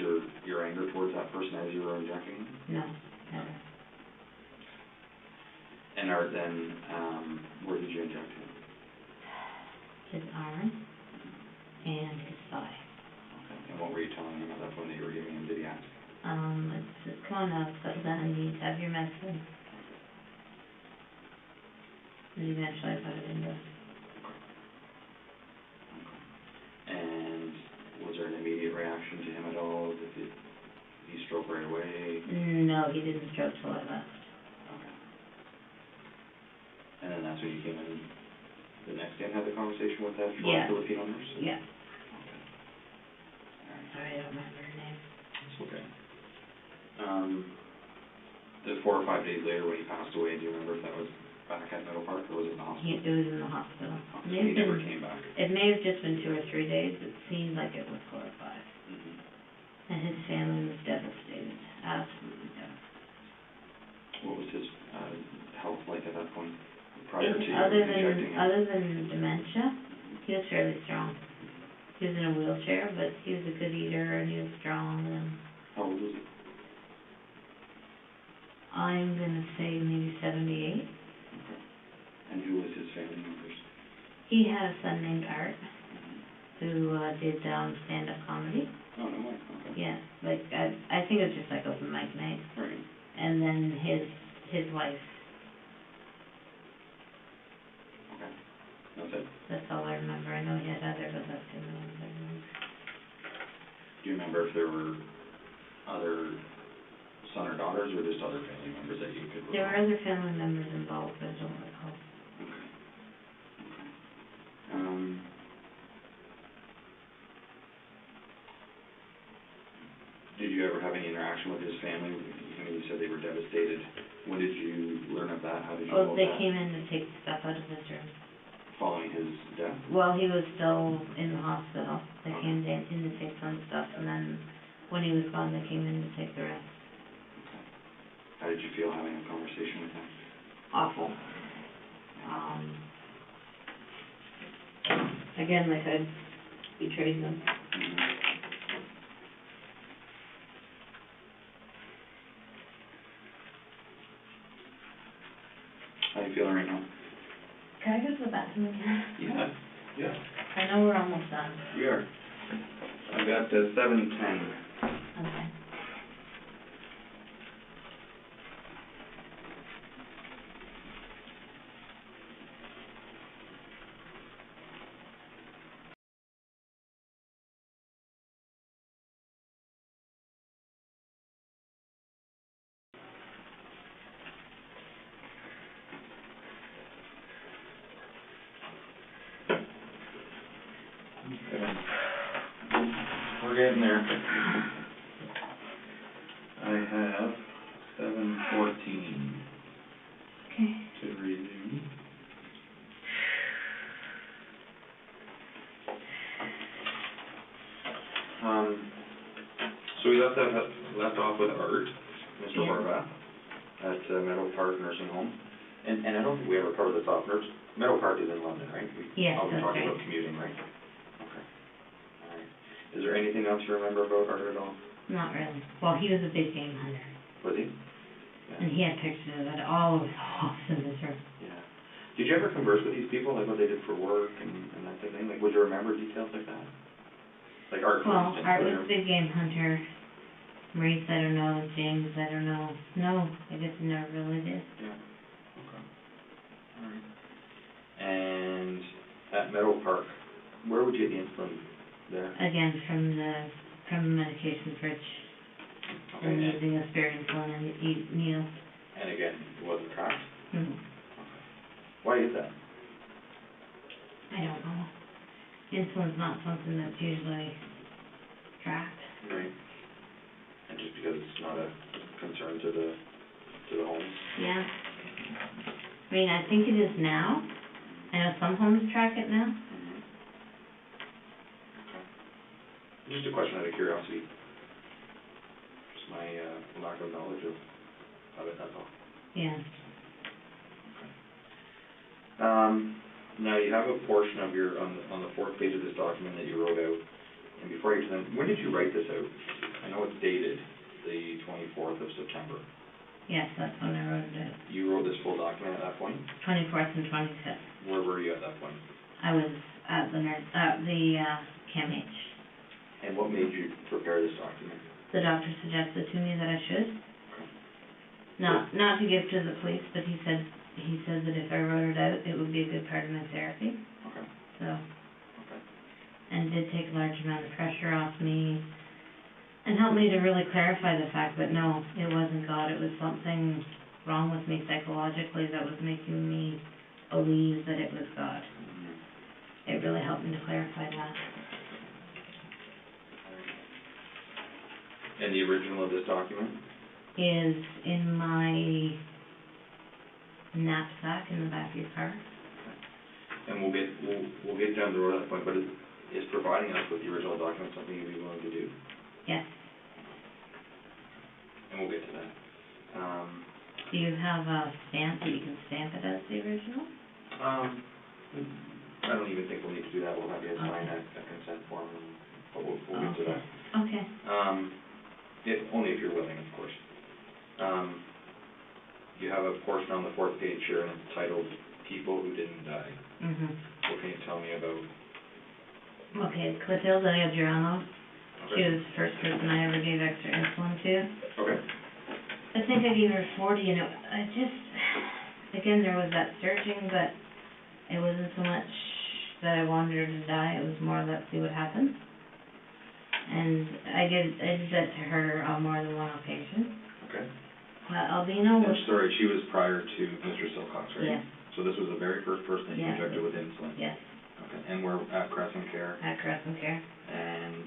your anger towards that person as you were injecting them? no, never. And where did you inject him? His arm and his thigh. Okay. And what were you telling him at that point that you were giving him? Did he ask? It's just, come on now, settle down, you need to have your medicine. And eventually I put it into him. And was there an immediate reaction to him at all? Did he stroke right away? No, he didn't stroke till I left. Okay. And then that's when you came in the next day and had the conversation with that short Filipino nurse? Yeah. Okay. All right. Sorry, I don't remember her name. It's okay. The 4 or 5 days later when he passed away, do you remember if that was back at Meadow Park or was it in the hospital? It was in the hospital. So he never came back. It may have just been 2 or 3 days, it seemed like it was 4 or 5. Mm-hmm. And his family was devastated, absolutely devastated. What was his health like at that point, prior to Other injecting him? Other than dementia, he was fairly strong. He was in a wheelchair, but he was a good eater and he was strong and... How old was he? I'm gonna say maybe 78. Okay. And who was his family members? He had a son named Art, who did stand-up comedy. Oh, no way, okay. Yeah, like, I think it was just like open mic night. Right. And then his wife. Okay. That's it? That's all I remember. I know he had other, but that's the only ones I remember. Do you remember if there were other son or daughters or just other family members that you could recall? There were other family members involved, but I don't recall. Okay. Did you ever have any interaction with his family? I mean, you said they were devastated. When did you learn of that? How did you know Oh, of they that? came in to take stuff out of his room. Following his death? While he was still in the hospital, they Okay. came in to take some stuff, and then when he was gone, they came in to take the rest. Okay. How did you feel having a conversation with him? Awful. Again, like I betrayed them. Mm-hmm. How are you feeling right now? Can I go to the bathroom again? Yeah. Yeah. I know we're almost done. We are. I've got 7:10. Okay. We're getting there. I have 7:14 Okay. to resume. So we left off with Art, Mr. Yeah. Horvath, at Meadow Park Nursing Home. And I don't think we ever covered this off. Meadow Park is in London, right? Yes, I'll be that's talking right. about commuting, right? Okay. All right. Is there anything else you remember about Art at all? Not really. Well, he was a big game hunter. Was he? And he had pictures of it all over the walls in his room. Yeah. Did you ever converse with these people, like what they did for work and that type of thing? Like, would you remember details like that? Like Art, for Well, instance. Art was a big game hunter. Maurice, I don't know. James, I don't know. No, I guess I never really did. Yeah. Okay. All right. And at Meadow Park, where would you get the insulin there? Again, from the medication fridge. Okay. And using a spare insulin and eat needle. And again, it wasn't tracked? Mm-hmm. Okay. Why is that? I don't know. Insulin's not something that's usually tracked. Right. And just because it's not a concern to the homes. Yeah. I mean, I think it is now. I know some homes track it now. Mm-hmm. Okay. Just a question out of curiosity. Just my lack of knowledge of it, that's all. Yeah. Now you have a portion of your, on the fourth page of this document that you wrote out, and before you, when did you write this out? I know it's dated the 24th of September. Yes, that's when I wrote it out. You wrote this full document at that point? 24th and 25th. Where were you at that point? I was at the CAMH. And what made you prepare this document? The doctor suggested to me that I should. Okay. Not to give to the police, but he said that if I wrote it out, it would be a good part of my therapy. Okay. So. Okay. And did take a large amount of pressure off me, and helped me to really clarify the fact that no, it wasn't God, it was something wrong with me psychologically that was making me believe that it was God. Mm-hmm. It really helped me to clarify that. And the original of this document? Is in my knapsack in the back of your car. And we'll get down the road at that point, but is providing us with the original document something you'd be willing to do? Yes. And we'll get to that. Do you have a stamp that you can stamp it as the original? I don't even think we'll need to do that. We'll have you sign a consent form, but we'll get to that. Okay. Only if you're willing, of course. You have a portion on the fourth page here, and it's titled "People Who Didn't Die." Mhm. What can you tell me about? Okay, Clotilde Adriano. Okay. She was the first person I ever gave extra insulin to. Okay. I think I gave her 40, and I just, again, there was that surging, but it wasn't so much that I wanted her to die, it was more let's see what happens. And I did that to her on more than one occasion. Okay. Albino was... And sorry, she was prior to Mr. Silcox, right? Yes. So this was the very first person that you Yes. injected with insulin? Yes. Okay, and we're at Crescent Care? At Crescent Care. And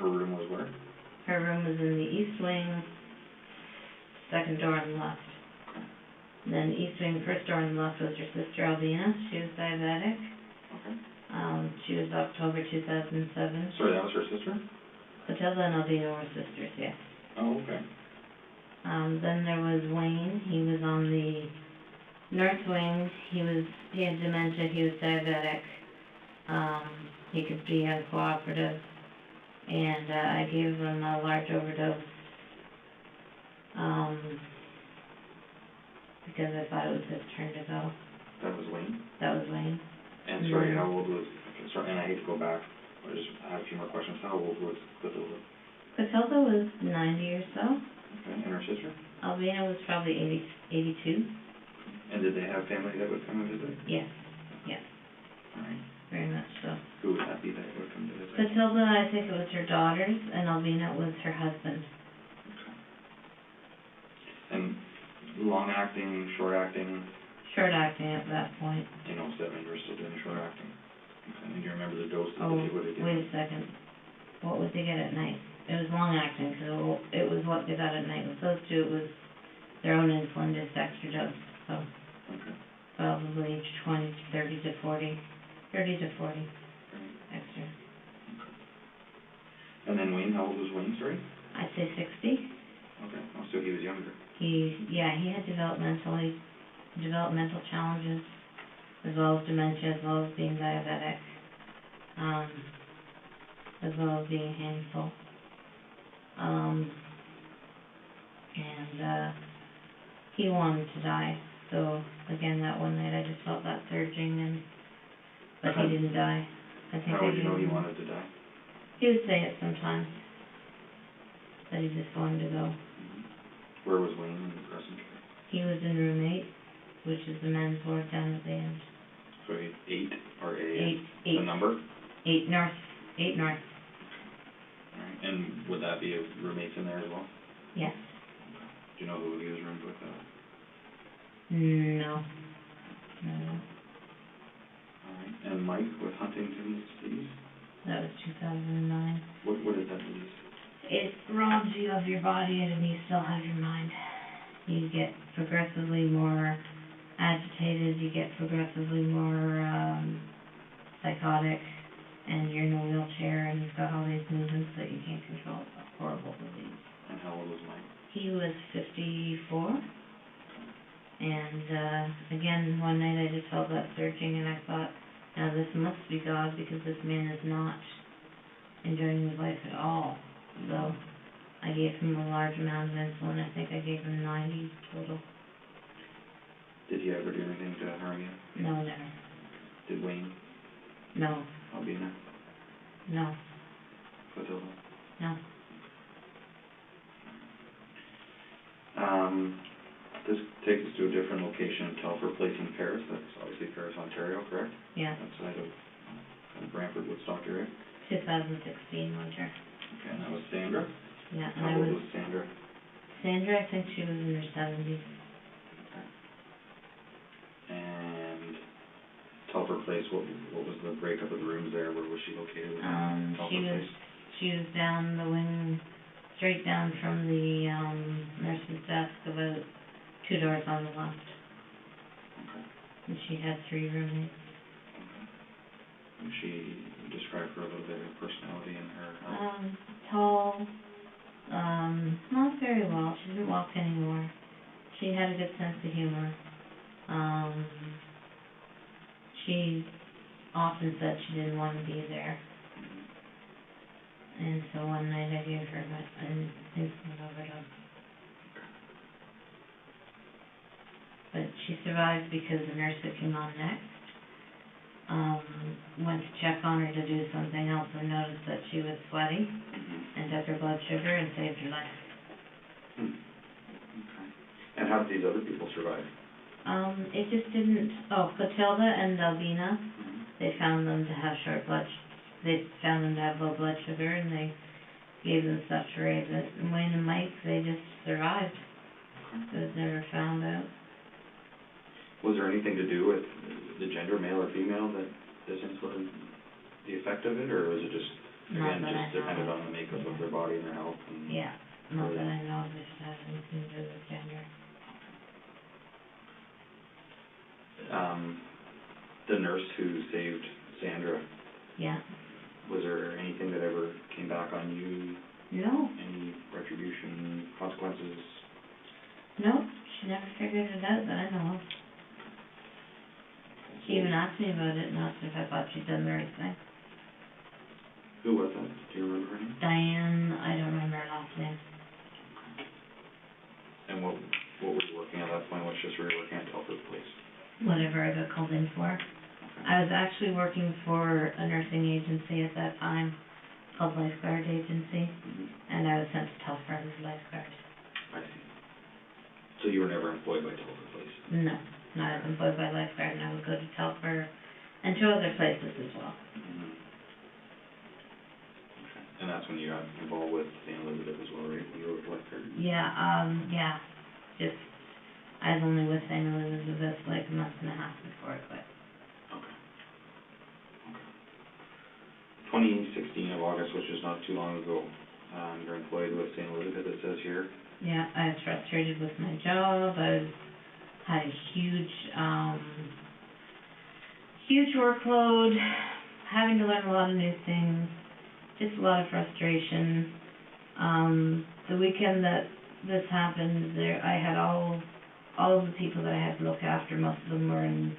her room was where? Her room was in the east wing, second door on the left. Okay. Then east wing, first door on the left was her sister Albina. She was diabetic. Okay. She was October 2007. Sorry, that was her sister? Clotilde and Albina were sisters, yes. Oh, okay. Then there was Wayne. He was on the north wing. He had dementia. He was diabetic. He could be uncooperative. And I gave him a large overdose. Because I thought it was his turn to go. That was Wayne? That was Wayne. And sorry, how old was, sorry, and I hate to go back, I just have a few more questions. How old was Clotilde? Clotilde was 90 or so. Okay, and her sister? Albina was probably 82. And did they have family that would come and visit? Yes, yes, All right. very much so. Who would that be that would come to visit? Clotilde, I think it was her daughters, and Albina was her husband. Okay. And long-acting, short-acting? Short-acting at that point. In 07, you were still doing short-acting. Okay, and do you remember the doses that Oh, they would have given? wait a second. What would they get at night? It was long-acting, because it was what they got at night. With those two, it was their own insulin, just extra dose, so Okay. probably 30 to 40 Right. extra. And then Wayne, how old was Wayne, sorry? I'd say 60. Okay, oh, so he was younger. He had developmental challenges, as well as dementia, as well as being diabetic, as well as being a handful. And he wanted to die, so again, that one night I just felt that surging, but he didn't die. I think How would you know he wanted to die? He would say it sometimes, that he just wanted to go. Mm-hmm. Where was Wayne in the Crescent Care? He was in room 8, which is the men's ward down at the end. So 8 or A? 8. The number? 8 north. 8 north. Alright, and would that be roommates in there as well? Yes. Do you know who he was roomed with? No. Alright, and Mike with Huntington's disease? That was 2009. What is that disease? it robs you of your body and you still have your mind. You get progressively more agitated, you get progressively more, psychotic, and you're in a wheelchair and you've got all these movements that you can't control. It's a horrible disease. And how old was Mike? He was 54, and, again, one night I just felt that surging and I thought, now this must be God because this man is not enjoying his life at all. So I gave him a large amount of insulin. I think I gave him 90 total. Did he ever do anything to harm you? No, never. Did Wayne? No, Albina? no, Wettlaufer? no. This takes us to a different location, Telfer Place in Paris. That's obviously Paris, Ontario, correct? Yeah, Outside of Brantford, Woodstock area. 2016 winter. Okay, and that was Sandra? Yeah, and How I old was, was Sandra? Sandra, I think she was in her 70s. Okay. And Telfer Place, what was the breakup of the rooms there? Where was she located within Telfer Place? She was down the wing, straight down from the, nurse's desk, about 2 doors on the left. Okay. And she had 3 roommates. Okay. And she described her a little bit of personality in her Tall, not very well. She didn't walk anymore. She had a good sense of humor. She often said she didn't want to be there. And so one night I gave her an insulin overdose. But she survived because the nurse that came on next went to check on her to do something else and noticed that she was sweaty and took her blood sugar and saved her life. Okay. And how did these other people survive? It just didn't. Oh, Clotilda and Albina, they found them to have they found them to have low blood sugar and they gave them stuff to raise it. And Wayne and Mike, they just survived. It was never found out. Was there anything to do with the gender, male or female, that this insulin, the effect of it, or was it just, again, just depended on the makeup of their body and their health? And yeah, not that I know of if it has anything to do with gender. The nurse who saved Sandra, Yeah. was there anything that ever came back on you? No. Any retribution, consequences? No, she never figured it out that I know of. She even asked me about it and asked if I thought she'd done the right thing. Who was that? Do you remember her name? Diane, I don't remember her last name. And what were you working at that point? What shifts were you working at Telford Place? Whatever I got called in for. Okay. I was actually working for a nursing agency at that time called Lifeguard Agency, and I was sent to Telfer as a lifeguard. I see. So you were never employed by Telford Place? No, I was employed by Lifeguard, and I would go to Telfer and to other places as well. Okay. And that's when you got involved with St. Elizabeth as well, right? When you were with Lifeguard? Yeah. Just, I was only with St. Elizabeth like a month and a half before I quit. Okay. 2016 of August, which is not too long ago, you're employed with St. Elizabeth, it says here. Yeah, I was frustrated with my job. I had a huge workload, having to learn a lot of new things, just a lot of frustration. The weekend that this happened, I had all of the people that I had to look after. Most of them were in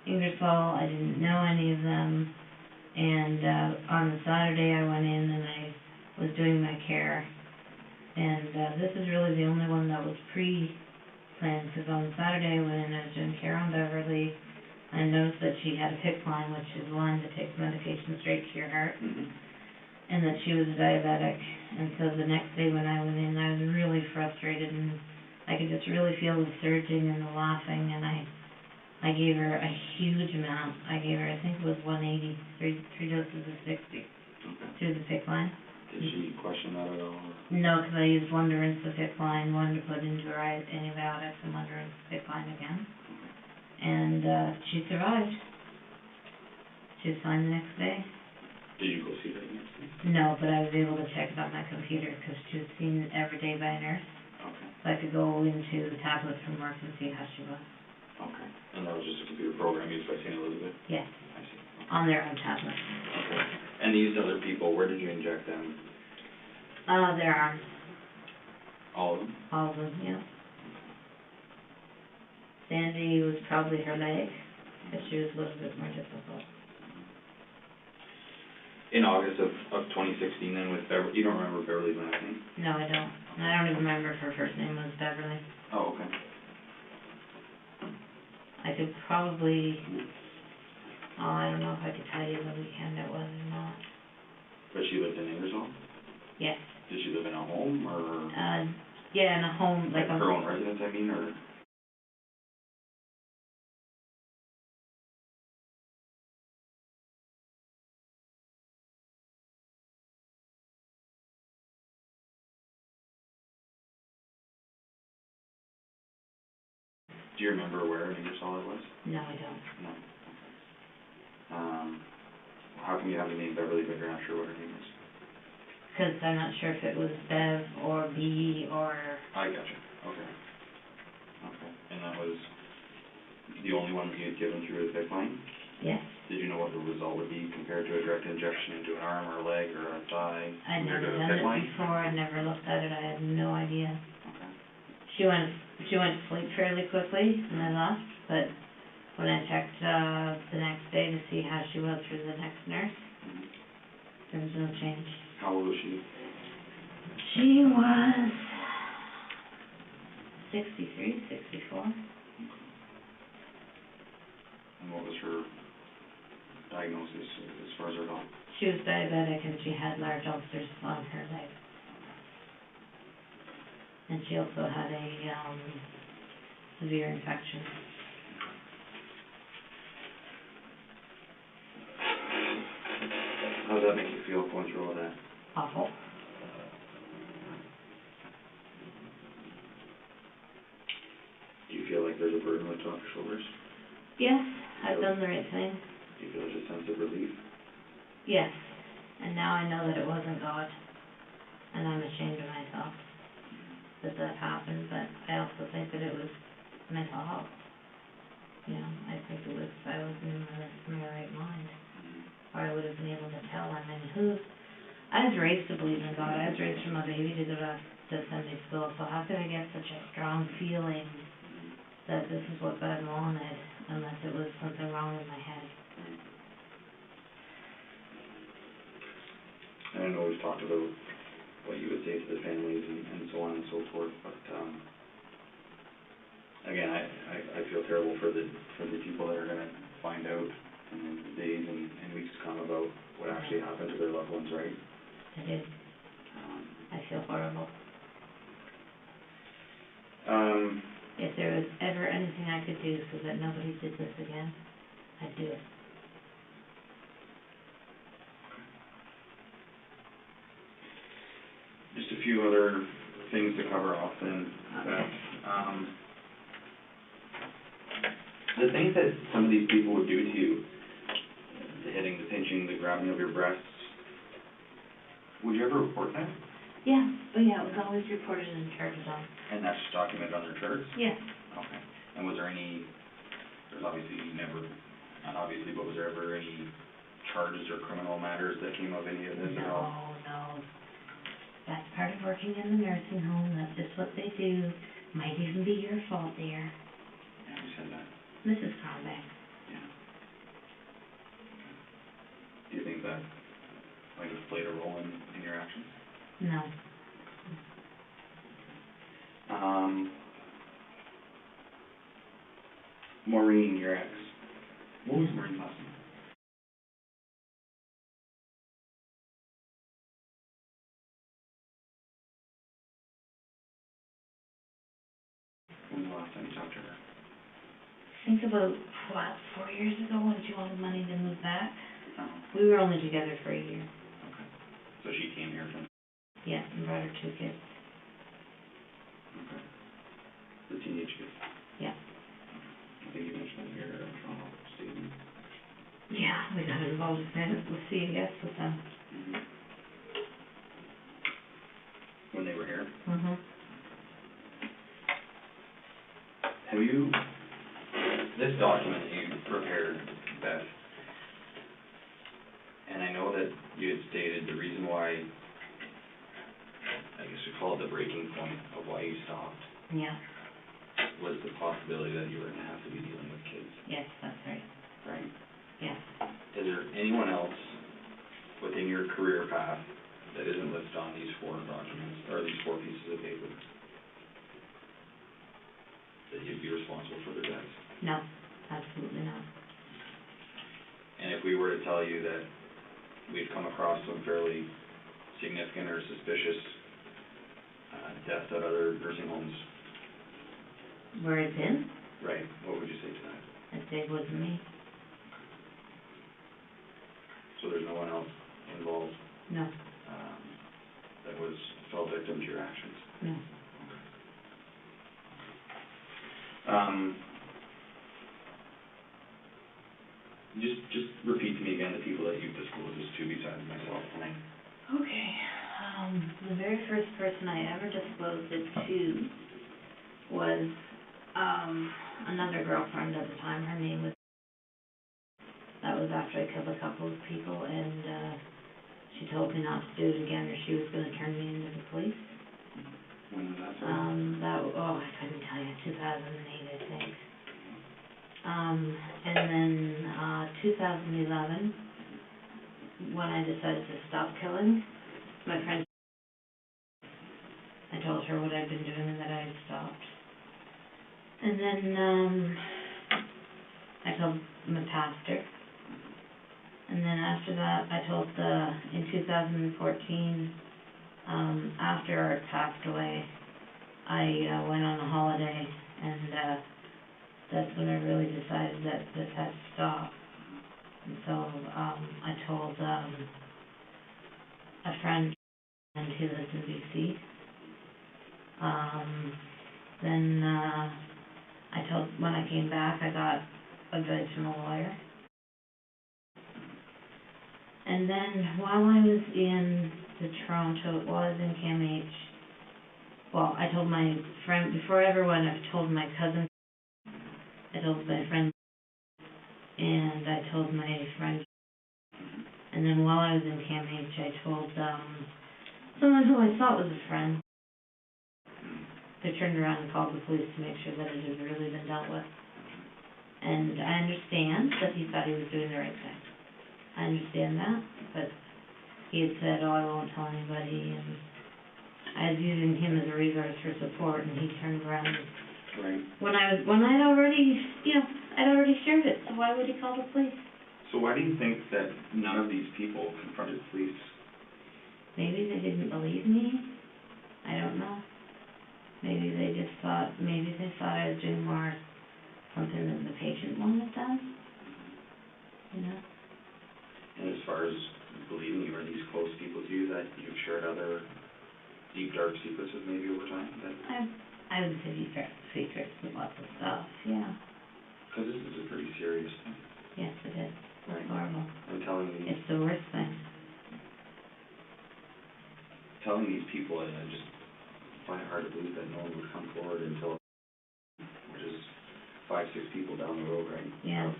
Ingersoll. I didn't know any of them. And on the Saturday I went in and I was doing my care. And this is really the only one that was pre-planned, because on the Saturday I went in and I was doing care on Beverly. I noticed that she had a PICC line, which is a line that takes medication straight to your heart, and that she was a diabetic. And so the next day when I went in, I was really frustrated, and I could just really feel the surging and the laughing, and I gave her a huge amount. I gave her, I think it was 180, three doses of 60 through the PICC line. Did she question that at all? No, because I used one to rinse the PICC line, one to put into her antibiotics, and one to rinse the PICC line again. And she survived. She was fine the next day. Did you go see her next thing? No, but I was able to check it on my computer, cause she was seen every day by a nurse. Okay, So I could go into the tablet from work and see how she was. okay. And that was just a computer program used by St. Elizabeth? Yes, I see. on their own tablet. Okay. And these other people, where did you inject them? Their arms, All of them? all of them, yeah. Sandy was probably her leg, but she was a little bit more difficult. In August of 2016 then with Beverly, you don't remember Beverly's last name? No, I don't. And I don't even remember if her first name was Beverly. Oh, okay. I could probably, I don't know if I could tell you the weekend it was or not. But she lived in Ingersoll? Yes. Did she live in a home or? Yeah, in a home, like a. Her own residence, I mean, or? Do you remember where in Ingersoll it was? No, I don't. No. How come you have the name Beverly, but you're not sure what her name is? Because I'm not sure if it was Bev or B or. I gotcha, okay. Okay, and that was the only one that you had given through the PICC line? Yes. Did you know what the result would be compared to a direct injection into an arm or a leg or a thigh? I'd compared never to a done PICC it line? before, I'd never looked at it, I had no idea. Okay. She went to sleep fairly quickly and I left, but when I checked, the next day to see how she was through the next nurse, Mhm. there was no change. How old was she? She was 63, 64. And what was her diagnosis as far as her health? She was diabetic and she had large ulcers on her leg. And she also had a, severe infection. How does that make you feel going through all that? Awful. Do you feel like there's a burden lifted off your shoulders? Yes, I've done the right thing. Do you feel there's a sense of relief? Yes. And now I know that it wasn't God. And I'm ashamed of myself that happened, but I also think that it was mental health. You know, I think it was, I wasn't in my right mind. Or I would have been able to tell. I mean, I was raised to believe in God. I was raised from a baby to go to Sunday school, so how could I get such a strong feeling that this is what God wanted, unless it was something wrong with my head? And I know we've talked about what you would say to the families and so on and so forth, but, again, I feel terrible for the people that are gonna find out in the days and weeks to come about what actually happened to their loved ones, right? I do. I feel horrible. If there was ever anything I could do so that nobody did this again, I'd do it. Just a few other things to cover off then, Beth. The things that some of these people would do to you, the hitting, the pinching, the grabbing of your breasts, would you ever report that? Yeah, but yeah, it was always reported and charged on. And that's documented on their charts? Yes. Okay. And was there any, there's obviously never, not obviously, but was there ever any charges or criminal matters that came of any of this at all? No. That's part of working in the nursing home, that's just what they do. Might even be your fault, dear. Yeah, you said that. Mrs. Conbeck. Yeah. Do you think that might have played a role in your actions? No. Maureen, your ex. What was Maureen's last name? When was the last time you talked to her? Think about, 4 years ago when she wanted money to move back? Oh, We were only together for a year. okay. So she came here from, Yeah, and brought her 2 kids. okay. The teenage kids? Yeah. I think you mentioned that in your Toronto statement. Yeah, we got involved with CES with them. Mhm. When they were here. Mm-hmm. Have you, this document that you prepared, Beth, and I know that you had stated the reason why, I guess we call it the breaking point of why you stopped, Yeah, was the possibility that you were gonna have to be dealing with kids, yes, that's right, right? yes. Is there anyone else within your career path that isn't listed on these 4 documents, or these 4 pieces of paper, that you'd be responsible for their deaths? No, absolutely not. And if we were to tell you that we've come across some fairly significant or suspicious deaths at other nursing homes, Where it's in, right, what would you say to that? I'd say it wasn't me. So there's no one else involved No, that fell victim to your actions? no. Just repeat to me again the people that you've disclosed this to besides myself tonight. Okay, the very first person I ever disclosed it to was, another girlfriend at the time. Her name was, that was after I killed a couple of people, and, she told me not to do it again or she was gonna turn me into the police. When was that? I couldn't tell you, 2008, I think. And then, 2011, when I decided to stop killing, my friend, I told her what I'd been doing and that I had stopped. And then, I told my pastor. And then after that, I told in 2014, after Art passed away, I went on a holiday, and that's when I really decided that this had to stop. And so I told a friend who lives in BC. Then I told, when I came back, I got advice from a lawyer. And then while I was in CAMH, well, I told my friend, before I ever went, I told my cousin, I told my friend, and I told my friend, and then while I was in CAMH, I told someone who I thought was a friend. They turned around and called the police to make sure that it had really been dealt with. And I understand that he thought he was doing the right thing. I understand that, but he had said, oh, I won't tell anybody, and I was using him as a resource for support, and he turned around and, Right. when I'd already, I'd already shared it, so why would he call the police? So why do you think that none of these people confronted police? Maybe they didn't believe me, I don't know. Maybe they thought I was doing more something than the patient wanted done, And as far as believing you, are these close people to you that you've shared other deep, dark secrets with maybe over time? I would say deep dark secrets with lots of stuff, yeah. Because this is a pretty serious thing. Yes, it is. Right. It's horrible. And telling It's the worst thing. these people, I just find it hard to believe that no one would come forward until, which is 5, 6 people down the road, right? Yeah. Of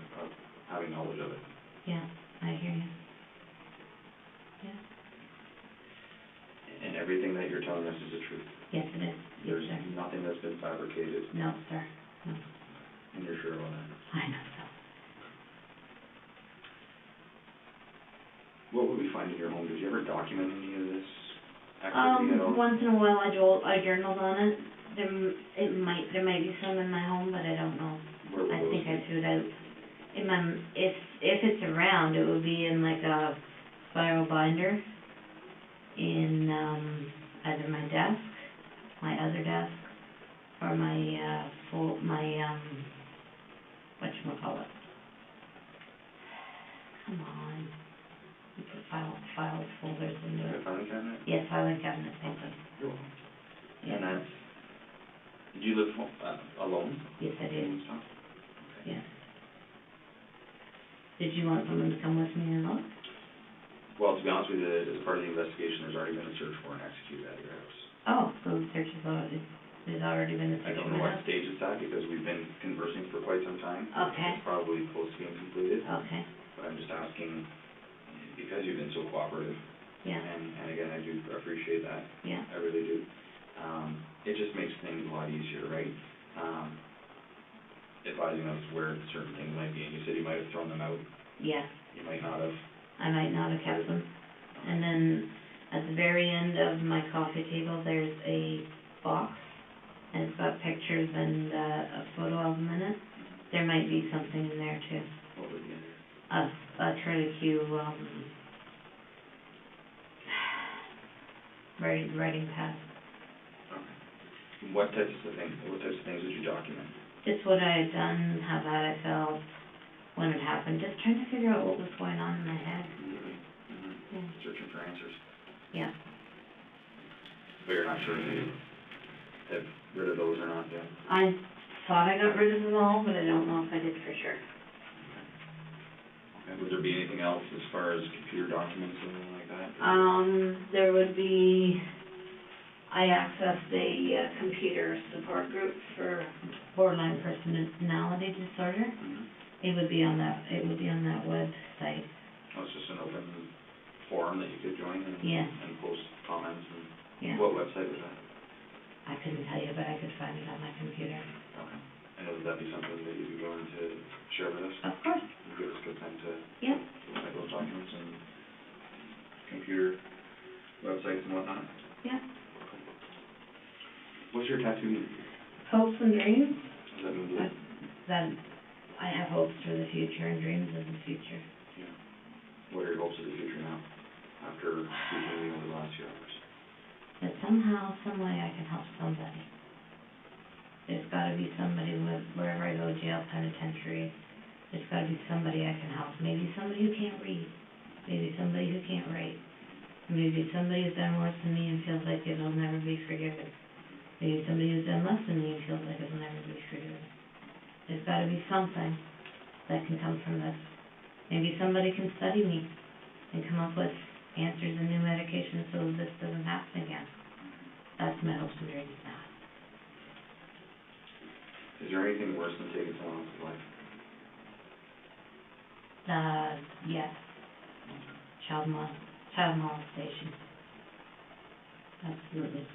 having knowledge of it. Yeah, I hear you. Yeah. And everything that you're telling us is the truth. Yes, it is. There's Yes, sir. nothing that's been fabricated. No, sir. No. And you're sure about that? I know so. What would we find in your home? Did you ever document any of this activity at all? Once in a while I journaled on it. There might be some in my home, but I don't know. Where would I those think be? I threw it out. If it's around, it would be in like a spiral binder in either my desk, my other desk, or my whatchamacallit. Come on. You put files, folders in In there. a filing cabinet? Yes, filing cabinet, thank you. You're welcome. Yeah. And that's, do you live alone? Yes, I do. And stuff? Okay. Yes. Did you want someone to come with me and look? Well, to be honest with you, as part of the investigation, there's already been a search warrant executed at your house. Oh, so the search is already, there's already been a I search don't know warrant? what stage it's at, because we've been conversing for quite some time. Okay. It's probably close to being completed, Okay, but I'm just asking, because you've been so cooperative, yeah, and again, I do appreciate that, yeah, I really do. It just makes things a lot easier, right? Advising us where certain things might be, and you said you might have thrown them out, yeah. you might not have. I might not have kept them. And then at the very end of my coffee table, there's a box, and it's got pictures and a photo of them in it. There might be something in there too. What would be in there? A curlicue, writing pad. Okay. What types of things would you document? Just what I had done, how bad I felt, when it happened, just trying to figure out what was going on in my head. Yeah. Searching for answers. Yeah. But you're not sure if you have rid of those or not yet? I thought I got rid of them all, but I don't know if I did for sure. Okay. Would there be anything else as far as computer documents or anything like that? There would be, I accessed a computer support group for borderline personality disorder. It would be on that website. Oh, it's just an open forum that you could join and, Yeah. and post comments and, Yeah. what website was that? I couldn't tell you, but I could find it on my computer. Okay. And would that be something that you'd be willing to share with us? Of course. And give us consent to Yeah. look at those documents and computer websites and whatnot? Yeah. What's your tattoo mean? Hopes and dreams. What does that mean to you? That I have hopes for the future and dreams of the future. Yeah. What are your hopes of the future now, after speaking to me over the last few hours? That somehow, some way I can help somebody. There's gotta be somebody wherever I go, jail, penitentiary, there's gotta be somebody I can help. Maybe somebody who can't read, maybe somebody who can't write, maybe somebody who's done worse than me and feels like it'll never be forgiven. Maybe somebody who's done less than me and feels like it'll never be forgiven. There's gotta be something that can come from this. Maybe somebody can study me and come up with answers and new medications so this doesn't happen again. That's my hopes and dreams now. Is there anything worse than taking someone else's life? Yes. Child molestation. Absolutely.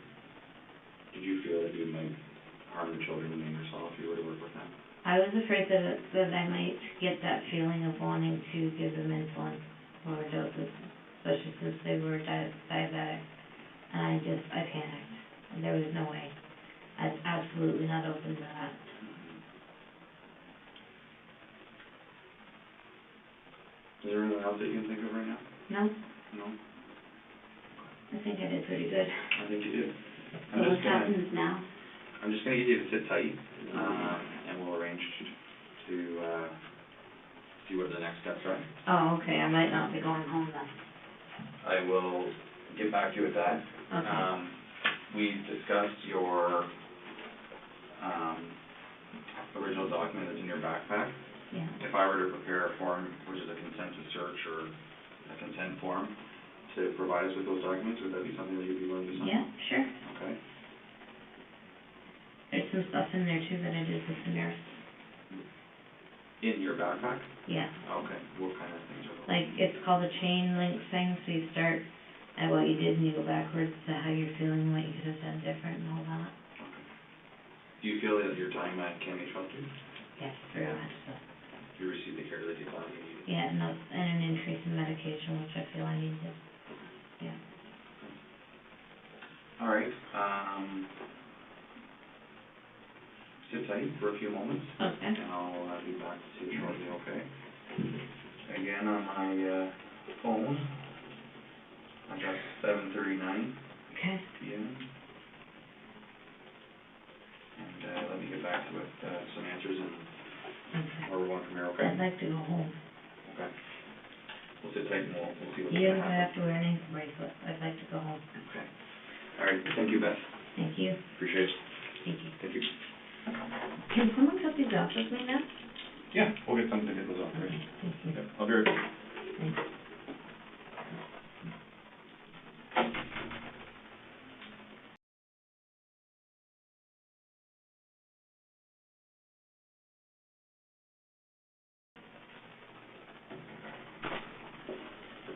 Did you feel that you might harm the children and yourself if you were to work with them? I was afraid that I might get that feeling of wanting to give them insulin overdoses, especially since they were diabetic. And I panicked. There was no way. I was absolutely not open to that. Is there anything else that you can think of right now? No, No? I think I did pretty good. I think you did. So what happens now? I'm just gonna get you to sit tight, and we'll arrange to, see what the next steps are. Oh, okay, I might not be going home then. I will get back to you with that. Okay. We discussed your, original document that's in your backpack. Yeah. If I were to prepare a form, which is a consent to search or a consent form, to provide us with those documents, would that be something that you'd be willing to sign? Yeah, sure. Okay. There's some stuff in there too that I did with the nurse. In your backpack? Yeah. Okay. What kind of things are those? Like, it's called a chain link thing, so you start at what you did and you go backwards to how you're feeling, what you could have done different and all that. Okay. Do you feel that your time at CAMH helped you? Yes, very much so. You received the care that you thought you needed? Yeah, and an increase in medication, which I feel I needed. Yeah. All right, sit tight for a few moments, Okay. and I'll be back to you shortly, okay? Again, on my phone, I got 7:39 Okay. p.m. And let me get back to you with some answers and Okay. where we're going from here, okay? I'd like to go home. Okay. We'll sit tight and we'll see what's You going to don't happen. have to wear an ankle bracelet. I'd like to go home. Okay. All right, thank you, Beth. Thank you. Appreciate it. Thank you. Thank you. Can someone cut these off with me now? Yeah, we'll get something to get those off, right? Thank you. Yep, I'll be right back. Thanks.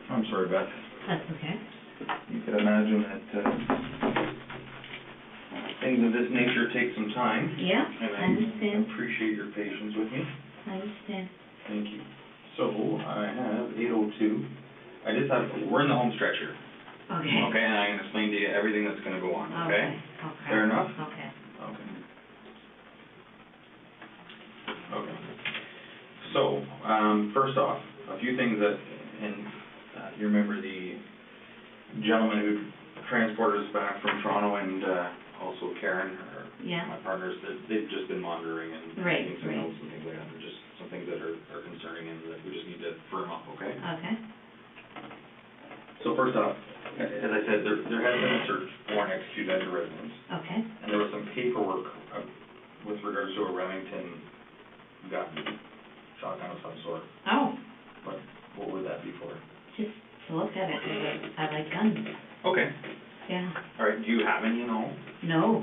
I'm sorry, Beth. That's okay. You could imagine that, things of this nature take some time. Yeah, And I understand. I appreciate your patience with me. I understand. Thank you. So, I have 8:02. We're in the home stretch here. Okay. Okay, and I can explain to you everything that's gonna go on, okay? Okay. Fair enough? Okay. Okay. Okay. So, first off, a few things that, you remember the gentleman who transported us back from Toronto and, also Karen, or Yeah. my partners, they've just been monitoring and Right, taking some right. notes and things like that. They're just some things that are concerning and that we just need to firm up, okay? Okay. So first off, as I said, there has been a search warrant executed at the residence, Okay. and there was some paperwork with regards to a Remington gun, shotgun of some sort. Oh, What would that be for? just to look at it, 'cause I like guns. Okay, Yeah. all right, do you have any at home? No,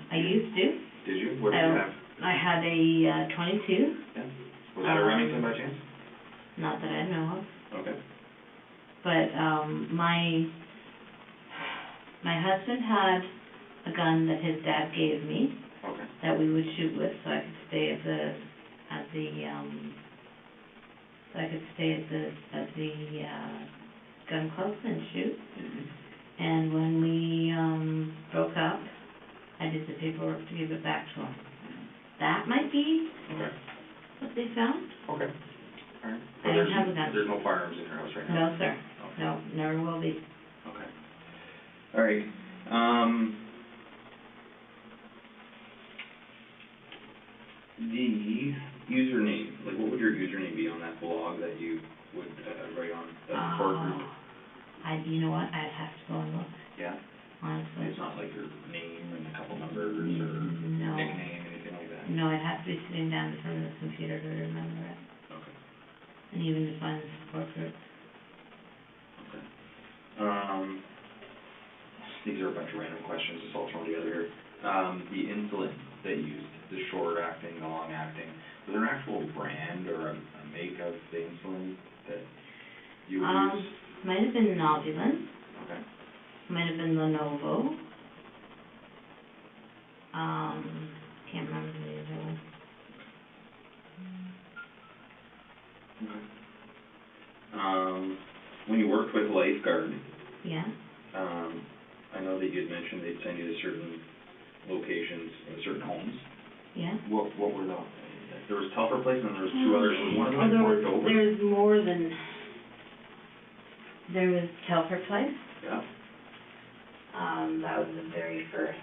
I used to. Did you? What did you have? I had a 22, Yeah. Was that a Remington by chance? not that I know of, Okay. but, my husband had a gun that his dad gave me Okay. that we would shoot with, so I could stay at the gun club and shoot. Mhm. And when we, broke up, I did the paperwork to give it back to him. That might be Okay. what they found? Okay. All right. I don't have a gun. There's no firearms in your house right now? No, sir. Okay. No, never will be. Okay. All right. The username, like what would your username be on that blog that you would write on, that support group? You know what, I'd have to go and look, Yeah? honestly. It's not like your name and a couple numbers or No. nickname, anything like that? No, I'd have to be sitting down in front of the computer to remember it, Okay. and even to find the support group. Okay. These are a bunch of random questions, just all thrown together here. The insulin they used, the short acting, the long acting, was there an actual brand or a make of the insulin that you would use? Might have been Novulin, Okay. might have been Lenovo. Can't remember the other one. Okay. When you worked with Lifeguard, Yeah, I know that you had mentioned they'd send you to certain locations, certain homes. yeah. What were the, there was Telfer Place and there was two others, was one of them in Fort Dover? There's more than, there was Telfer Place, Yeah, that was the very first.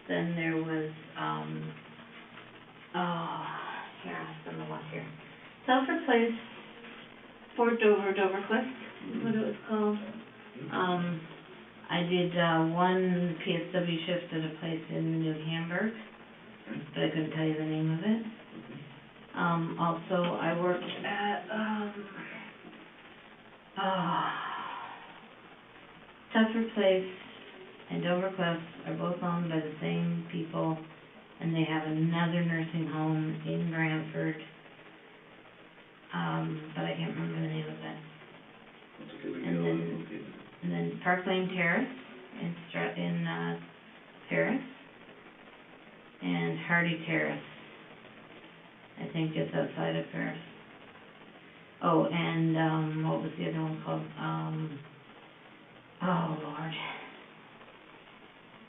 Then there was, here, I'm gonna look here. Telfer Place, Fort Dover, Dovercliff, is what it was called. I did, one PSW shift at a place in New Hamburg, but I couldn't tell you the name of it. Also, I worked at, Telfer Place and Dovercliff are both owned by the same people, and they have another nursing home in Brantford, but I can't remember the name of it. that's okay, we And can then- locate them. And then Park Lane Terrace in Paris, and Hardy Terrace, I think just outside of Paris. Oh, and, what was the other one called? Oh Lord.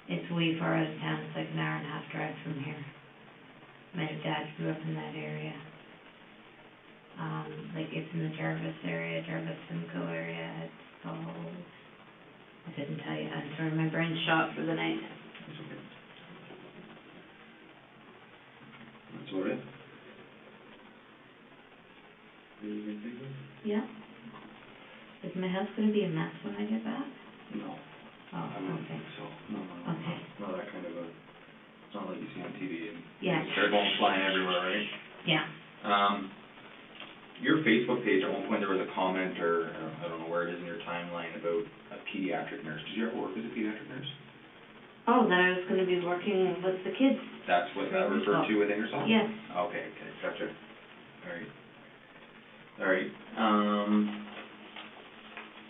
It's way far out of town, it's like an hour and a half drive from here. My dad grew up in that area. Like it's in the Jarvis area, Simcoe area, it's called, I couldn't tell you, I'm sorry, my brain's shot for the night. That's okay. That's about it? Anything you can think of? Yeah. Is my house gonna be a mess when I get back? No, Oh, I wouldn't okay. think so. No. Okay. Not that kind of a, it's not like you see on TV and Yeah. they're going flying everywhere, right? Yeah. your Facebook page, at one point there was a comment, or I don't know where it is in your timeline, about a pediatric nurse. Did you ever work as a pediatric nurse? Oh, that I was gonna be working with the kids. That's what that referred to within yourself? Yes. Okay, gotcha. All right,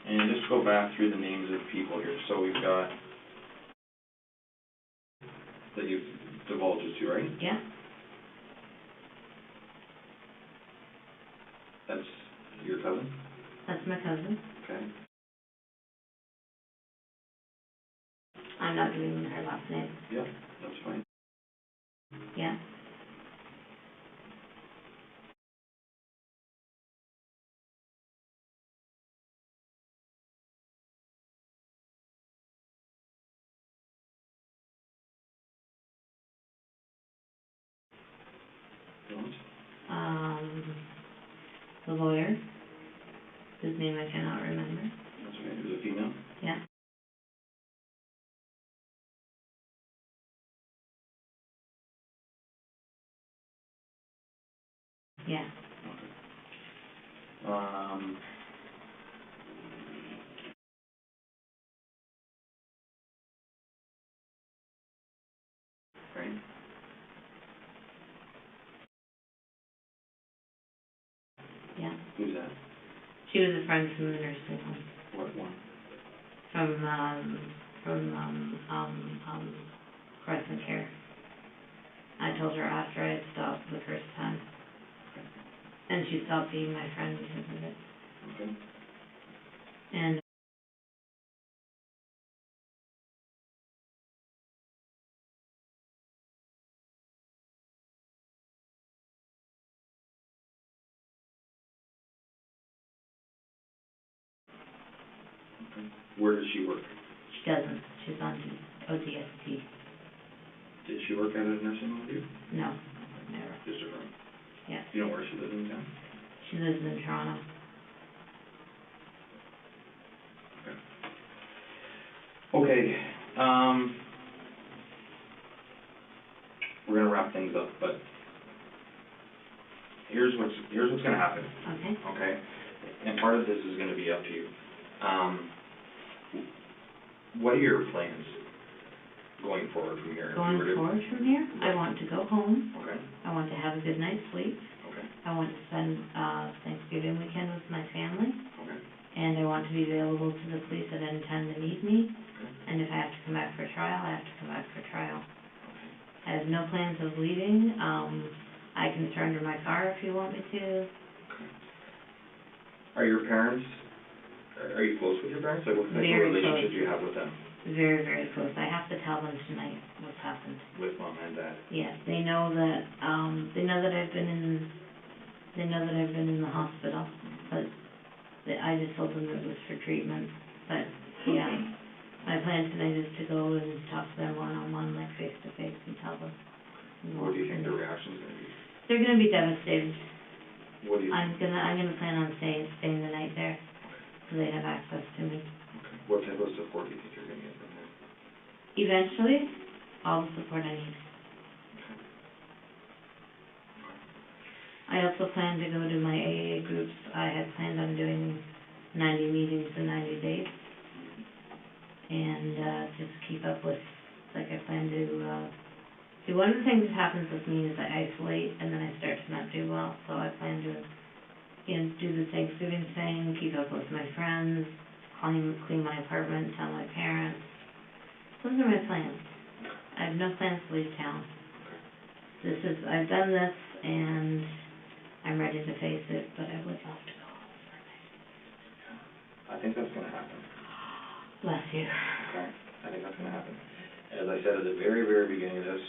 and just go back through the names of people here. So we've got, that you've divulged us to, right? Yeah. That's your cousin? That's my cousin. Okay. I'm not giving her last name. Yep, that's fine. Yeah. Don't? The lawyer, whose name I cannot remember. That's okay, who's a female? Yeah. Yeah. Right? Yeah. Who's that? She was a friend from the nursing home. What one? From Crescent Care. I told her after I had stopped the first time. Okay. And she stopped being my friend because of it. Okay. And Where does she work? she doesn't. She's on ODST. Did she work at a nursing home with you? No, never. Just a friend? Yeah. Do you know where she lives in town? She lives in Toronto. Okay, we're gonna wrap things up, but here's what's gonna happen, Okay. okay? And part of this is gonna be up to you. What are your plans going forward from here? If you Going were to- forward from here, I want to go home. Okay, I want to have a good night's sleep. okay, I want to spend Thanksgiving weekend with my family. okay, And I want to be available to the police at any time they need me. okay, And if I have to come back for trial, I have to come back for trial. okay. I have no plans of leaving. I can surrender my car if you want me to. Are your parents, are you close with your parents? Like, what type of Very relationship close. do you have with them? Very, very close. I have to tell them tonight what's happened. With mom and dad? Yes, they know that I've been in the hospital, but I just told them it was for treatment. But, yeah, my plan tonight is to go and talk to them one-on-one, like face-to-face, and tell them. What do you think their reaction's gonna be? They're gonna be devastated. What do you I'm think? gonna plan on staying the night there, so they have access to me. Okay. What type of support do you think you're gonna get from them? Eventually, all the support I need. I also plan to go to my AA groups. I had planned on doing 90 meetings in 90 days. And, just keep up with, like I plan to, see, one of the things that happens with me is I isolate and then I start to not do well. So I plan to, do the Thanksgiving thing, keep up with my friends, clean my apartment, tell my parents. Those are my plans. I have no plans to leave town. I've done this and I'm ready to face it, but I would love to go home for a night. I think that's gonna happen. Bless you. Okay, I think that's gonna happen. As I said at the very, very beginning of this,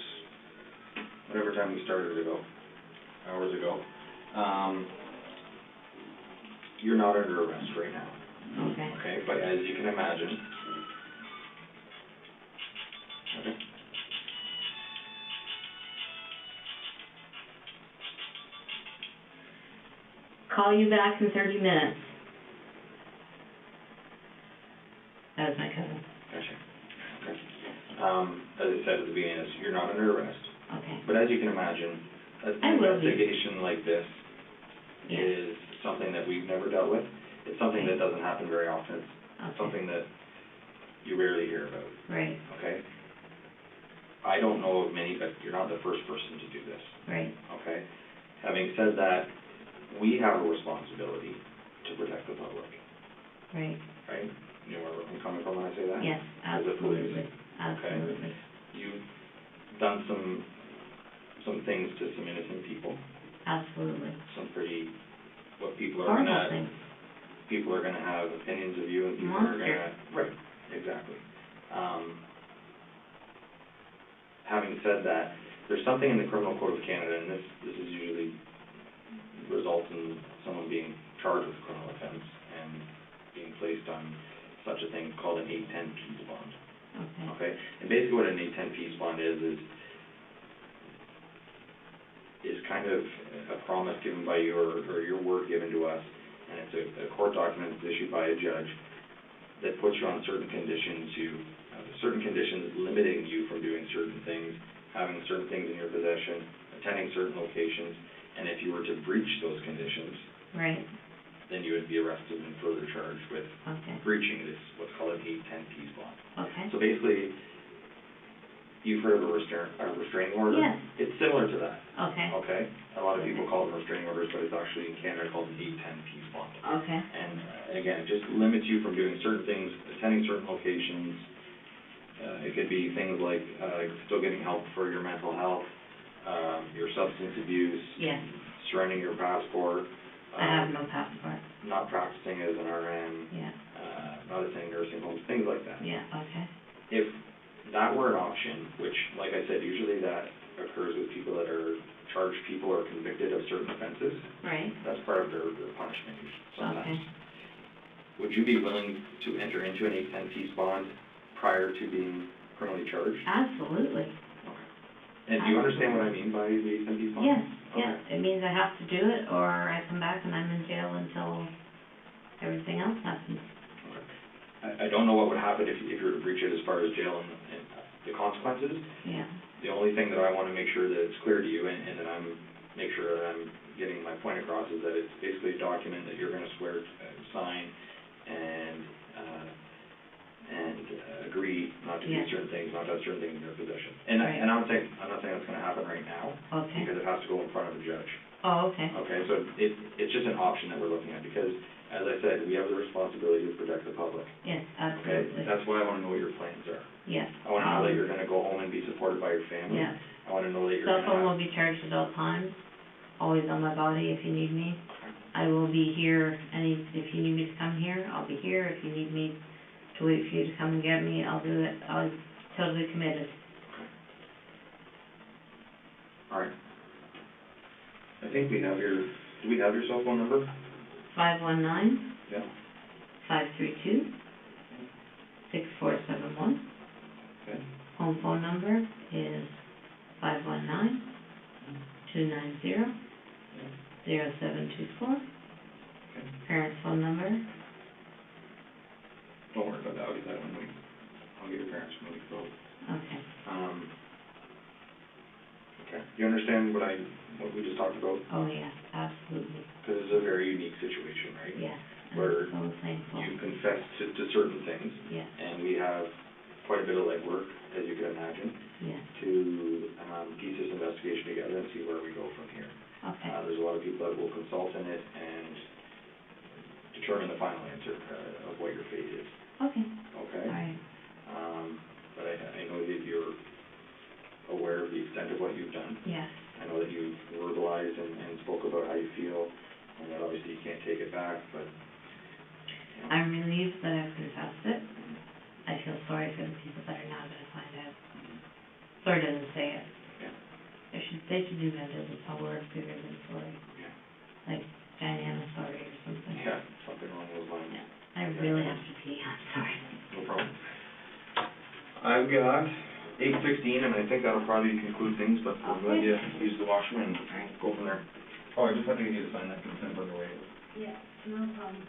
whatever time we started ago, hours ago, you're not under arrest right now, Okay. okay? But as you can imagine, okay, Call you back in 30 minutes. That was my cousin. gotcha, okay. As I said at the beginning of this, you're not under arrest, Okay. but as you can imagine, I an will be. investigation like this Yeah. is something that we've never dealt with. It's something that doesn't happen very often. It's Okay. something that you rarely hear about, Right, okay? I don't know of many, but you're not the first person to do this, right, okay? Having said that, we have a responsibility to protect the public, right. right? You know where I'm coming from when I say that? Yes, As a police. absolutely, absolutely. You've done some things to some innocent people, Absolutely. some pretty, what people are Horrible gonna, things. people are gonna have opinions of you and people are Monsters. gonna, right, exactly. Having said that, there's something in the Criminal Code of Canada, and this is usually results in someone being charged with a criminal offense and being placed on such a thing called an 810 peace bond. Okay, Okay, and basically what an 810 peace bond is kind of a promise given by you or your word given to us, and it's a court document that's issued by a judge that puts you on certain conditions, certain conditions limiting you from doing certain things, having certain things in your possession, attending certain locations, and if you were to breach those conditions, right, then you would be arrested and further charged with okay, breaching this, what's called an 810 peace bond. okay. So basically, you've heard of a restraining order? Yes. It's similar to that, Okay, okay? A lot of people call them restraining orders, but it's actually in Canada called an 810 peace bond. okay, And again, it just limits you from doing certain things, attending certain locations. It could be things like still getting help for your mental health, your substance abuse, yes, surrendering your passport. I have no passport, Not practicing as an RN, yeah, not attending nursing homes, things like that. yeah, okay, If that were an option, which, like I said, usually that occurs with people that are charged people or convicted of certain offenses, right, that's part of their punishment sometimes. okay. Would you be willing to enter into an 810 peace bond prior to being criminally charged? Absolutely, And do you understand what I mean by the 810 peace bond? yes, yes, Okay. it means I have to do it, or I come back and I'm in jail until everything else happens. I don't know what would happen if you were to breach it as far as jail and the consequences. Yeah, The only thing that I want to make sure that it's clear to you and that make sure that I'm getting my point across is that it's basically a document that you're going to swear, sign, and agree not to do Yes. certain things, not to have certain things in your possession. And Right. I'm not saying that's going to happen right now, okay, because it has to go in front of a judge. oh, okay, Okay, so it's just an option that we're looking at, because, as I said, we have the responsibility to protect the public. yes, Okay, absolutely, that's why I want to know what your plans are. yes. I want to know that you're going to go home and be supported by your family. Yeah, I want to know that you're cell going to phone have... will be charged at all times, always on my body if you need me. I will be here, if you need me to come here, I'll be here. If you need me to wait for you to come and get me, I'll do it. I'm totally committed. All right. I think we have do we have your cell phone number? 519 Yeah. 532 6471. Okay. Home phone number is 519 290 0724. Okay. Parents' phone number, Don't worry about that, I'll get that when I'll get your parents when we go. okay. Okay. You understand what we just talked about? Oh, yes, absolutely, Because it's a very unique situation, right? yes. Where I'm so thankful, You confessed to certain things, yes, and we have quite a bit of legwork, as you can imagine, yes, to piece this investigation together and see where we go from here. okay, There's a lot of people that will consult in it and determine the final answer of what your fate is, okay, okay? all right, But I know that you're aware of the extent of what you've done. yes, I know that you've verbalized and spoke about how you feel, and that obviously you can't take it back, but, you know. I'm relieved that I've confessed it. I feel sorry for the people that are now gonna find out. Sorry doesn't say it. Yeah. They should invent a word bigger than sorry, Yeah. like dynamic sorry or something. Yeah, something along those lines. Yeah. I really have to pee, I'm sorry. No problem. I've got 8:16, and I think that'll probably conclude things, but I'm glad you used the washroom and All right. go from there. Oh, I just have to get you to sign that consent by the way. Yeah, no problem.